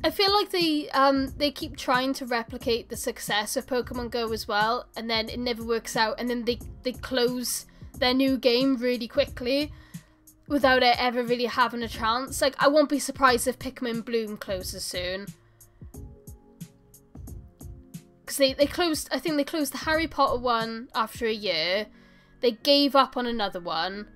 I feel like they keep trying to replicate the success of Pokemon Go as well, and then it never works out, and then they close their new game really quickly without it ever really having a chance. Like, I won't be surprised if Pikmin Bloom closes soon. Because they closed, I think they closed the Harry Potter one after a year. They gave up on another one.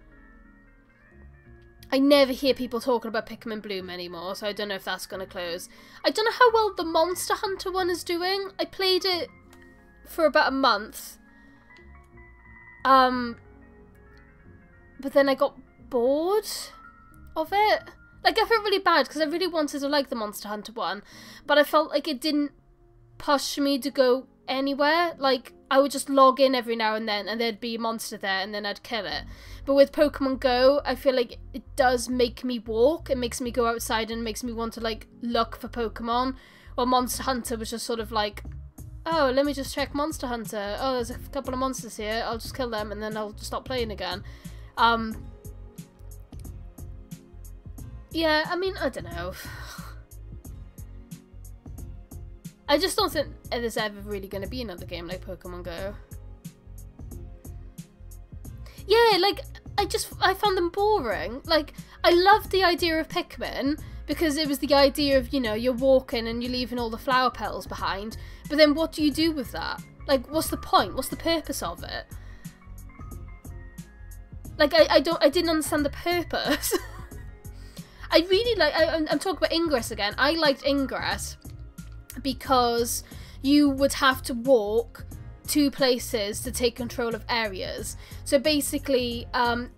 I never hear people talking about Pikmin Bloom anymore, so I don't know if that's going to close. I don't know how well the Monster Hunter one is doing. I played it for about a month. But then I got bored of it. Like, I felt really bad because I really wanted to like the Monster Hunter one, but I felt like it didn't push me to go anywhere. Like, I would just log in every now and then, and there'd be a monster there, and then I'd kill it. But with Pokemon Go, I feel like it does make me walk. It makes me go outside and makes me want to, like, look for Pokemon. While Monster Hunter was just sort of like, oh, let me just check Monster Hunter. Oh, there's a couple of monsters here. I'll just kill them, and then I'll just stop playing again. Yeah, I mean, I don't know. I just don't think there's ever really going to be another game like Pokemon Go. Yeah, like, I found them boring. Like, I loved the idea of Pikmin, because it was the idea of, you know, you're walking and you're leaving all the flower petals behind, but then what do you do with that? Like, what's the point? What's the purpose of it? Like, I didn't understand the purpose. I really like, I'm talking about Ingress again. I liked Ingress because you would have to walk 2 places to take control of areas. So basically,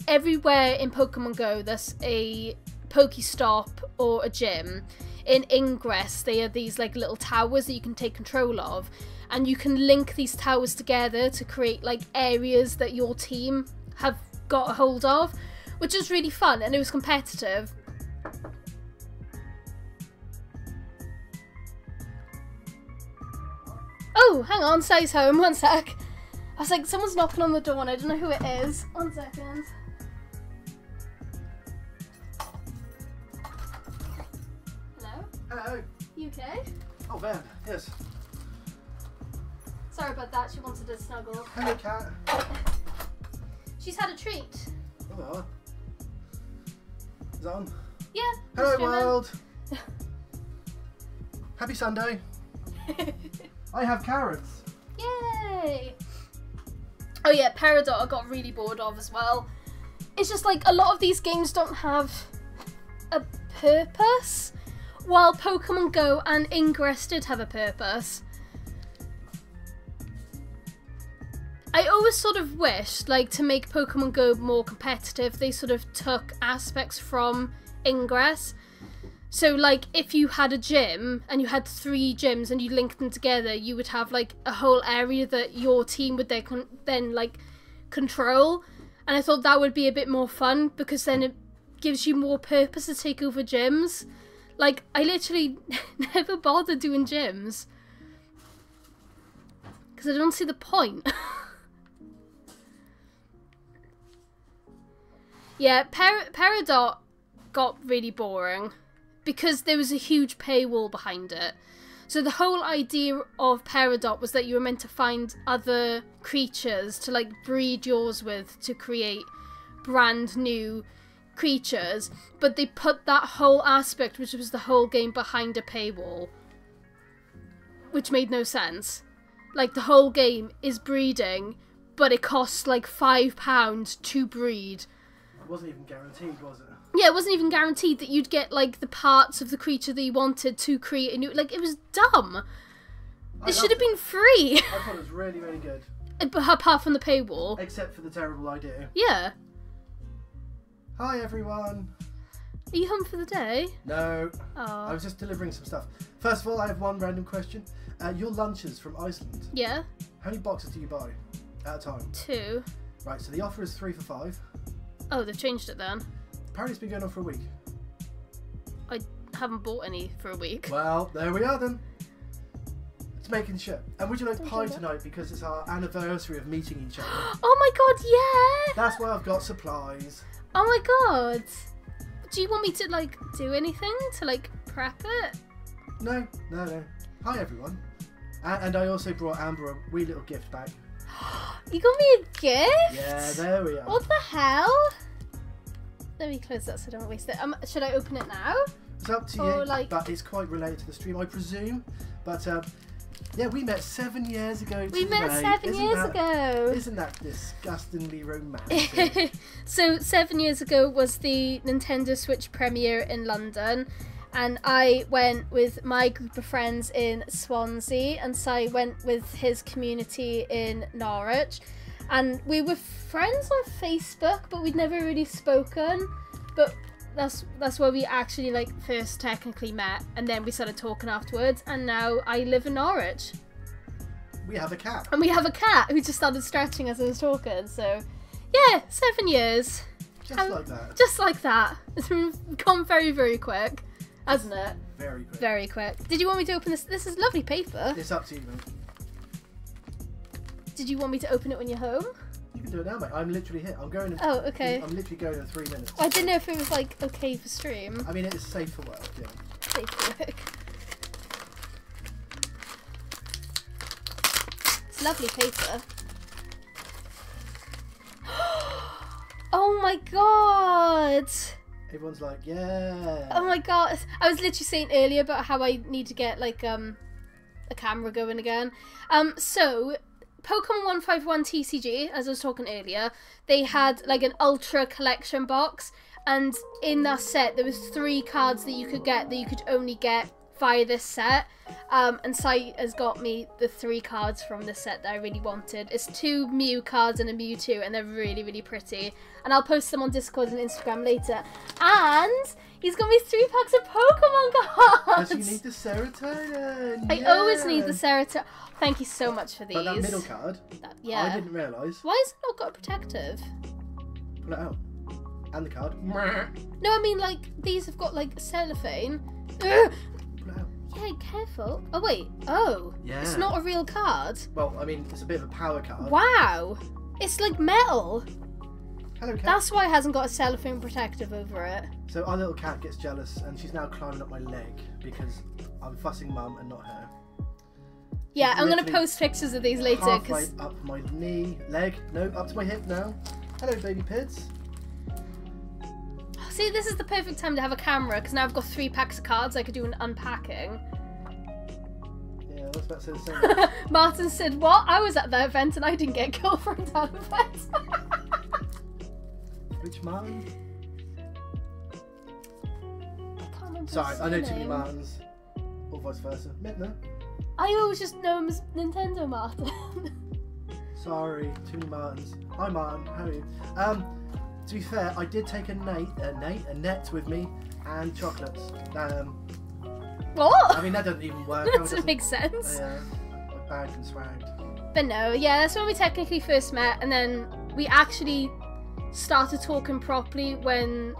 everywhere in Pokemon Go there's a Pokestop or a gym. In Ingress, they are these like little towers that you can take control of, and you can link these towers together to create like areas that your team have got a hold of, which is really fun, and it was competitive. Oh, hang on, Sai's home, 1 sec. I was like, someone's knocking on the door and I don't know who it is. 1 second. Hello? Hello. You okay? Oh, Van, yes. Sorry about that, she wanted to snuggle. Hello, cat. She's had a treat. Oh, is that on? Yeah. Hello, world. Happy Sunday. I have carrots. Yay! Oh yeah, Peridot I got really bored of as well. It's just like a lot of these games don't have a purpose, while Pokemon Go and Ingress did have a purpose. I always sort of wished, like, to make Pokemon Go more competitive, they sort of took aspects from Ingress. So, like, if you had a gym, and you had 3 gyms, and you linked them together, you would have, like, a whole area that your team would then like, control. And I thought that would be a bit more fun, because then it gives you more purpose to take over gyms. Like, I literally never bothered doing gyms, because I don't see the point. Yeah, Peridot got really boring, because there was a huge paywall behind it. So the whole idea of Peridot was that you were meant to find other creatures to, like, breed yours with to create brand new creatures, but they put that whole aspect, which was the whole game, behind a paywall, which made no sense. Like, the whole game is breeding, but it costs like £5 to breed. It wasn't even guaranteed, was it? Yeah, it wasn't even guaranteed that you'd get, like, the parts of the creature that you wanted to create a new... Like, it was dumb. It should have been free. I thought it was really, really good. Apart from the paywall. Except for the terrible idea. Yeah. Hi, everyone. Are you home for the day? No. Oh. I was just delivering some stuff. First of all, I have one random question. Your lunches from Iceland. Yeah. How many boxes do you buy at a time? 2. Right, so the offer is 3 for £5. Oh, they've changed it then. Apparently it's been going on for a week. I haven't bought any for a week. Well, there we are then. It's making sure. And would you like pie tonight, because it's our anniversary of meeting each other? Oh my god, yeah! That's why I've got supplies. Oh my god! Do you want me to, like, do anything to, like, prep it? No. Hi everyone. And I also brought Amber a wee little gift bag. You got me a gift? Yeah, there we are. What the hell? Let me close that so I don't waste it. Should I open it now? It's up to you, but it's quite related to the stream, I presume. But yeah, we met 7 years ago today. We met 7 years ago. Isn't that disgustingly romantic? So 7 years ago was the Nintendo Switch premiere in London, and I went with my group of friends in Swansea, and Si went with his community in Norwich, and we were friends on Facebook, but we'd never really spoken. But that's where we actually like first technically met, and then we started talking afterwards, and now I live in Norwich. We have a cat. And we have a cat who just started stretching as I was talking, so yeah, 7 years. Just like that. Just like that. It's gone very, very quick, hasn't it? Very quick. Very quick. Did you want me to open this? This is lovely paper. It's up to you, mate. Did you want me to open it when you're home? You can do it now, mate. I'm literally here. I'm going. Oh, okay. I'm literally going in 3 minutes. I didn't know if it was like okay for stream. I mean, it's safe for work. Yeah. Safe for work. It's lovely paper. Oh my god! Everyone's like, yeah. Oh my god! I was literally saying earlier about how I need to get like a camera going again. So Pokemon 151 TCG, as I was talking earlier, they had like an ultra collection box, and in that set there was 3 cards that you could get that you could only get via this set. And Sai has got me the 3 cards from this set that I really wanted. It's 2 Mew cards and a Mewtwo, and they're really, really pretty. And I'll post them on Discord and Instagram later. And he's got me 3 packs of Pokemon cards! Because you need the serotonin! I always need the serotonin. Thank you so much for these. But that middle card, yeah. I didn't realise. Why has it not got a protective? Pull it out. And the card. No, I mean like, these have got like cellophane. Pull it out. Yeah, careful. Oh wait, oh. Yeah. It's not a real card. Well, I mean, it's a bit of a power card. Wow. It's like metal. Hello, cat. That's why it hasn't got a cellophane protective over it. So our little cat gets jealous, and she's now climbing up my leg because I'm fussing mum and not her. Yeah, She's I'm going to literally post pictures of these later. halfway up my knee, leg, no, up to my hip now. Hello, baby Pids. See, this is the perfect time to have a camera, because now I've got 3 packs of cards. I could do an unpacking. Yeah, I was about to say the same. Martin said, what? I was at that event and I didn't get girlfriend at the event. Which Martin? I can't remember. Sorry, his I know too many surname. Martins. Or vice versa. Midna. I always just know him as Nintendo Martin. Sorry, too many Martins. Hi Martin, how are you? To be fair, I did take a net with me and chocolates. What? I mean, that doesn't even work. That doesn't make sense. Yeah, my bag and swagged. But no, yeah, that's when we technically first met, and then we actually started talking properly when,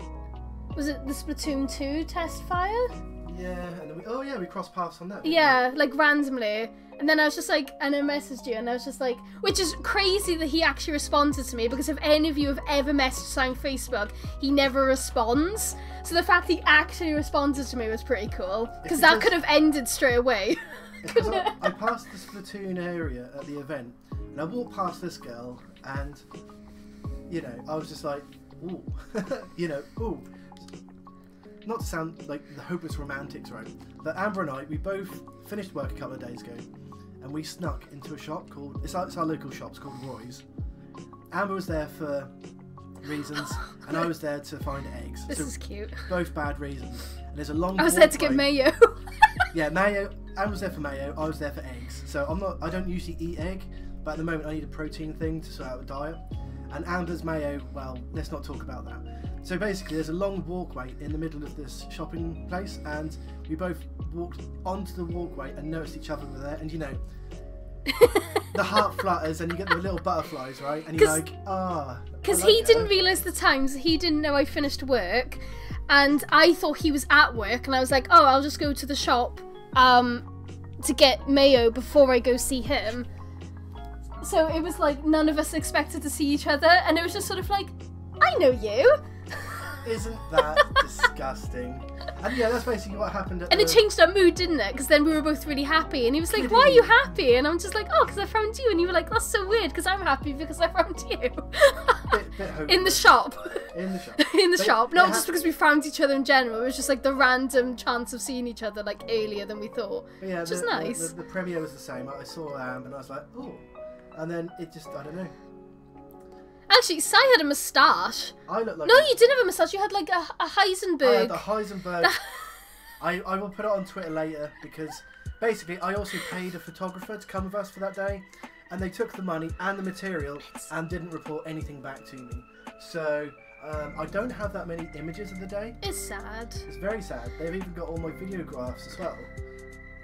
was it the Splatoon 2 test fire? Yeah, and then we crossed paths on that. Didn't Yeah, like randomly. And then I was just like, and I messaged you, and I was just like, which is crazy that he actually responded to me, because if any of you have ever messaged on Facebook, he never responds. So the fact he actually responded to me was pretty cool, because that could have ended straight away. Because I passed the Splatoon area at the event, and I walked past this girl, and, you know, I was just like, ooh, you know, ooh. Not to sound like the hopeless romantics, right? But Amber and I, we both finished work a couple of days ago, and we snuck into a shop called, it's our local shop, it's called Roy's. Amber was there for reasons, and I was there to find eggs. This is cute. Both bad reasons. And there's a long I was there to get mayo. Yeah, mayo. Amber was there for mayo, I was there for eggs. So I don't usually eat egg, but at the moment I need a protein thing to sort out a diet. And Amber's mayo, well, let's not talk about that. So basically there's a long walkway in the middle of this shopping place, and we both walked onto the walkway and noticed each other were there, and you know, the heart flutters and you get the little butterflies, right? And you're like, Because he didn't realise the times, he didn't know I finished work, and I thought he was at work, and I was like, oh, I'll just go to the shop to get mayo before I go see him. So it was like none of us expected to see each other, and it was just sort of like, I know you. Isn't that disgusting? disgusting. And yeah, that's basically what happened at And it changed our mood, didn't it? Because then we were both really happy. And he was like, why are you happy? And I'm just like, oh, because I found you. And you were like, that's so weird because I'm happy because I found you. bit In the shop. In the shop. In the shop. Not just because we found each other in general. It was just like the random chance of seeing each other like earlier than we thought. Yeah, which is nice. The premiere was the same. I saw Amber and I was like, oh. And then it just, I don't know. Actually, Sai had a moustache. I look like... No, you didn't have a moustache. You had like a Heisenberg. I had the Heisenberg. I will put it on Twitter later because basically I also paid a photographer to come with us for that day. And they took the money and the material and didn't report anything back to me. So I don't have that many images of the day. It's sad. It's very sad. They've even got all my videographs as well.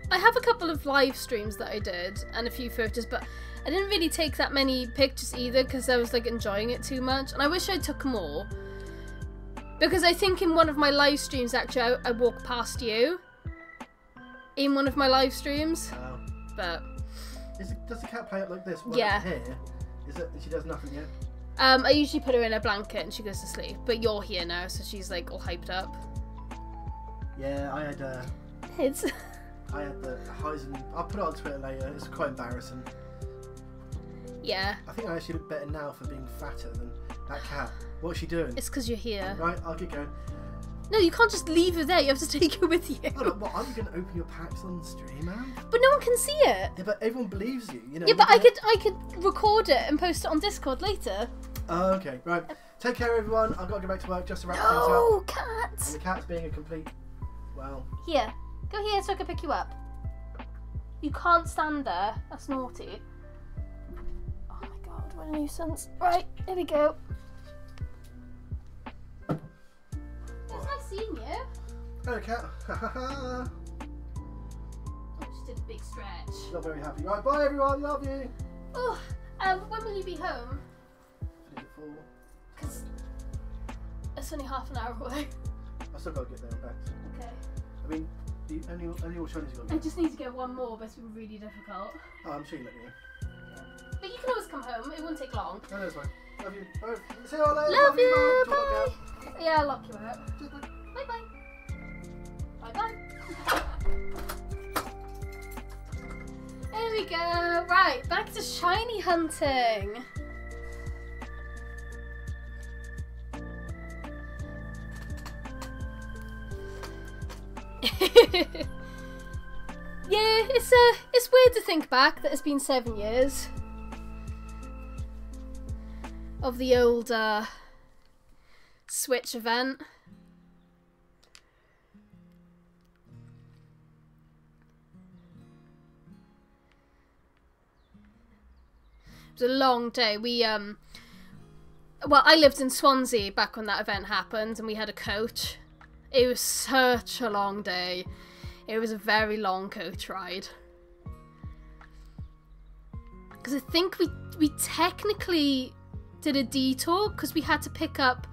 I have a couple of live streams that I did and a few photos, but I didn't really take that many pictures either because I was like enjoying it too much. And I wish I took more. Because I think in one of my live streams, actually, I walked past you. In one of my live streams. Oh. But... Does the cat play up like this? Yeah. Here? Is it, she does nothing yet? I usually put her in a blanket and she goes to sleep. But you're here now, so she's like all hyped up. Yeah, I had It's... I had the Heisen. I'll put it on Twitter later. It's quite embarrassing. Yeah. I think I actually look better now for being fatter than that cat. What's she doing? It's because you're here. Right, I'll get going. No, you can't just leave her there. You have to take her with you. Hold on, what, are you going to open your packs on stream, man? But no one can see it. Yeah, but everyone believes you. You know. Yeah, but I could record it and post it on Discord later. Oh, okay, right. Take care, everyone. I've got to go back to work just to wrap things No, up. cat. And the cat's being a complete... Well... Here. Go here so I can pick you up. You can't stand there. That's naughty. Oh my god, what a nuisance. Right, here we go. It was nice seeing you. Hello, cat. Oh, she did a big stretch. Not very happy. Right, bye, everyone. Love you. Oh, when will you be home? Because it's only half an hour away. I've still got to get there and back. Okay. I mean, only all Chinese you got to I get. just need to get one more, but it's been really difficult. Oh, I'm sure you let me know. But you can always come home. It won't take long. No, that's fine. Love you. Right. See you all later. Love you. Bye. Bye. Yeah, I'll lock you out. Cheers, bye. Bye bye. Bye bye. There we go. Right, back to shiny hunting. Yeah, it's weird to think back that it's been 7 years of the old Switch event. It was a long day. Well, I lived in Swansea back when that event happened, and we had a coach. It was such a long day. It was a very long coach ride. Because I think we technically did a detour because we had to pick up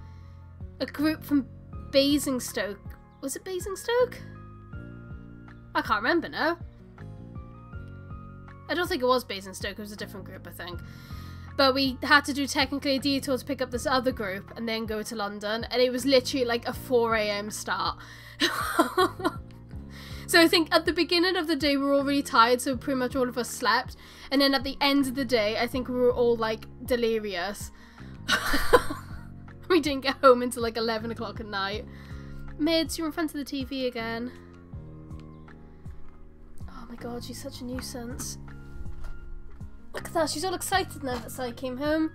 a group from Basingstoke. Was it Basingstoke? I can't remember now. I don't think it was Basingstoke, it was a different group, I think. But we had to do technically a detour to pick up this other group and then go to London. And it was literally like a 4 AM start. So I think at the beginning of the day we were all really tired, so pretty much all of us slept. And then at the end of the day, I think we were all like delirious. We didn't get home until like 11 o'clock at night. Mids, you're in front of the TV again. Oh my god, she's such a nuisance. Look at that, she's all excited now that Sai came home.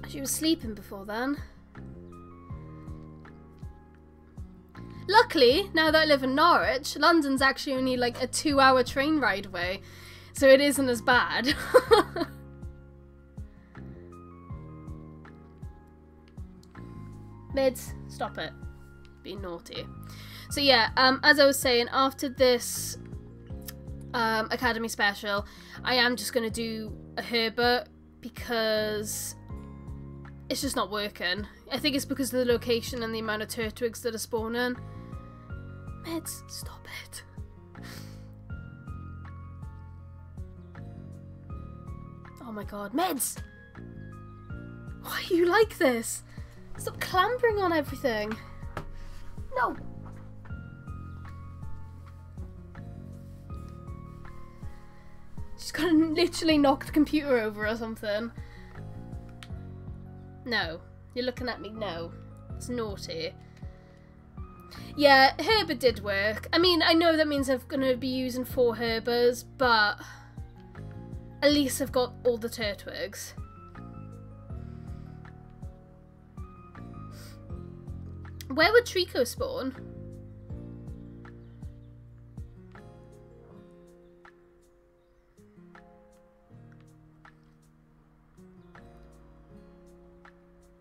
She was sleeping before then. Luckily, now that I live in Norwich, London's actually only like a 2-hour train ride away, so it isn't as bad. Mids, stop it. Being naughty. So yeah, as I was saying, after this Academy special, I am just going to do a Herbert because it's just not working. I think it's because of the location and the amount of Turtwigs that are spawning. Mids, stop it. Oh my god, Mids! Why are you like this? Stop clambering on everything. No! She's gonna literally knock the computer over or something. No. You're looking at me, no. It's naughty. Yeah, Herber did work. I mean, I know that means I'm gonna be using 4 Herbers, but at least I've got all the Turtwigs. Where would Trico spawn?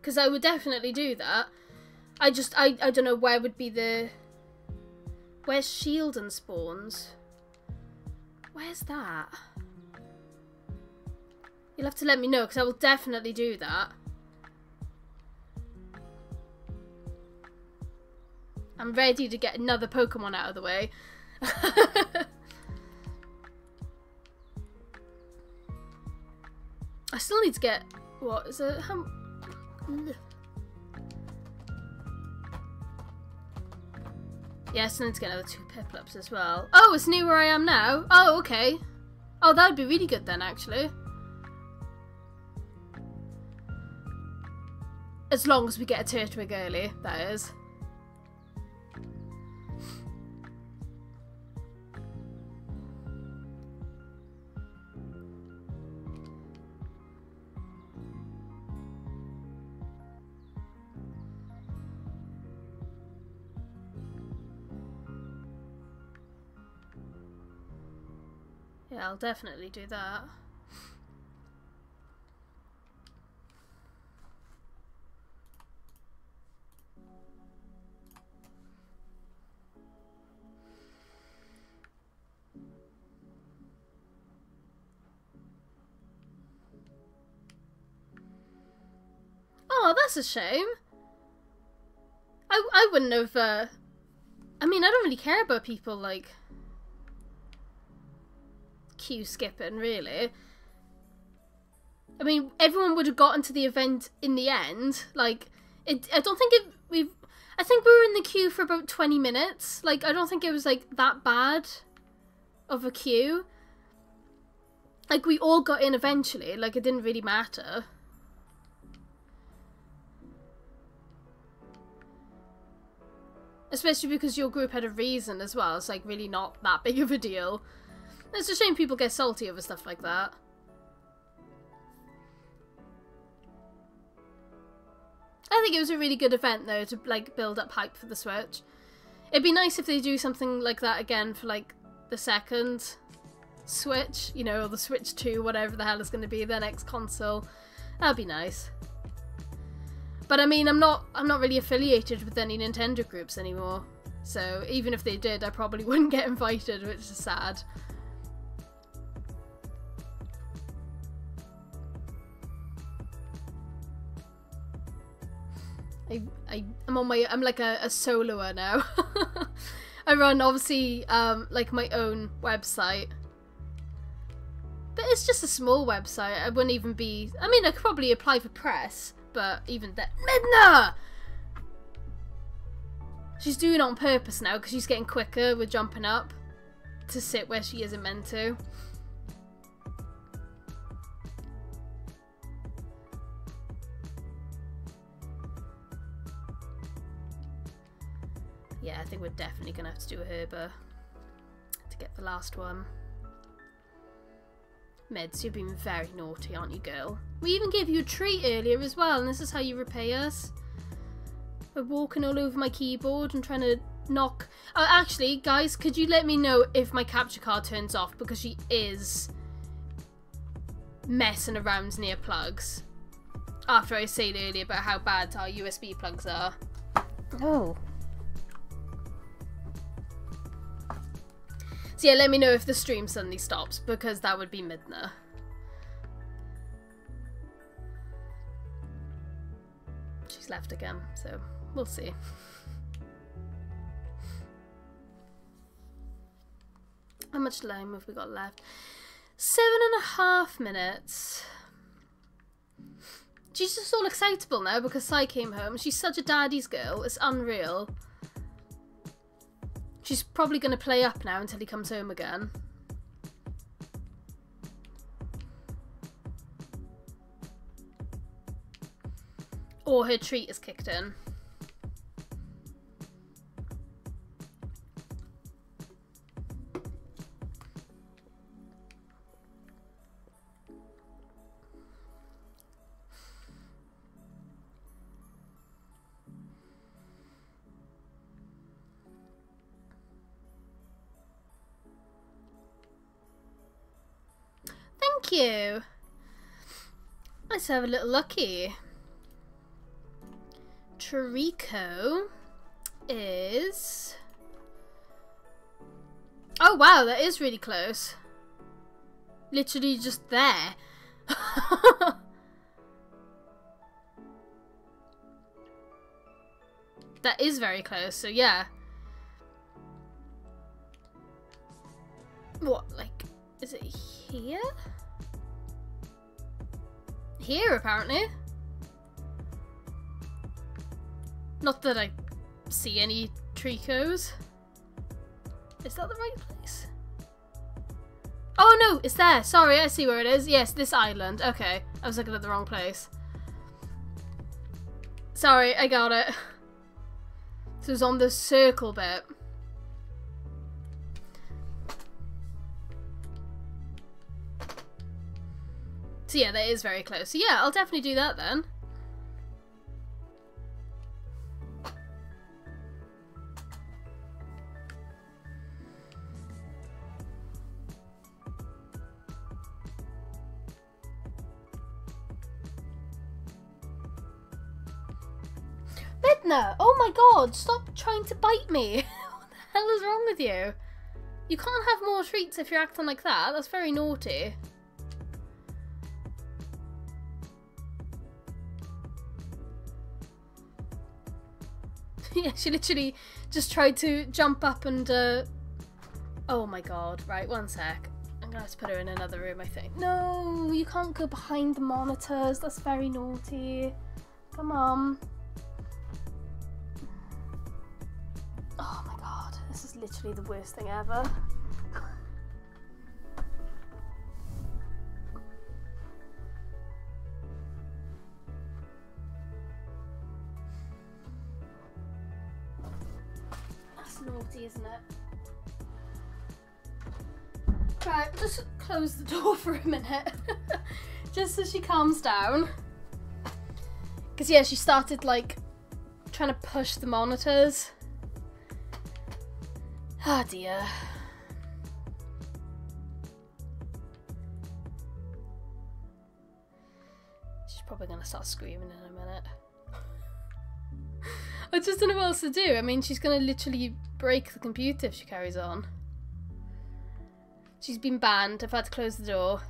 Because I would definitely do that. I don't know where would be the... Where's Shieldon spawns? Where's that? You'll have to let me know, because I will definitely do that. I'm ready to get another Pokemon out of the way. I still need to get... What is it? How... Yeah, I still need to get another 2 Piplups as well. Oh, it's near where I am now. Oh, okay. Oh, that would be really good then, actually. As long as we get a Turtwig early, that is. Yeah, I'll definitely do that. Oh, that's a shame. I wouldn't have, I mean, I don't really care about people, like, queue skipping, really. I mean, everyone would have gotten to the event in the end. Like, I don't think I think we were in the queue for about 20 minutes. Like, I don't think it was, like, that bad of a queue. Like, we all got in eventually. Like, it didn't really matter. Especially because your group had a reason as well. It's, like, really not that big of a deal. It's a shame people get salty over stuff like that. I think it was a really good event, though, to, like, build up hype for the Switch. It'd be nice if they do something like that again for, like, the second Switch, you know, or the Switch 2, whatever the hell is going to be their next console. That'd be nice. But I mean, I'm not really affiliated with any Nintendo groups anymore. So even if they did, I probably wouldn't get invited, which is sad. I'm like a soloer now. I run, obviously, like my own website. But it's just a small website. I wouldn't even be... I mean, I could probably apply for press, but even that... Midna! She's doing it on purpose now, because she's getting quicker with jumping up to sit where she isn't meant to. Yeah, I think we're definitely going to have to do a Herber to get the last one. Meds, you're being very naughty, aren't you, girl? We even gave you a treat earlier as well, and this is how you repay us? We're walking all over my keyboard and trying to knock... Oh, actually, guys, could you let me know if my capture card turns off, because she is messing around near plugs. After I said earlier about how bad our USB plugs are. Oh. So yeah, let me know if the stream suddenly stops, because that would be Midna. She's left again, so we'll see. How much time have we got left? 7.5 minutes. She's just all excitable now because Sai came home. She's such a daddy's girl. It's unreal. She's probably going to play up now until he comes home again. Or her treat is kicked in. Thank you. Let's have a little lucky. Trico is... Oh wow, that is really close. Literally just there. That is very close, so yeah. What, like, is it here? Here, apparently. Not that I see any Tricos. Is that the right place? Oh no, it's there. Sorry, I see where it is. Yes, this island. Okay, I was looking at the wrong place. Sorry, I got it. So it's on the circle bit. So yeah, that is very close. So yeah, I'll definitely do that then. Midna! Oh my god, stop trying to bite me! What the hell is wrong with you? You can't have more treats if you're acting like that. That's very naughty. Yeah, she literally just tried to jump up and, oh my god. Right, one sec. I'm gonna have to put her in another room, I think. No, you can't go behind the monitors. That's very naughty. Come on. Oh my god, this is literally the worst thing ever. That's naughty, isn't it? Right, just close the door for a minute. Just so she calms down. Because yeah, she started like trying to push the monitors. Ah dear. She's probably going to start screaming in a minute. I just don't know what else to do. I mean, she's going to literally break the computer if she carries on. She's been banned. I've had to close the door.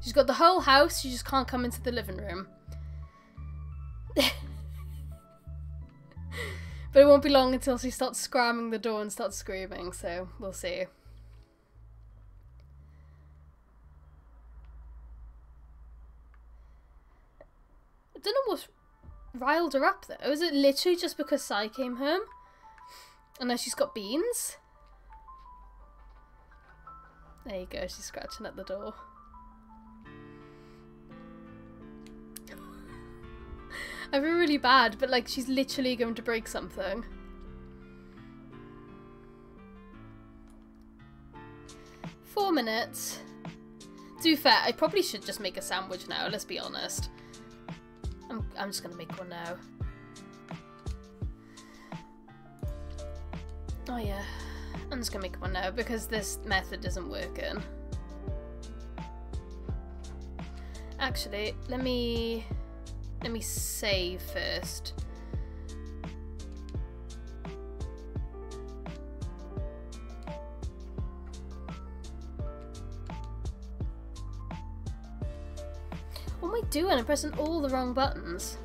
She's got the whole house. She just can't come into the living room. But it won't be long until she starts scramming the door and starts screaming, so we'll see. I don't know what riled her up though. Is it literally just because Sai came home? And now she's got beans? There you go, she's scratching at the door. I feel really bad, but like she's literally going to break something. Four minutes. To be fair, I probably should just make a sandwich now, let's be honest. I'm just gonna make one now. Oh yeah, I'm just gonna make one now because this method isn't working. Actually, let me save first. What am I doing? I'm pressing all the wrong buttons.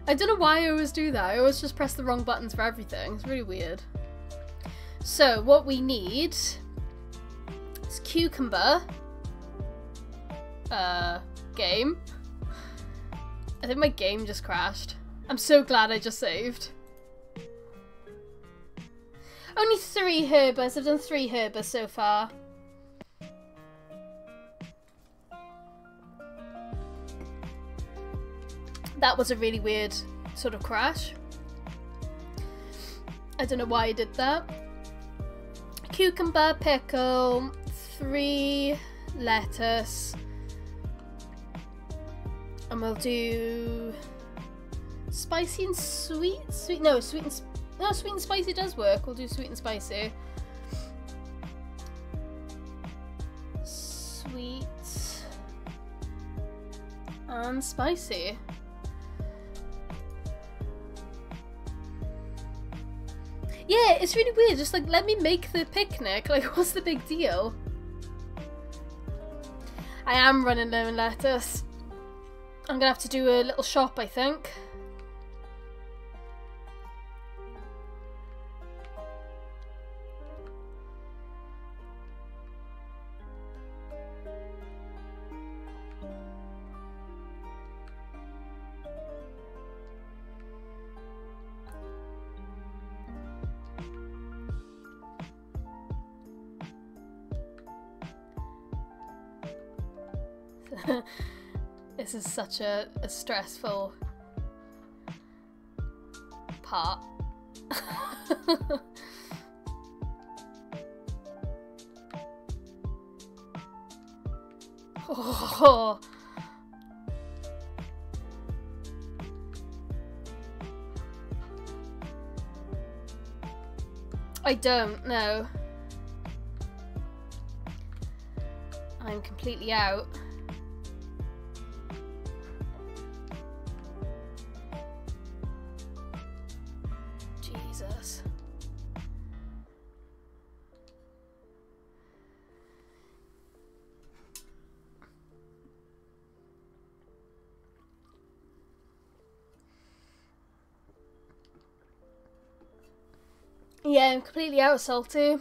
I don't know why I always do that. I always just press the wrong buttons for everything. It's really weird. So what we need is cucumber. Game. I think my game just crashed. I'm so glad I just saved. Only 3 Herbers. I've done 3 Herbers so far. That was a really weird sort of crash. I don't know why I did that. Cucumber, pickle, 3 lettuce. And we'll do spicy and sweet. No, sweet and spicy does work. We'll do sweet and spicy. Sweet and spicy. Yeah, it's really weird. Just like, let me make the picnic. Like, what's the big deal? I am running low on lettuce. I'm gonna have to do a little shop, I think. This is such a stressful part. Oh. I don't know. I'm completely out. Jesus. Yeah, I'm completely out of salty.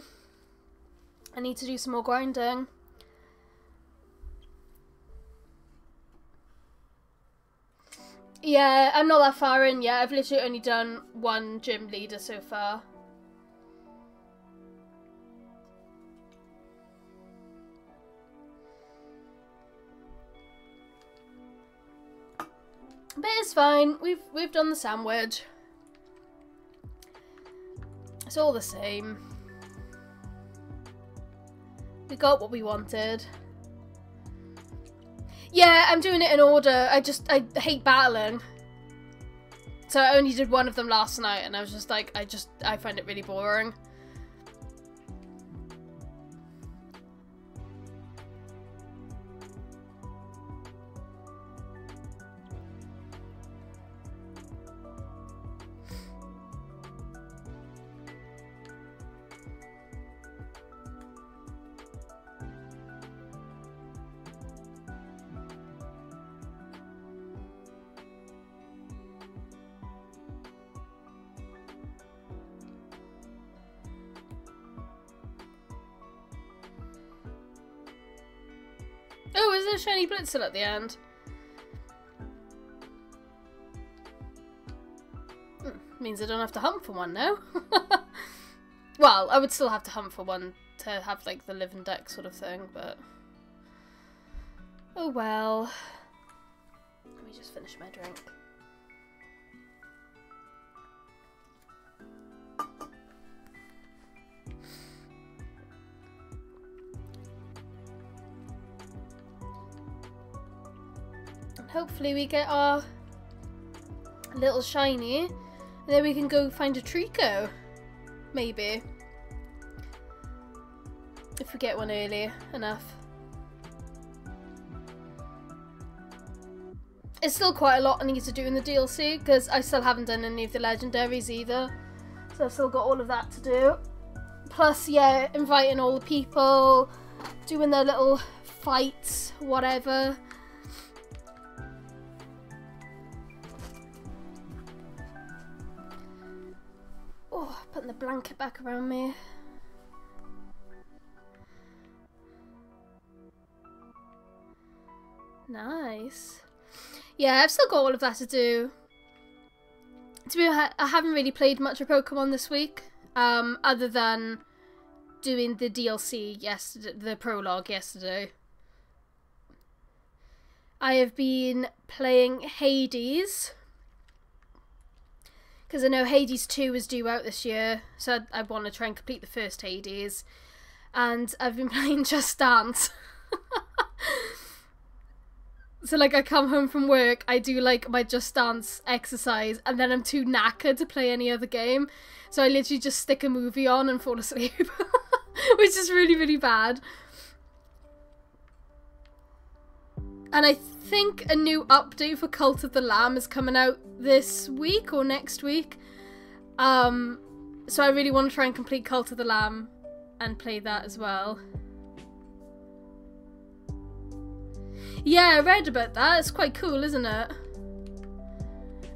I need to do some more grinding. Yeah, I'm not that far in yet. I've literally only done 1 gym leader so far. But it's fine. We've done the sandwich. It's all the same. We got what we wanted. Yeah, I'm doing it in order. I hate battling. So I only did 1 of them last night and I was just like, I find it really boring. Oh, is there a shiny blitzel at the end? Means I don't have to hunt for one now. Well, I would still have to hunt for one to have like the living deck sort of thing, but oh well. Let me just finish my drink. Hopefully we get our little shiny and then we can go find a Trico. Maybe. If we get one early enough. It's still quite a lot I need to do in the DLC because I still haven't done any of the legendaries either. So I've still got all of that to do. Plus, yeah, inviting all the people, doing their little fights, whatever. Oh, putting the blanket back around me. Nice. Yeah, I've still got all of that to do. To be honest, I haven't really played much of Pokemon this week. other than doing the DLC yesterday, the prologue yesterday. I have been playing Hades, because I know Hades 2 is due out this year, so I want to try and complete the first Hades. And I've been playing Just Dance. So, like, I come home from work, I do, like, my Just Dance exercise, and then I'm too knackered to play any other game. So I literally just stick a movie on and fall asleep. Which is really, really bad. And I think a new update for Cult of the Lamb is coming out this week or next week. So I really want to try and complete Cult of the Lamb and play that as well. Yeah, I read about that. It's quite cool, isn't it?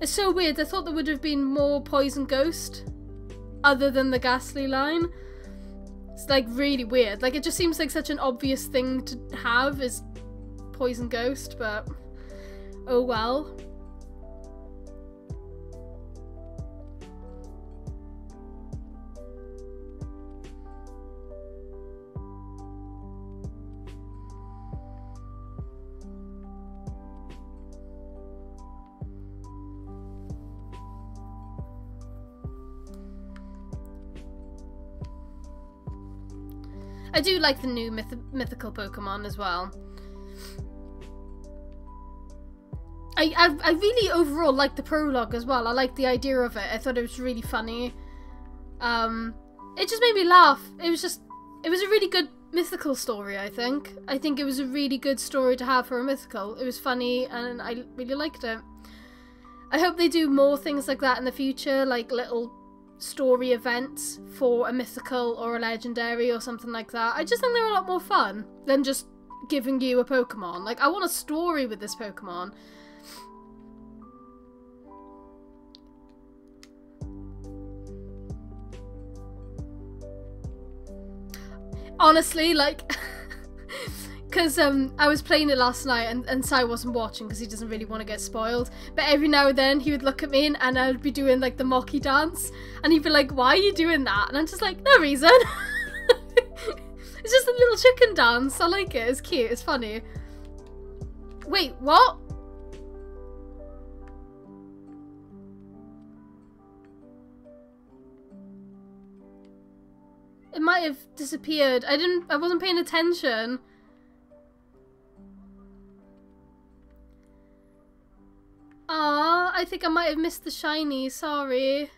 It's so weird. I thought there would have been more Poison Ghost other than the Ghastly line. It's like really weird. Like, it just seems like such an obvious thing to have is Poison Ghost, but oh well. I do like the new mythical Pokemon as well. I really overall like the prologue as well. I like the idea of it. I thought it was really funny. It just made me laugh. It was a really good mythical story, I think. I think it was a really good story to have for a mythical. It was funny and I really liked it. I hope they do more things like that in the future, like little story events for a mythical or a legendary or something like that. I just think they're a lot more fun than just giving you a Pokemon. Like, I want a story with this Pokemon. Honestly, like, because I was playing it last night and Sai wasn't watching because he doesn't really want to get spoiled, but every now and then he would look at me and I'd be doing like the Mocky dance and he'd be like, why are you doing that? And I'm just like, no reason. It's just a little chicken dance. I like it. It's cute. It's funny. Wait, what? It might have disappeared. I wasn't paying attention. Ah, I think I might have missed the shiny, sorry.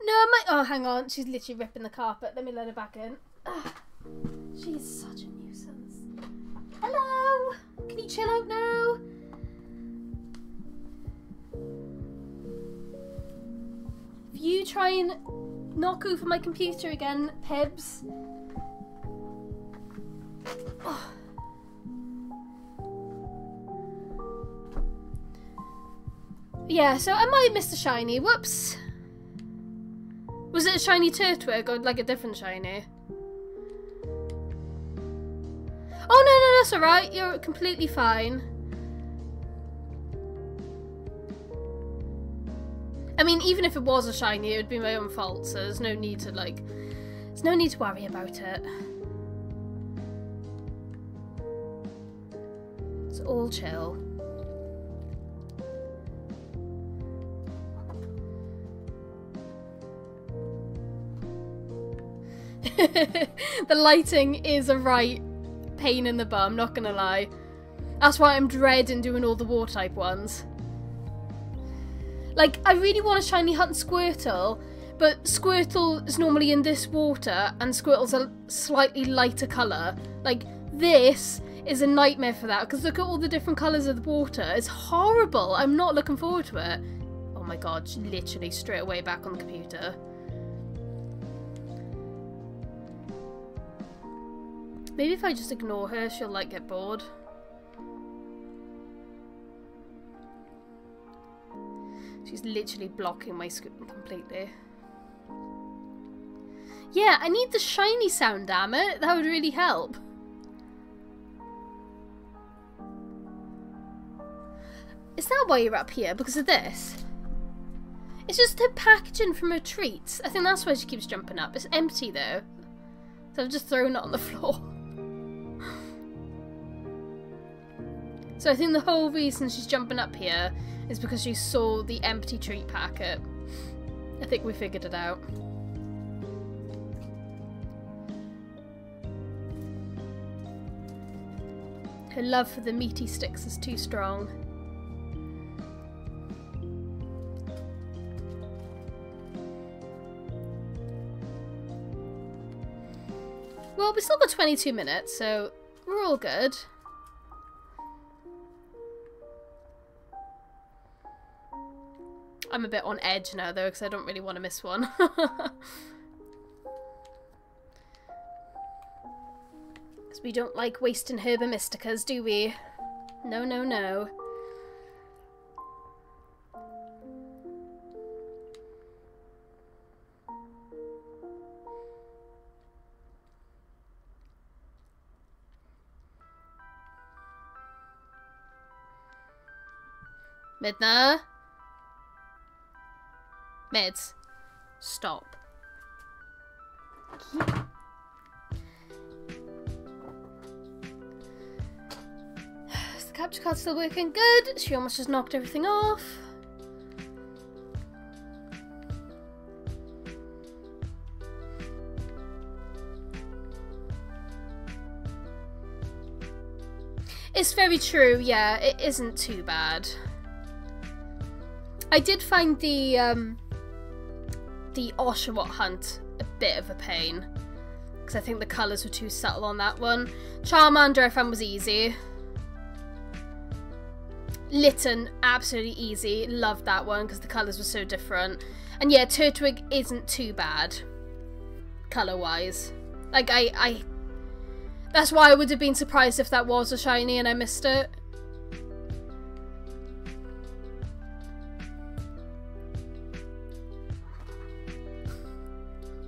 No, I might— oh, hang on, she's literally ripping the carpet. Let me let her back in. Ah, she's such a nuisance. Hello! Can you chill out now? If you try and knock over my computer again, Pibs. Oh. Yeah, so I might have missed a shiny. Whoops. Was it a shiny Turtwig or like a different shiny? Oh no, that's alright. You're completely fine. I mean, even if it was a shiny, it would be my own fault, so there's no need to worry about it. It's all chill. The lighting is a right pain in the bum, not gonna lie. That's why I'm dreading doing all the war type ones. Like, I really want a shiny hunt Squirtle, but Squirtle is normally in this water, and Squirtle's a slightly lighter colour. Like, this is a nightmare for that, because look at all the different colours of the water. It's horrible. I'm not looking forward to it. Oh my god, she's literally straight away back on the computer. Maybe if I just ignore her, she'll, like, get bored. She's literally blocking my screen completely. Yeah, I need the shiny sound, damn it. That would really help. Is that why you're up here? Because of this? It's just her packaging from her treats. I think that's why she keeps jumping up. It's empty though. So I've just thrown it on the floor. So I think the whole reason she's jumping up here is because she saw the empty treat packet. I think we figured it out. Her love for the meaty sticks is too strong. Well, we still got 22 minutes, so we're all good. I'm a bit on edge now, though, because I don't really want to miss one. Because we don't like wasting Herba Mysticas, do we? No, no, no. Midna? Mids. Stop. Is the capture card still working? Good. She almost just knocked everything off. It's very true, yeah, it isn't too bad. I did find the Oshawott hunt a bit of a pain, because I think the colours were too subtle on that one. Charmander I found was easy. Litten, absolutely easy. Loved that one because the colours were so different. And yeah, Turtwig isn't too bad, colour-wise. Like, that's why I would have been surprised if that was a shiny and I missed it.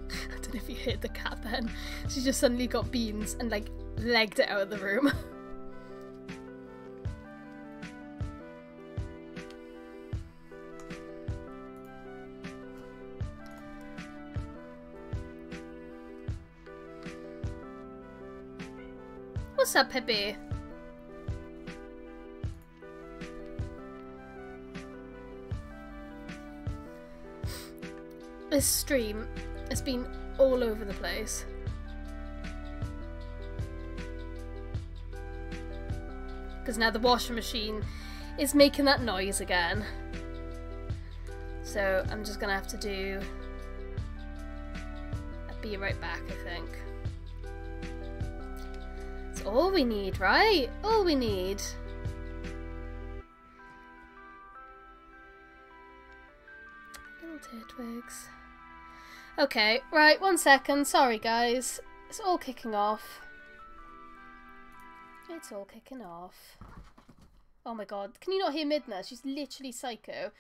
I don't know if you heard the cat then. She just suddenly got beans and like legged it out of the room. What's up, Pippi? This stream has been all over the place. Because now the washing machine is making that noise again. So I'm just gonna have to do a be right back, I think. All we need, right? All we need. Little Turtwigs. Okay, right, 1 second. Sorry, guys. It's all kicking off. It's all kicking off. Oh my god. Can you not hear Midna? She's literally psycho.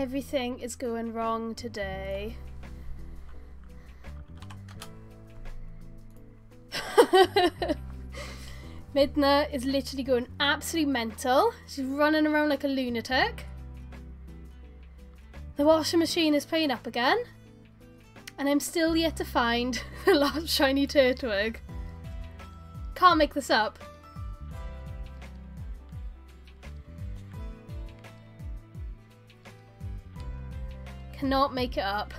Everything is going wrong today. Midna is literally going absolutely mental. She's running around like a lunatic. The washing machine is playing up again. And I'm still yet to find the last shiny Turtwig. Can't make this up. Cannot make it up.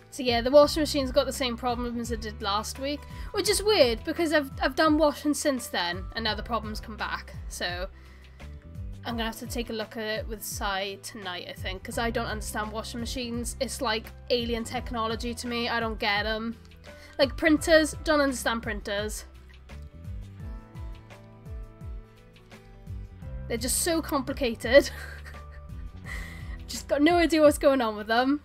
So yeah, the washing machine's got the same problem as it did last week, which is weird because I've done washing since then, and now the problem's come back. So I'm gonna have to take a look at it with Sai tonight, I think, because I don't understand washing machines. It's like alien technology to me. I don't get them. Like printers, don't understand printers. They're just so complicated. Just got no idea what's going on with them.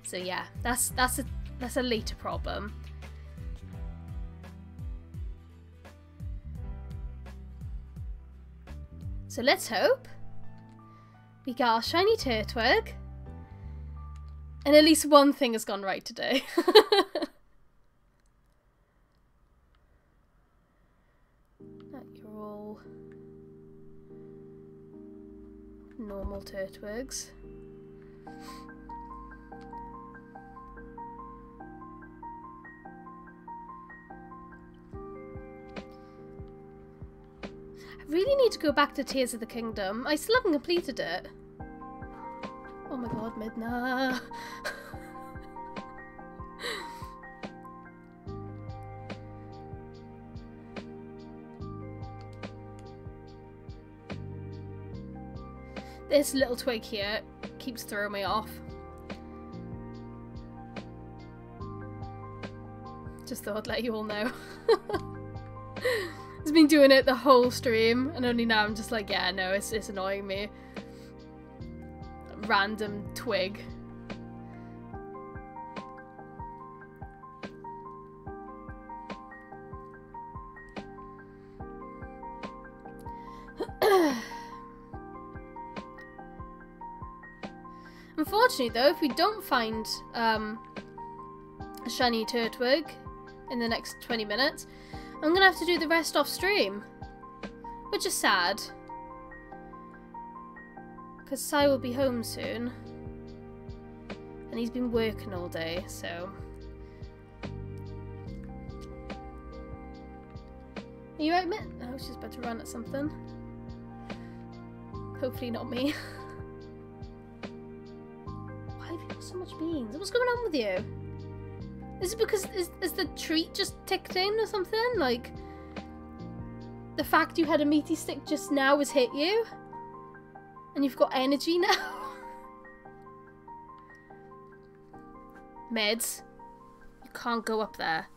So yeah, that's a later problem. So let's hope we got our shiny Turtwig, and at least one thing has gone right today. You're all normal Turtwigs. I really need to go back to Tears of the Kingdom. I still haven't completed it. Oh my god, Midna. This little twig here keeps throwing me off. Just thought I'd let you all know. I've been doing it the whole stream, and only now I'm just like, yeah, no, it's annoying me. Random twig. Unfortunately though, if we don't find a shiny Turtwig in the next 20 minutes, I'm gonna have to do the rest off stream, which is sad, because Sai will be home soon, and he's been working all day, so. Are you right, Mitt? Oh, she's about to run at something. Hopefully not me. Why have you got so much beans? What's going on with you? Is it because, is the treat just ticked in or something? Like, the fact you had a meaty stick just now has hit you? And you've got energy now? Meds, you can't go up there.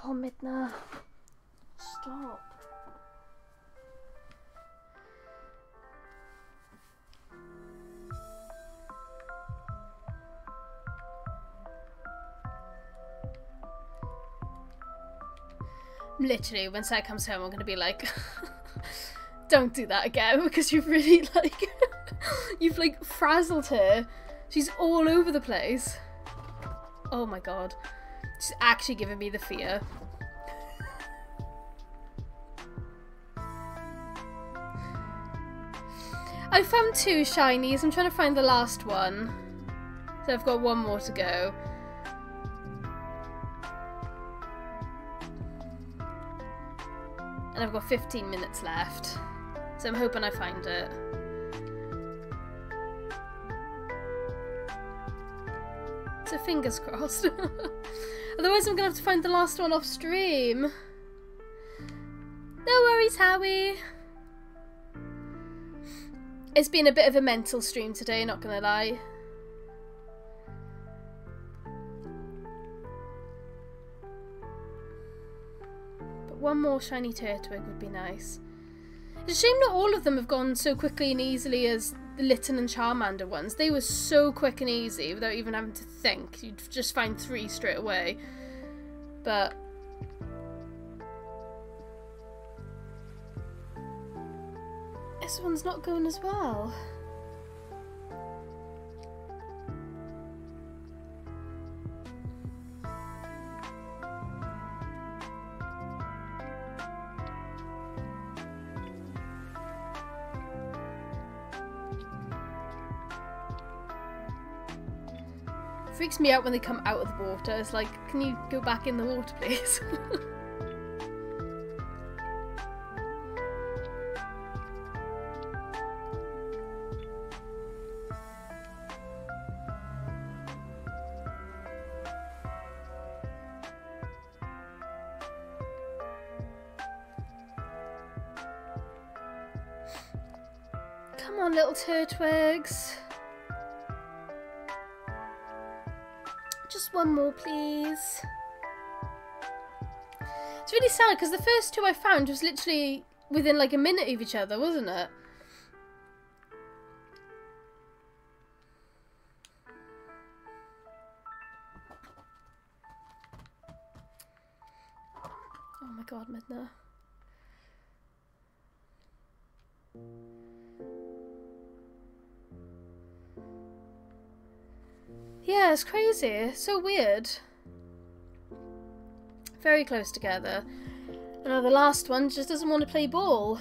Oh, Midna. Stop. Literally, when Sai comes home, I'm gonna be like, don't do that again, because you've really, like, you've, like, frazzled her. She's all over the place. Oh my god. She's actually giving me the fear. I found 2 shinies. I'm trying to find the last one. So I've got one more to go. And I've got 15 minutes left, so I'm hoping I find it. So fingers crossed. Otherwise I'm gonna have to find the last one off stream. No worries, Howie. It's been a bit of a mental stream today, not gonna lie. One more shiny Turtwig would be nice. It's a shame not all of them have gone so quickly and easily as the Litten and Charmander ones. They were so quick and easy without even having to think. You'd just find 3 straight away. But this one's not going as well. Freaks me out when they come out of the water. It's like, can you go back in the water, please? Come on, little Turtwigs. Just one more, please. It's really sad because the first 2 I found was literally within like a minute of each other, wasn't it? Oh my god, Midna. Yeah, it's crazy. It's so weird. Very close together. And the last one just doesn't want to play ball.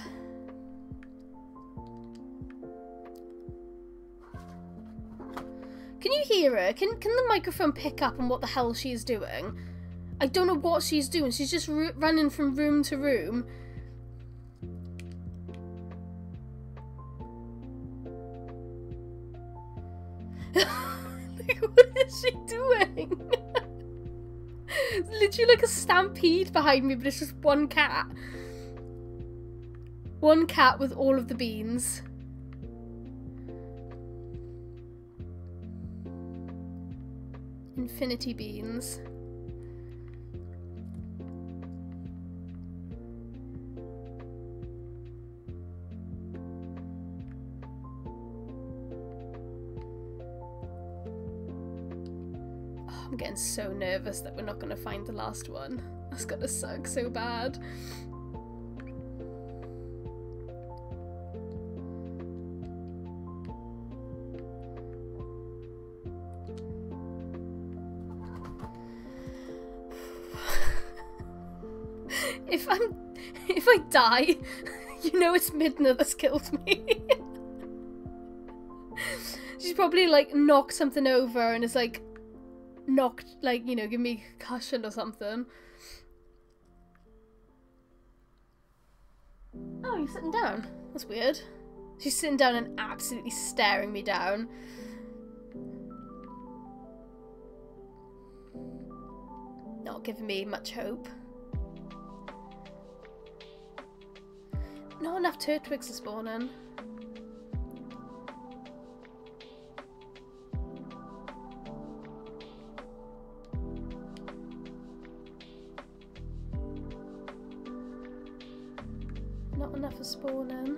Can you hear her? Can the microphone pick up on what the hell she's doing? I don't know what she's doing. She's just running from room to room. What is she doing? It's literally like a stampede behind me, but it's just one cat. One cat with all of the beans. Infinity beans. I'm getting so nervous that we're not going to find the last one. That's going to suck so bad. If I die, you know it's Midna that's killed me. She's probably like knocked something over and is like knocked, like, you know, give me a concussion or something. Oh, you're sitting down. That's weird. She's sitting down and absolutely staring me down. Not giving me much hope. Not enough Turtwigs are spawning. Not enough for spawning.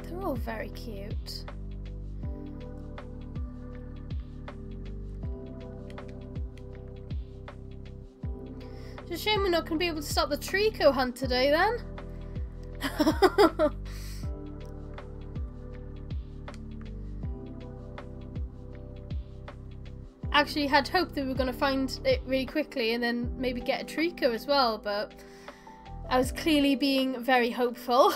They're all very cute. It's a shame we're not going to be able to start the Trico hunt today then. Actually had hoped that we were going to find it really quickly and then maybe get a Trico as well, but I was clearly being very hopeful.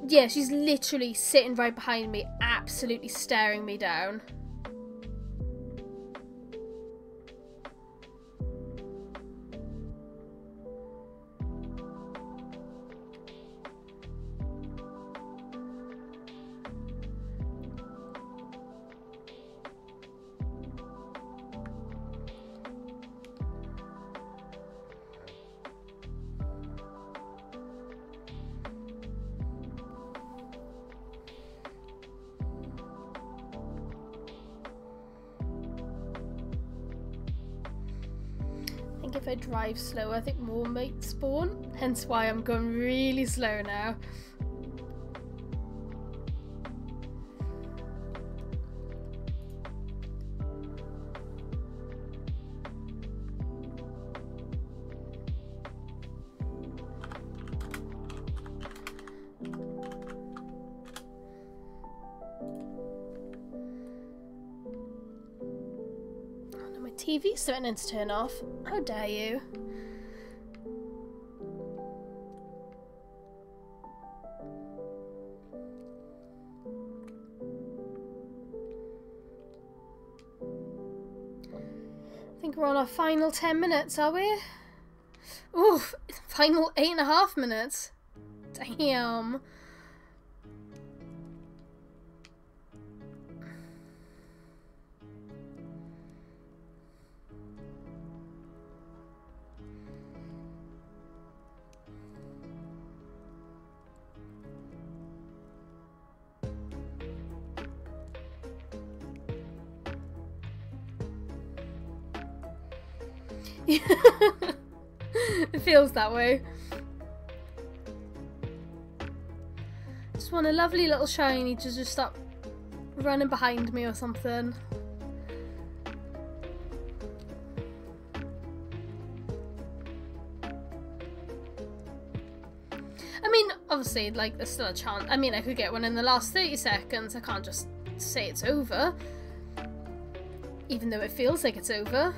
Yeah, she's literally sitting right behind me, absolutely staring me down. think if I drive slow, I think more might spawn. Hence why I'm going really slow now. TV's threatening to turn off. How dare you? I think we're on our final 10 minutes, are we? Ooh, final 8.5 minutes. Damn. It feels that way. Just want a lovely little shiny to just stop running behind me or something. I mean, obviously, like, there's still a chance. I mean, I could get one in the last 30 seconds. I can't just say it's over. Even though it feels like it's over.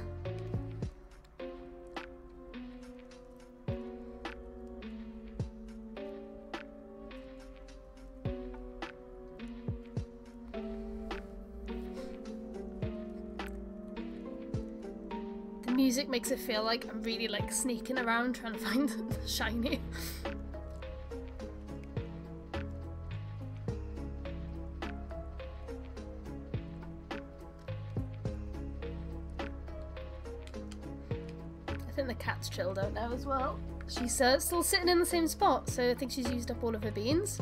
Music makes it feel like I'm really like sneaking around trying to find the shiny. I think the cat's chilled out now as well. She's still sitting in the same spot, so I think she's used up all of her beans.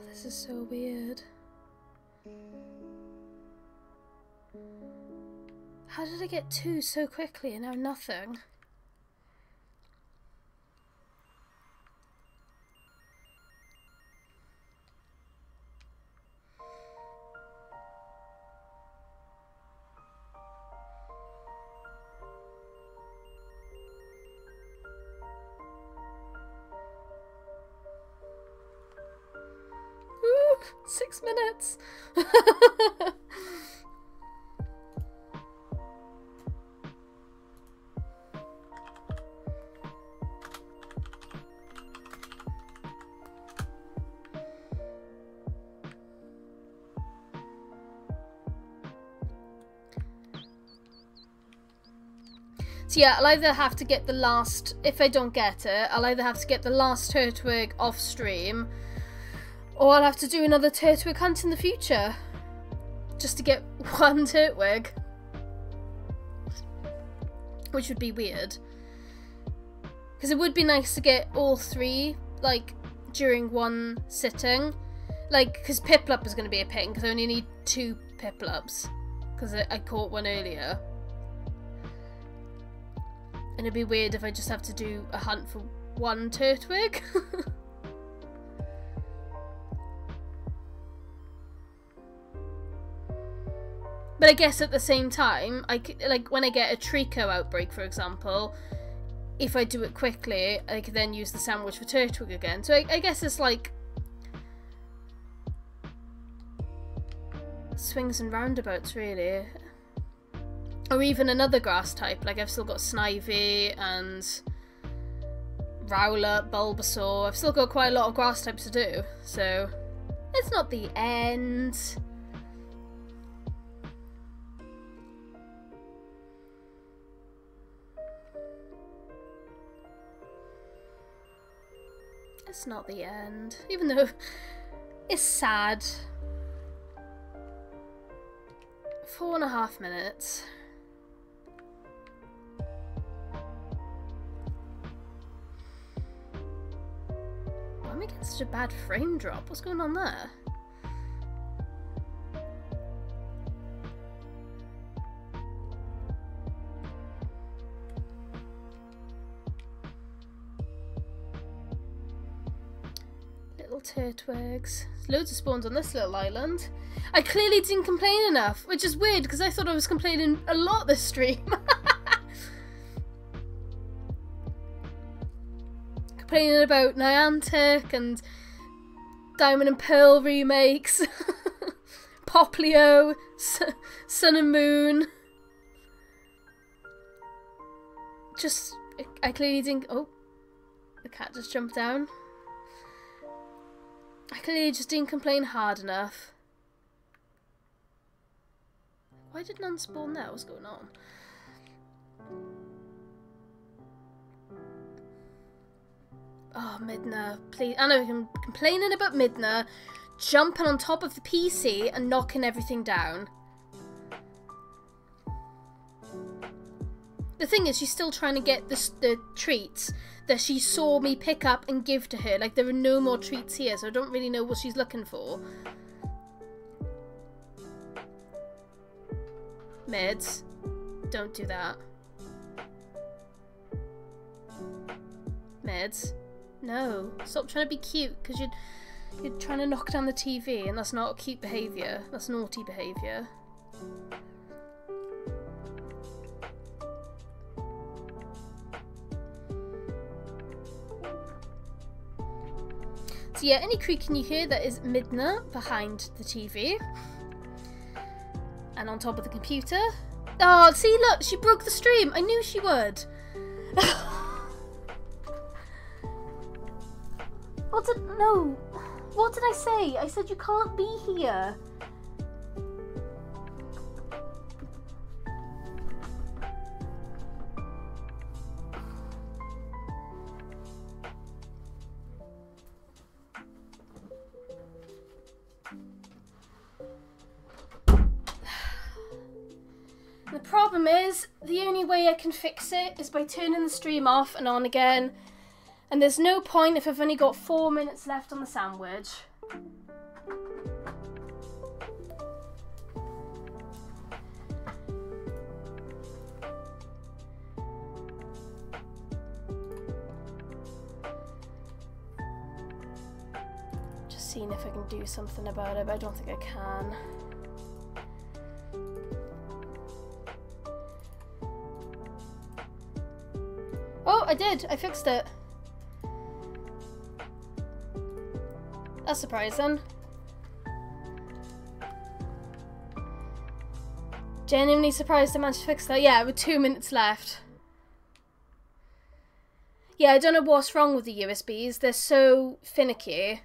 This is so weird. How did I get 2 so quickly and now nothing? Ooh, 6 minutes. So yeah, I'll either have to get the last, if I don't get it, I'll either have to get the last Turtwig off stream, or I'll have to do another Turtwig hunt in the future, just to get one Turtwig. Which would be weird. Because it would be nice to get all 3, like, during one sitting. Like, because Piplup is going to be a pain, because I only need 2 Piplups. Because I caught one earlier. And it'd be weird if I just have to do a hunt for 1 Turtwig. But I guess at the same time, like when I get a Trico outbreak, for example, if I do it quickly, I could then use the sandwich for Turtwig again. So I guess it's like swings and roundabouts, really. Or even another grass type, like I've still got Snivy and Rowlet, Bulbasaur. I've still got quite a lot of grass types to do, so It's not the end. It's not the end, even though it's sad. 4.5 minutes. Why am I getting such a bad frame drop? What's going on there? Turtwigs. There's loads of spawns on this little island. I clearly didn't complain enough, which is weird because I thought I was complaining a lot this stream. Complaining about Niantic and Diamond and Pearl remakes, Poplio, Sun and Moon. Just, I clearly didn't. Oh, the cat just jumped down. I clearly just didn't complain hard enough. Why did none spawn there? What's going on? Oh, Midna, please. I know I'm complaining about Midna jumping on top of the PC and knocking everything down. The thing is, she's still trying to get the treats that she saw me pick up and give to her. Like, there are no more treats here, so I don't really know what she's looking for. Mids, don't do that. Mids, no. Stop trying to be cute, because you're trying to knock down the TV, and that's not cute behaviour. That's naughty behaviour. So yeah, any creaking you hear, that is Midna behind the TV. And on top of the computer. Oh, see, look, she broke the stream. I knew she would. No. What did I say? I said you can't be here. The problem is, the only way I can fix it is by turning the stream off and on again. And there's no point if I've only got 4 minutes left on the sandwich. Just seeing if I can do something about it, but I don't think I can. Oh, I did. I fixed it. That's surprising. Genuinely surprised I managed to fix that. Yeah, with 2 minutes left. Yeah, I don't know what's wrong with the USBs. They're so finicky.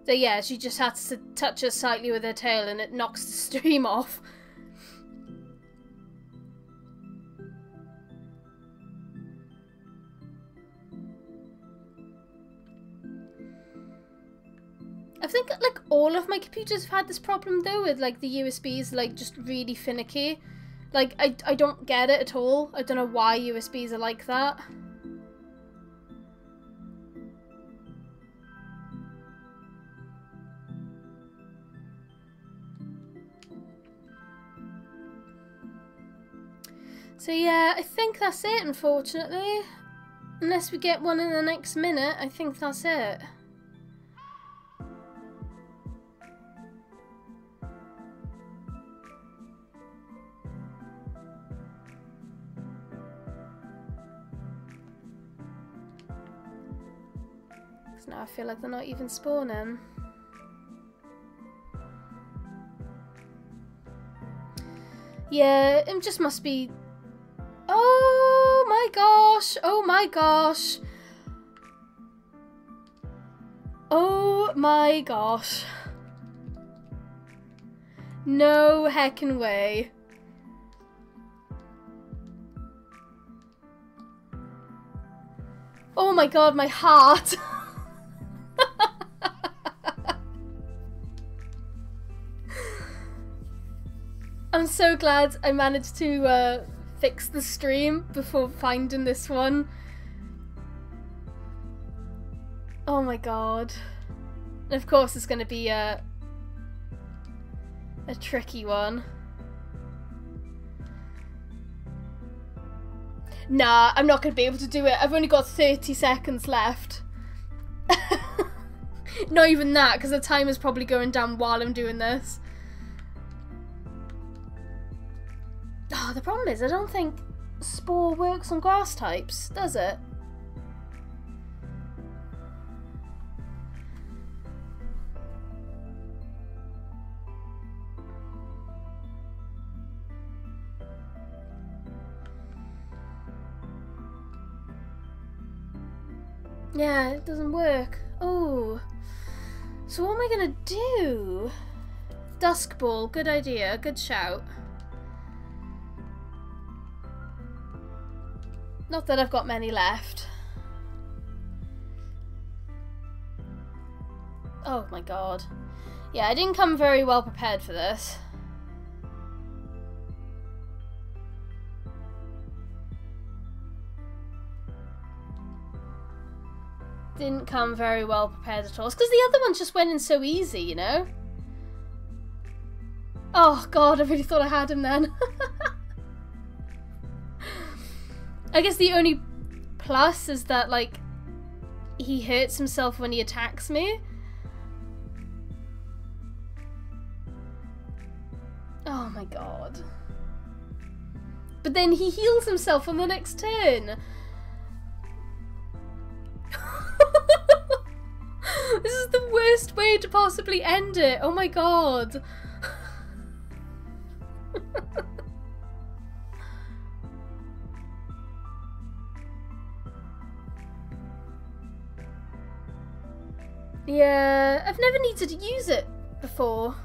So yeah, she just had to touch her slightly with her tail and it knocks the stream off. I think like all of my computers have had this problem though, with like the USBs like just really finicky. Like I don't get it at all. I don't know why USBs are like that. So yeah, I think that's it, unfortunately. Unless we get one in the next minute, I think that's it. Now I feel like they're not even spawning. Yeah, it just must be... Oh my gosh! Oh my gosh! Oh my gosh. No heckin' way. Oh my god, my heart. I'm so glad I managed to fix the stream before finding this one. Oh my god. And of course it's going to be a tricky one. Nah, I'm not going to be able to do it. I've only got 30 seconds left. Not even that, because the timer's probably going down while I'm doing this. Oh, the problem is I don't think Spore works on grass types, does it? Yeah, it doesn't work. Oh. So what am I gonna do? Dusk Ball, good idea, good shout. Not that I've got many left. Oh my god. Yeah, I didn't come very well prepared for this. Didn't come very well prepared at all. It's because the other ones just went in so easy, you know? Oh god, I really thought I had him then. I guess the only plus is that, like, he hurts himself when he attacks me. Oh my god. But then he heals himself on the next turn. This is the worst way to possibly end it. Oh my god. Yeah, I've never needed to use it before.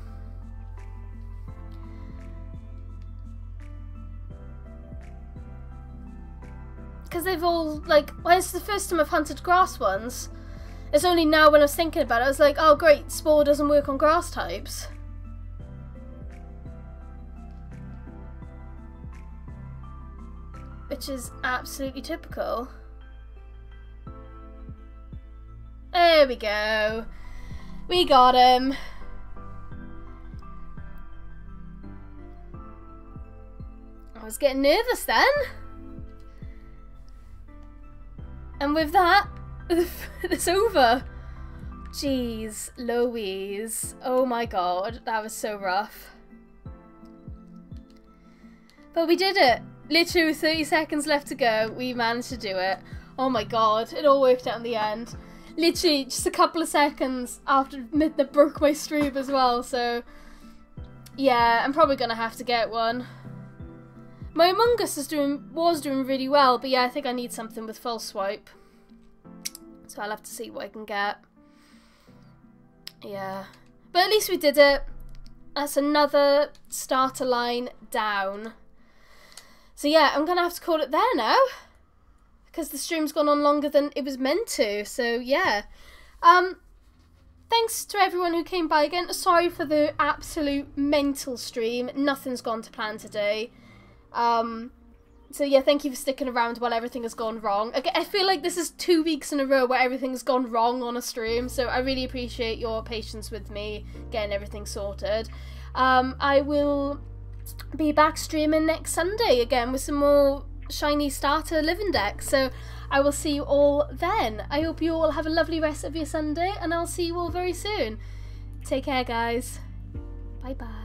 Because they've all, like, well, it's the first time I've hunted grass ones. It's only now when I was thinking about it, I was like, oh great, Spore doesn't work on grass types. Which is absolutely typical. There we go. We got him. I was getting nervous then. And with that, it's over. Jeez Louise. Oh my god, that was so rough. But we did it. Literally with 30 seconds left to go, we managed to do it. Oh my god, it all worked out in the end. Literally just a couple of seconds after that broke my stream as well, so yeah, I'm probably gonna have to get one. My Among Us was doing really well, but yeah, I think I need something with full swipe. So I'll have to see what I can get. Yeah. But at least we did it. That's another starter line down. So yeah, I'm gonna have to call it there now. Because the stream's gone on longer than it was meant to, so yeah. Thanks to everyone who came by again. Sorry for the absolute mental stream. Nothing's gone to plan today. So yeah, thank you for sticking around while everything has gone wrong. I feel like this is 2 weeks in a row where everything's gone wrong on a stream, so I really appreciate your patience with me getting everything sorted. I will be back streaming next Sunday again with some more shiny starter living decks, so I will see you all then. I hope you all have a lovely rest of your Sunday, and I'll see you all very soon. Take care, guys. Bye bye.